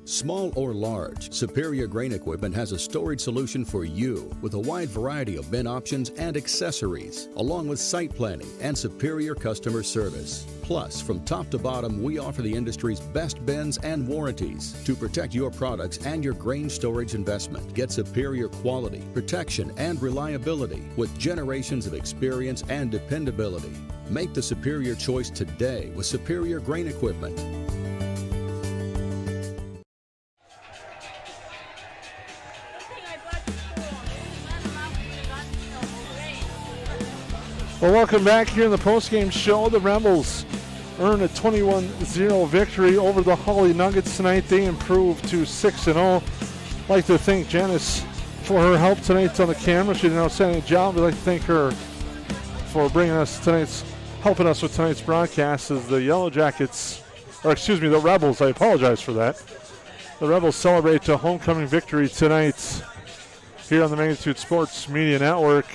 Small or large, Superior Grain Equipment has a storage solution for you with a wide variety of bin options and accessories, along with site planning and superior customer service. Plus, from top to bottom, we offer the industry's best bins and warranties to protect your products and your grain storage investment. Get superior quality, protection, and reliability with generations of experience and dependability. Make the superior choice today with Superior Grain Equipment. Well, welcome back here in the postgame show. The Rebels earn a 21-0 victory over the Hawley Nuggets tonight. They improve to 6-0. I'd like to thank Janice for her help tonight on the camera. She did an outstanding job. We'd like to thank her for helping us with tonight's broadcast as the the Rebels, I apologize for that. The Rebels celebrate a homecoming victory tonight here on the Magnitude Sports Media Network,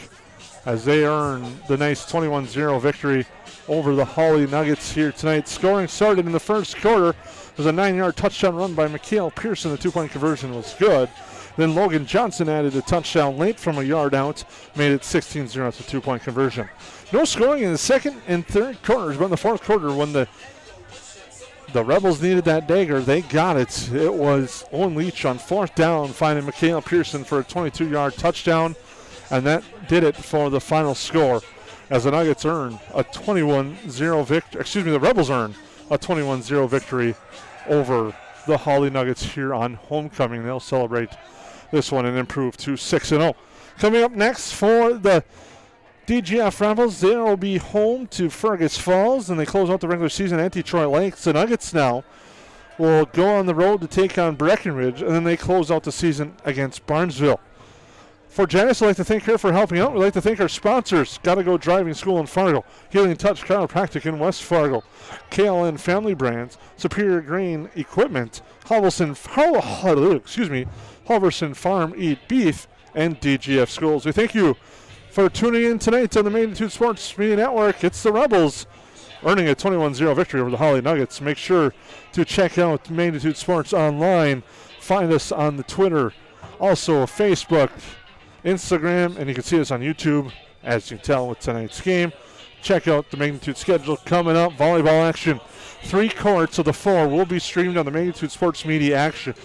as they earn the nice 21-0 victory over the Hawley Nuggets here tonight. Scoring started in the first quarter. There's a 9-yard touchdown run by Mikhail Pearson. The 2-point conversion was good. Then Logan Johnson added a touchdown late from a yard out, made it 16-0 at the 2-point conversion. No scoring in the second and third quarters, but in the fourth quarter when the the Rebels needed that dagger. They got it. It was Owen Leach on 4th down, finding Mikhail Pearson for a 22-yard touchdown, and that did it for the final score as the Nuggets earn a 21-0 victory. The Rebels earn a 21-0 victory over the Hawley Nuggets here on homecoming. They'll celebrate this one and improve to 6-0. Coming up next for the DGF Rebels, they will be home to Fergus Falls, and they close out the regular season at Detroit Lakes. The Nuggets now will go on the road to take on Breckenridge, and then they close out the season against Barnesville. For Janice, I'd like to thank her for helping out. We'd like to thank our sponsors, Gotta Go Driving School in Fargo, Healing Touch Chiropractic in West Fargo, KLN Family Brands, Superior Grain Equipment, Halverson Farm Eat Beef, and DGF Schools. We thank you for tuning in tonight on the Magnitude Sports Media Network. It's the Rebels earning a 21-0 victory over the Hawley Nuggets. Make sure to check out Magnitude Sports online. Find us on the Twitter, also Facebook, Instagram, and you can see us on YouTube, as you can tell with tonight's game. Check out the Magnitude schedule coming up. Volleyball action. 3 courts of the 4 will be streamed on the Magnitude Sports Media action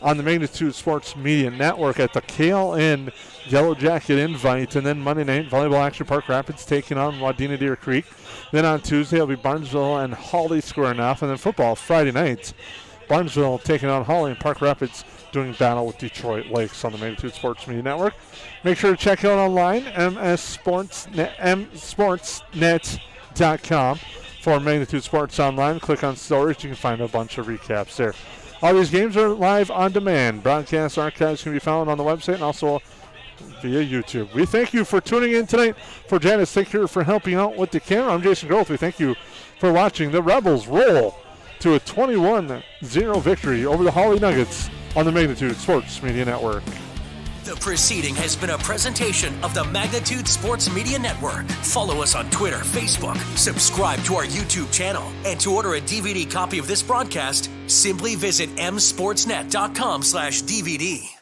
on the Magnitude Sports Media Network at the KLN Yellow Jacket Invite. And then Monday night, volleyball action, Park Rapids taking on Wadena Deer Creek. Then on Tuesday, it'll be Barnesville and Hawley squaring off. And then football Friday night, Barnesville taking on Hawley, and Park Rapids doing battle with Detroit Lakes on the Magnitude Sports Media Network. Make sure to check out online, msportsnet.com for Magnitude Sports Online. Click on stories. You can find a bunch of recaps there. All these games are live on demand. Broadcast archives can be found on the website and also via YouTube. We thank you for tuning in tonight. For Janice, thank you for helping out with the camera. I'm Jason Groth. We thank you for watching. The Rebels roll to a 21-0 victory over the Hawley Nuggets on the Magnitude Sports Media Network. The proceeding has been a presentation of the Magnitude Sports Media Network. Follow us on Twitter, Facebook, subscribe to our YouTube channel, and to order a DVD copy of this broadcast, simply visit msportsnet.com/DVD.